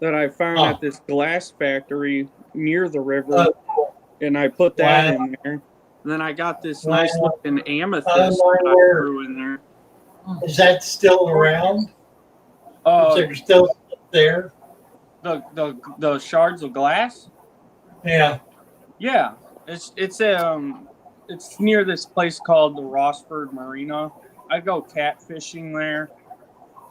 [SPEAKER 12] that I found at this glass factory near the river, and I put that in there. And then I got this nice looking amethyst that I threw in there.
[SPEAKER 2] Is that still around? Is there still there?
[SPEAKER 12] The shards of glass?
[SPEAKER 2] Yeah.
[SPEAKER 12] Yeah. It's near this place called the Rossford Marina. I go catfishing there,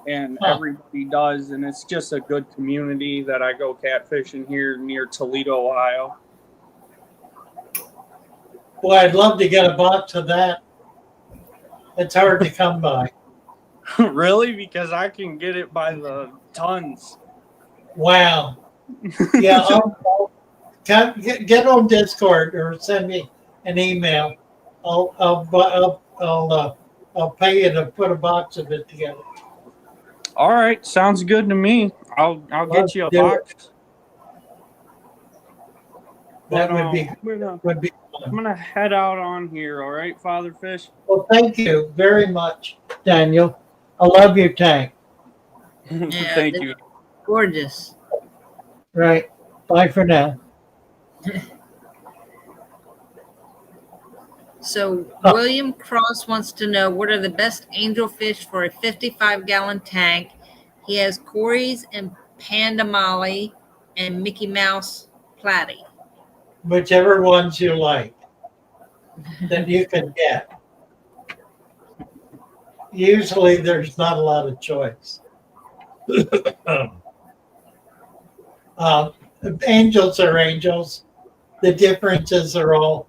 [SPEAKER 12] and everybody does, and it's just a good community that I go catfishing here near Toledo, Ohio.
[SPEAKER 2] Boy, I'd love to get a box of that. It's hard to come by.
[SPEAKER 12] Really? Because I can get it by the tons.
[SPEAKER 2] Wow. Yeah, get on Discord or send me an email. I'll pay you to put a box of it together.
[SPEAKER 12] All right, sounds good to me. I'll get you a box.
[SPEAKER 2] That would be
[SPEAKER 12] I'm gonna head out on here. All right, Father Fish.
[SPEAKER 2] Well, thank you very much, Daniel. I love your tank.
[SPEAKER 5] Yeah,
[SPEAKER 12] Thank you.
[SPEAKER 5] Gorgeous.
[SPEAKER 2] Right. Bye for now.
[SPEAKER 5] So William Cross wants to know what are the best angelfish for a 55-gallon tank. He has Corey's and Panda Molly and Mickey Mouse Platy.
[SPEAKER 2] Whichever ones you like that you can get. Usually there's not a lot of choice. Angels are angels. The differences are all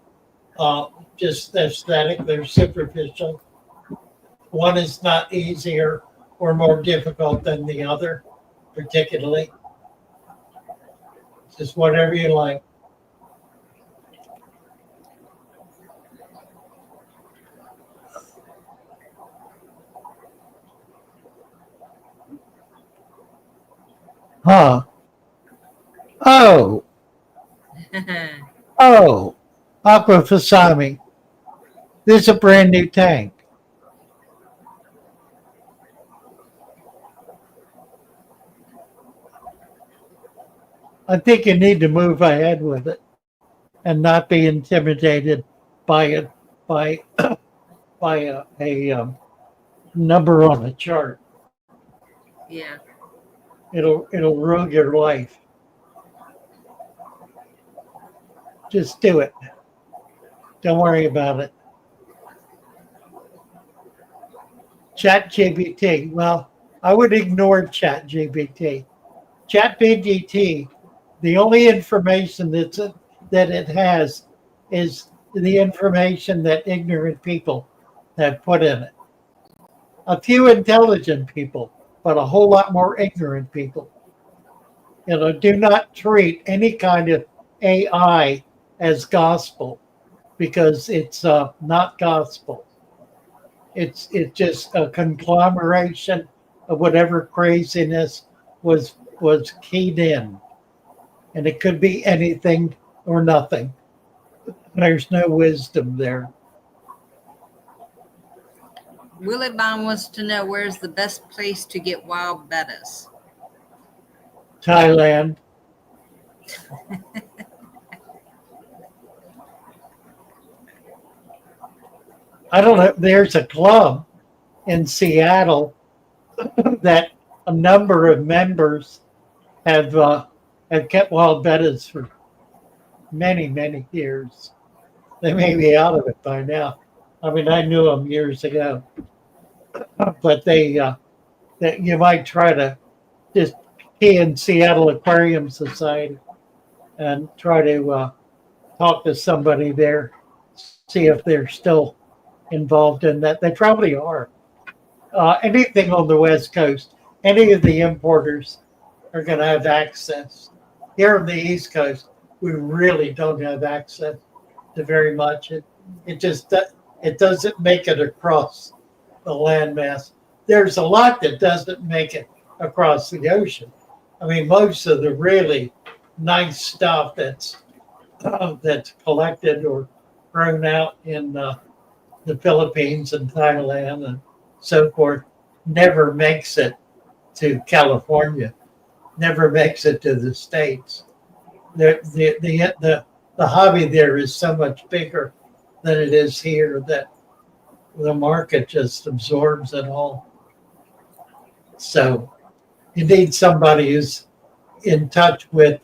[SPEAKER 2] just aesthetic. They're superficial. One is not easier or more difficult than the other, particularly. Just whatever you like. Huh. Oh. Oh. Aqua Fasami. This is a brand new tank. I think you need to move ahead with it and not be intimidated by a number on a chart.
[SPEAKER 5] Yeah.
[SPEAKER 2] It'll ruin your life. Just do it. Don't worry about it. ChatGPT. Well, I would ignore ChatGPT. ChatGPT, the only information that it has is the information that ignorant people have put in it. A few intelligent people, but a whole lot more ignorant people. Do not treat any kind of AI as gospel, because it's not gospel. It's just a conglomeration of whatever craziness was keyed in, and it could be anything or nothing. There's no wisdom there.
[SPEAKER 5] Willie Bond wants to know where's the best place to get wild bettas.
[SPEAKER 2] Thailand. I don't know. There's a club in Seattle that a number of members have kept wild bettas for many, many years. They may be out of it by now. I mean, I knew them years ago, but that you might try to just key in Seattle Aquarium Society and try to talk to somebody there, see if they're still involved in that. They probably are. Anything on the West Coast, any of the importers are going to have access. Here on the East Coast, we really don't have access to very much. It just it doesn't make it across the landmass. There's a lot that doesn't make it across the ocean. I mean, most of the really nice stuff that's collected or grown out in the Philippines and Thailand and so forth never makes it to California, never makes it to the States. The hobby there is so much bigger than it is here that the market just absorbs it all. So you need somebody who's in touch with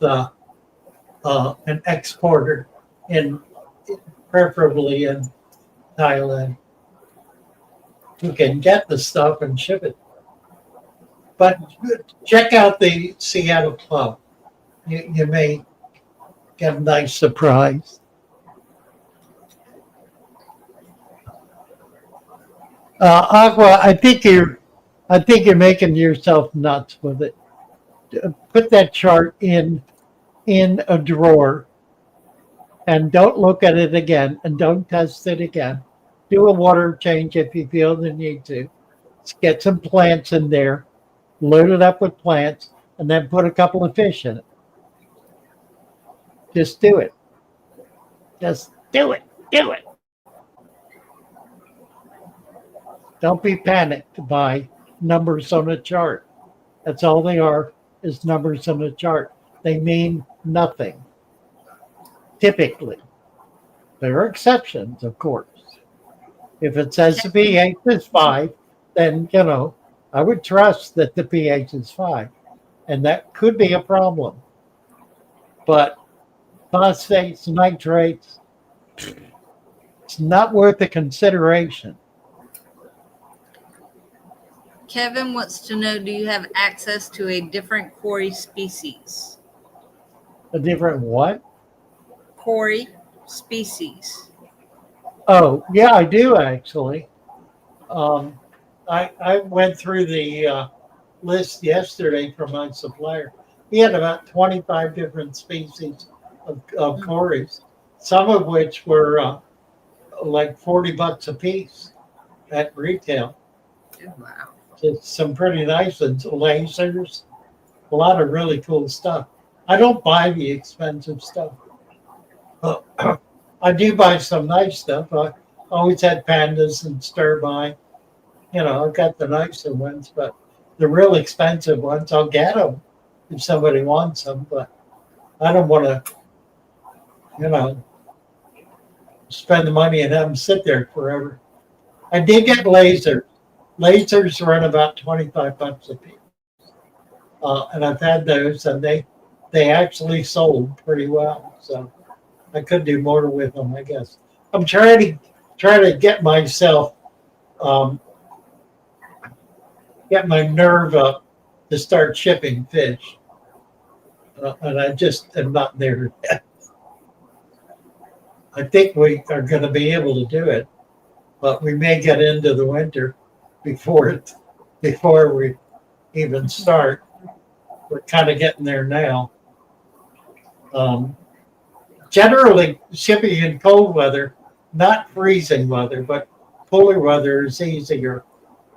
[SPEAKER 2] an exporter, preferably in Thailand, who can get the stuff and ship it. But check out the Seattle Club. You may get a nice surprise. Aqua, I think you're making yourself nuts with it. Put that chart in a drawer and don't look at it again and don't test it again. Do a water change if you feel the need to. Get some plants in there, load it up with plants, and then put a couple of fish in it. Just do it. Just do it. Do it. Don't be panicked by numbers on a chart. That's all they are, is numbers on a chart. They mean nothing. Typically. There are exceptions, of course. If it says the pH is 5, then, I would trust that the pH is 5. And that could be a problem. But phosphates, nitrates, it's not worth the consideration.
[SPEAKER 5] Kevin wants to know, do you have access to a different Cory species?
[SPEAKER 2] A different what?
[SPEAKER 5] Cory species.
[SPEAKER 2] Oh, yeah, I do actually. I went through the list yesterday for my supplier. He had about 25 different species of Corys, some of which were like $40 a piece at retail.
[SPEAKER 5] Wow.
[SPEAKER 2] Just some pretty nice ones, lasers, a lot of really cool stuff. I don't buy the expensive stuff. I do buy some nice stuff. I always had pandas and stir-by. I've got the nicer ones, but the real expensive ones, I'll get them if somebody wants them. But I don't want to, spend the money and have them sit there forever. I did get lasers. Lasers run about $25 a piece. And I've had those, and they actually sold pretty well. So I could do more with them, I guess. I'm trying to get myself, get my nerve up to start shipping fish. And I just am not there yet. I think we are going to be able to do it, but we may get into the winter before we even start. We're kind of getting there now. Generally, shipping in cold weather, not freezing weather, but cooler weather is easier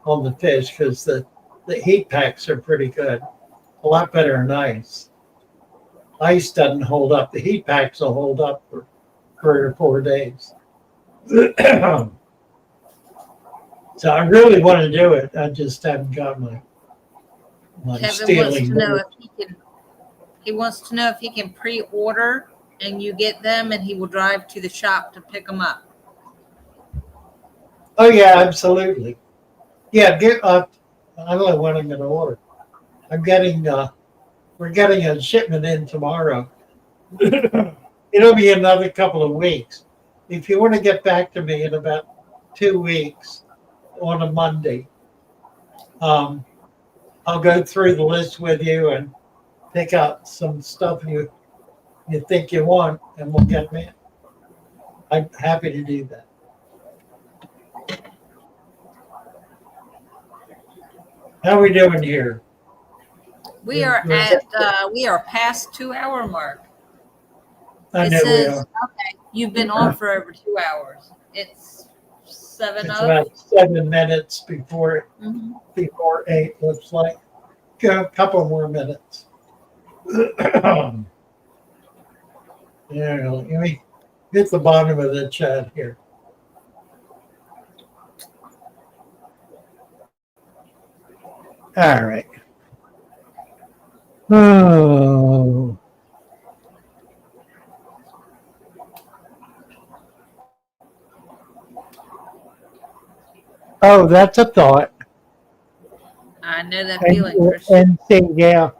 [SPEAKER 2] on the fish because the heat packs are pretty good, a lot better than ice. Ice doesn't hold up. The heat packs will hold up for 3 or 4 days. So I really want to do it. I just haven't got my
[SPEAKER 5] Kevin
[SPEAKER 2] stealing.
[SPEAKER 5] He wants to know if he can pre-order and you get them, and he will drive to the shop to pick them up.
[SPEAKER 2] Oh yeah, absolutely. Yeah, I don't know when I'm going to order. I'm getting we're getting a shipment in tomorrow. It'll be another couple of weeks. If you want to get back to me in about 2 weeks on a Monday, I'll go through the list with you and pick out some stuff you think you want, and we'll get them in. I'm happy to do that. How are we doing here?
[SPEAKER 5] We are past 2 hour mark.
[SPEAKER 2] I
[SPEAKER 5] It
[SPEAKER 2] know we
[SPEAKER 5] says,
[SPEAKER 2] are.
[SPEAKER 5] okay, you've been on for over 2 hours. It's 7
[SPEAKER 2] It's
[SPEAKER 5] up.
[SPEAKER 2] about 7 minutes before
[SPEAKER 5] Mhm.
[SPEAKER 2] 8. Looks like a couple more minutes. Yeah, let me hit the bottom of the chat here. All right. Oh. Oh, that's a thought.
[SPEAKER 5] I know that
[SPEAKER 2] And
[SPEAKER 5] feeling, Christian.
[SPEAKER 2] NC, yeah,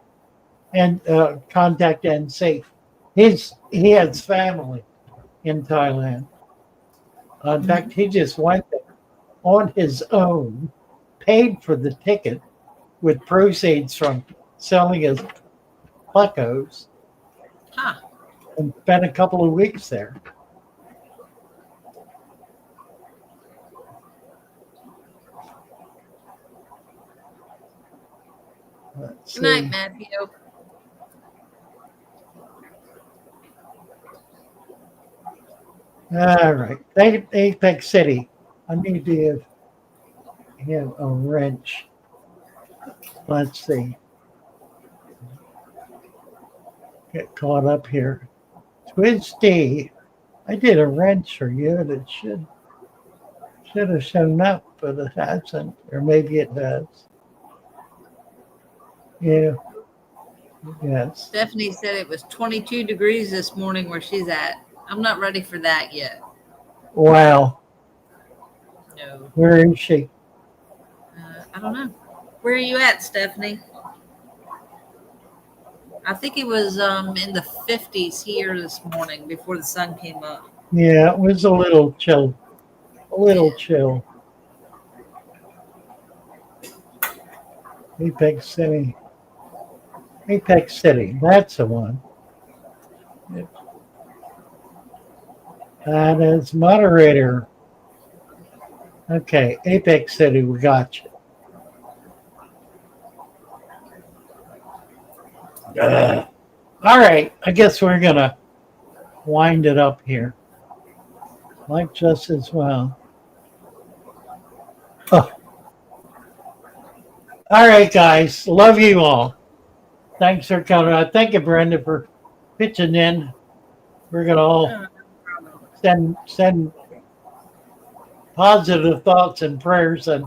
[SPEAKER 2] and contact NC. He has family in Thailand. In fact, he just went there on his own, paid for the ticket with proceeds from selling his plecos,
[SPEAKER 5] Huh.
[SPEAKER 2] and spent a couple of weeks there. Let's
[SPEAKER 5] Good night,
[SPEAKER 2] see.
[SPEAKER 5] Matthew.
[SPEAKER 2] All right. Apex City. I need to have a wrench. Let's see. Get caught up here. Twisty. I did a wrench for you that should have shown up, but it hasn't. Or maybe it does. Yeah. Yes.
[SPEAKER 5] Stephanie said it was 22 degrees this morning where she's at. I'm not ready for that yet.
[SPEAKER 2] Wow.
[SPEAKER 5] No.
[SPEAKER 2] Where is she?
[SPEAKER 5] I don't know. Where are you at, Stephanie? I think it was in the 50s here this morning before the sun came up.
[SPEAKER 2] Yeah, it was a little chill. A little chill. Apex City. Apex City. That's the one. That is moderator. Okay, Apex City, we got you. All right, I guess we're gonna wind it up here. Like just as well. Oh. All right, guys, love you all. Thanks for coming. Thank you, Brenda, for pitching in. We're gonna all send positive thoughts and prayers and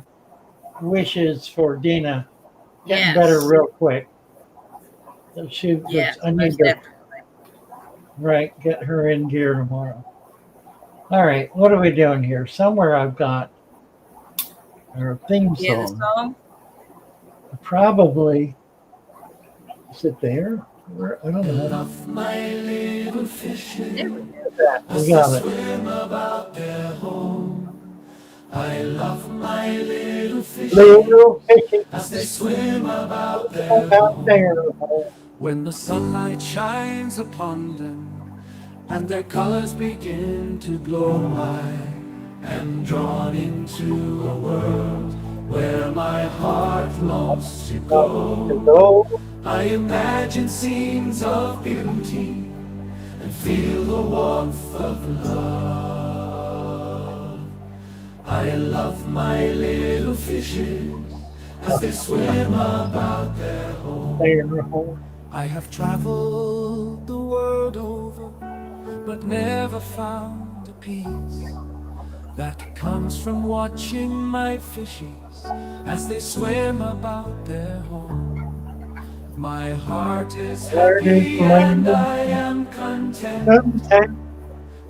[SPEAKER 2] wishes for Dina getting better real quick.
[SPEAKER 5] Yes,
[SPEAKER 2] I need to get her in gear tomorrow. All right, what are we doing here? Somewhere I've got our theme song.
[SPEAKER 5] Yeah, the song?
[SPEAKER 2] Probably. Is it there? I don't know.
[SPEAKER 1] Love my little fishes.
[SPEAKER 2] We got it.
[SPEAKER 1] Swim about their home. I love my little fishes. As they swim about their home. When the sunlight shines upon them and their colors begin to glow, I am drawn into a world where my heart longs to go. I imagine scenes of beauty and feel the warmth of love. I love my little fishes as they swim about their home. I have traveled the world over, but never found a peace that comes from watching my fishes as they swim about their home. My heart is happy and I am content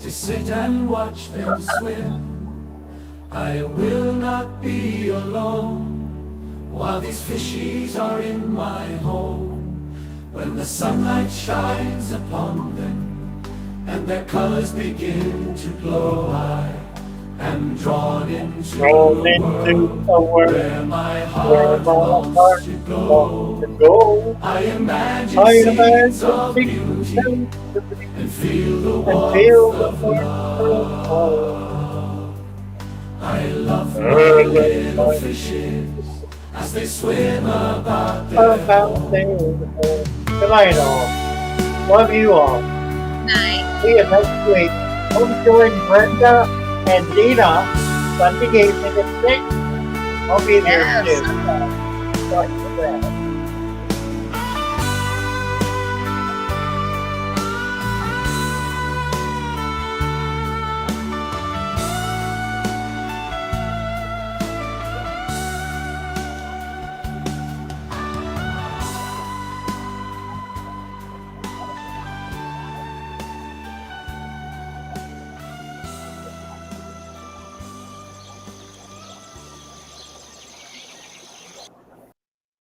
[SPEAKER 1] to sit and watch them swim. I will not be alone while these fishies are in my home. When the sunlight shines upon them and their colors begin to glow, I am drawn into a world where my heart longs to go. I imagine scenes of beauty and feel the warmth of love. I love my little fishes as they swim about their home.
[SPEAKER 2] Good night, all. Love you all.
[SPEAKER 5] Night.
[SPEAKER 2] See you next week. Hope join Brenda and Dina Sunday evening at 6. I'll be there too.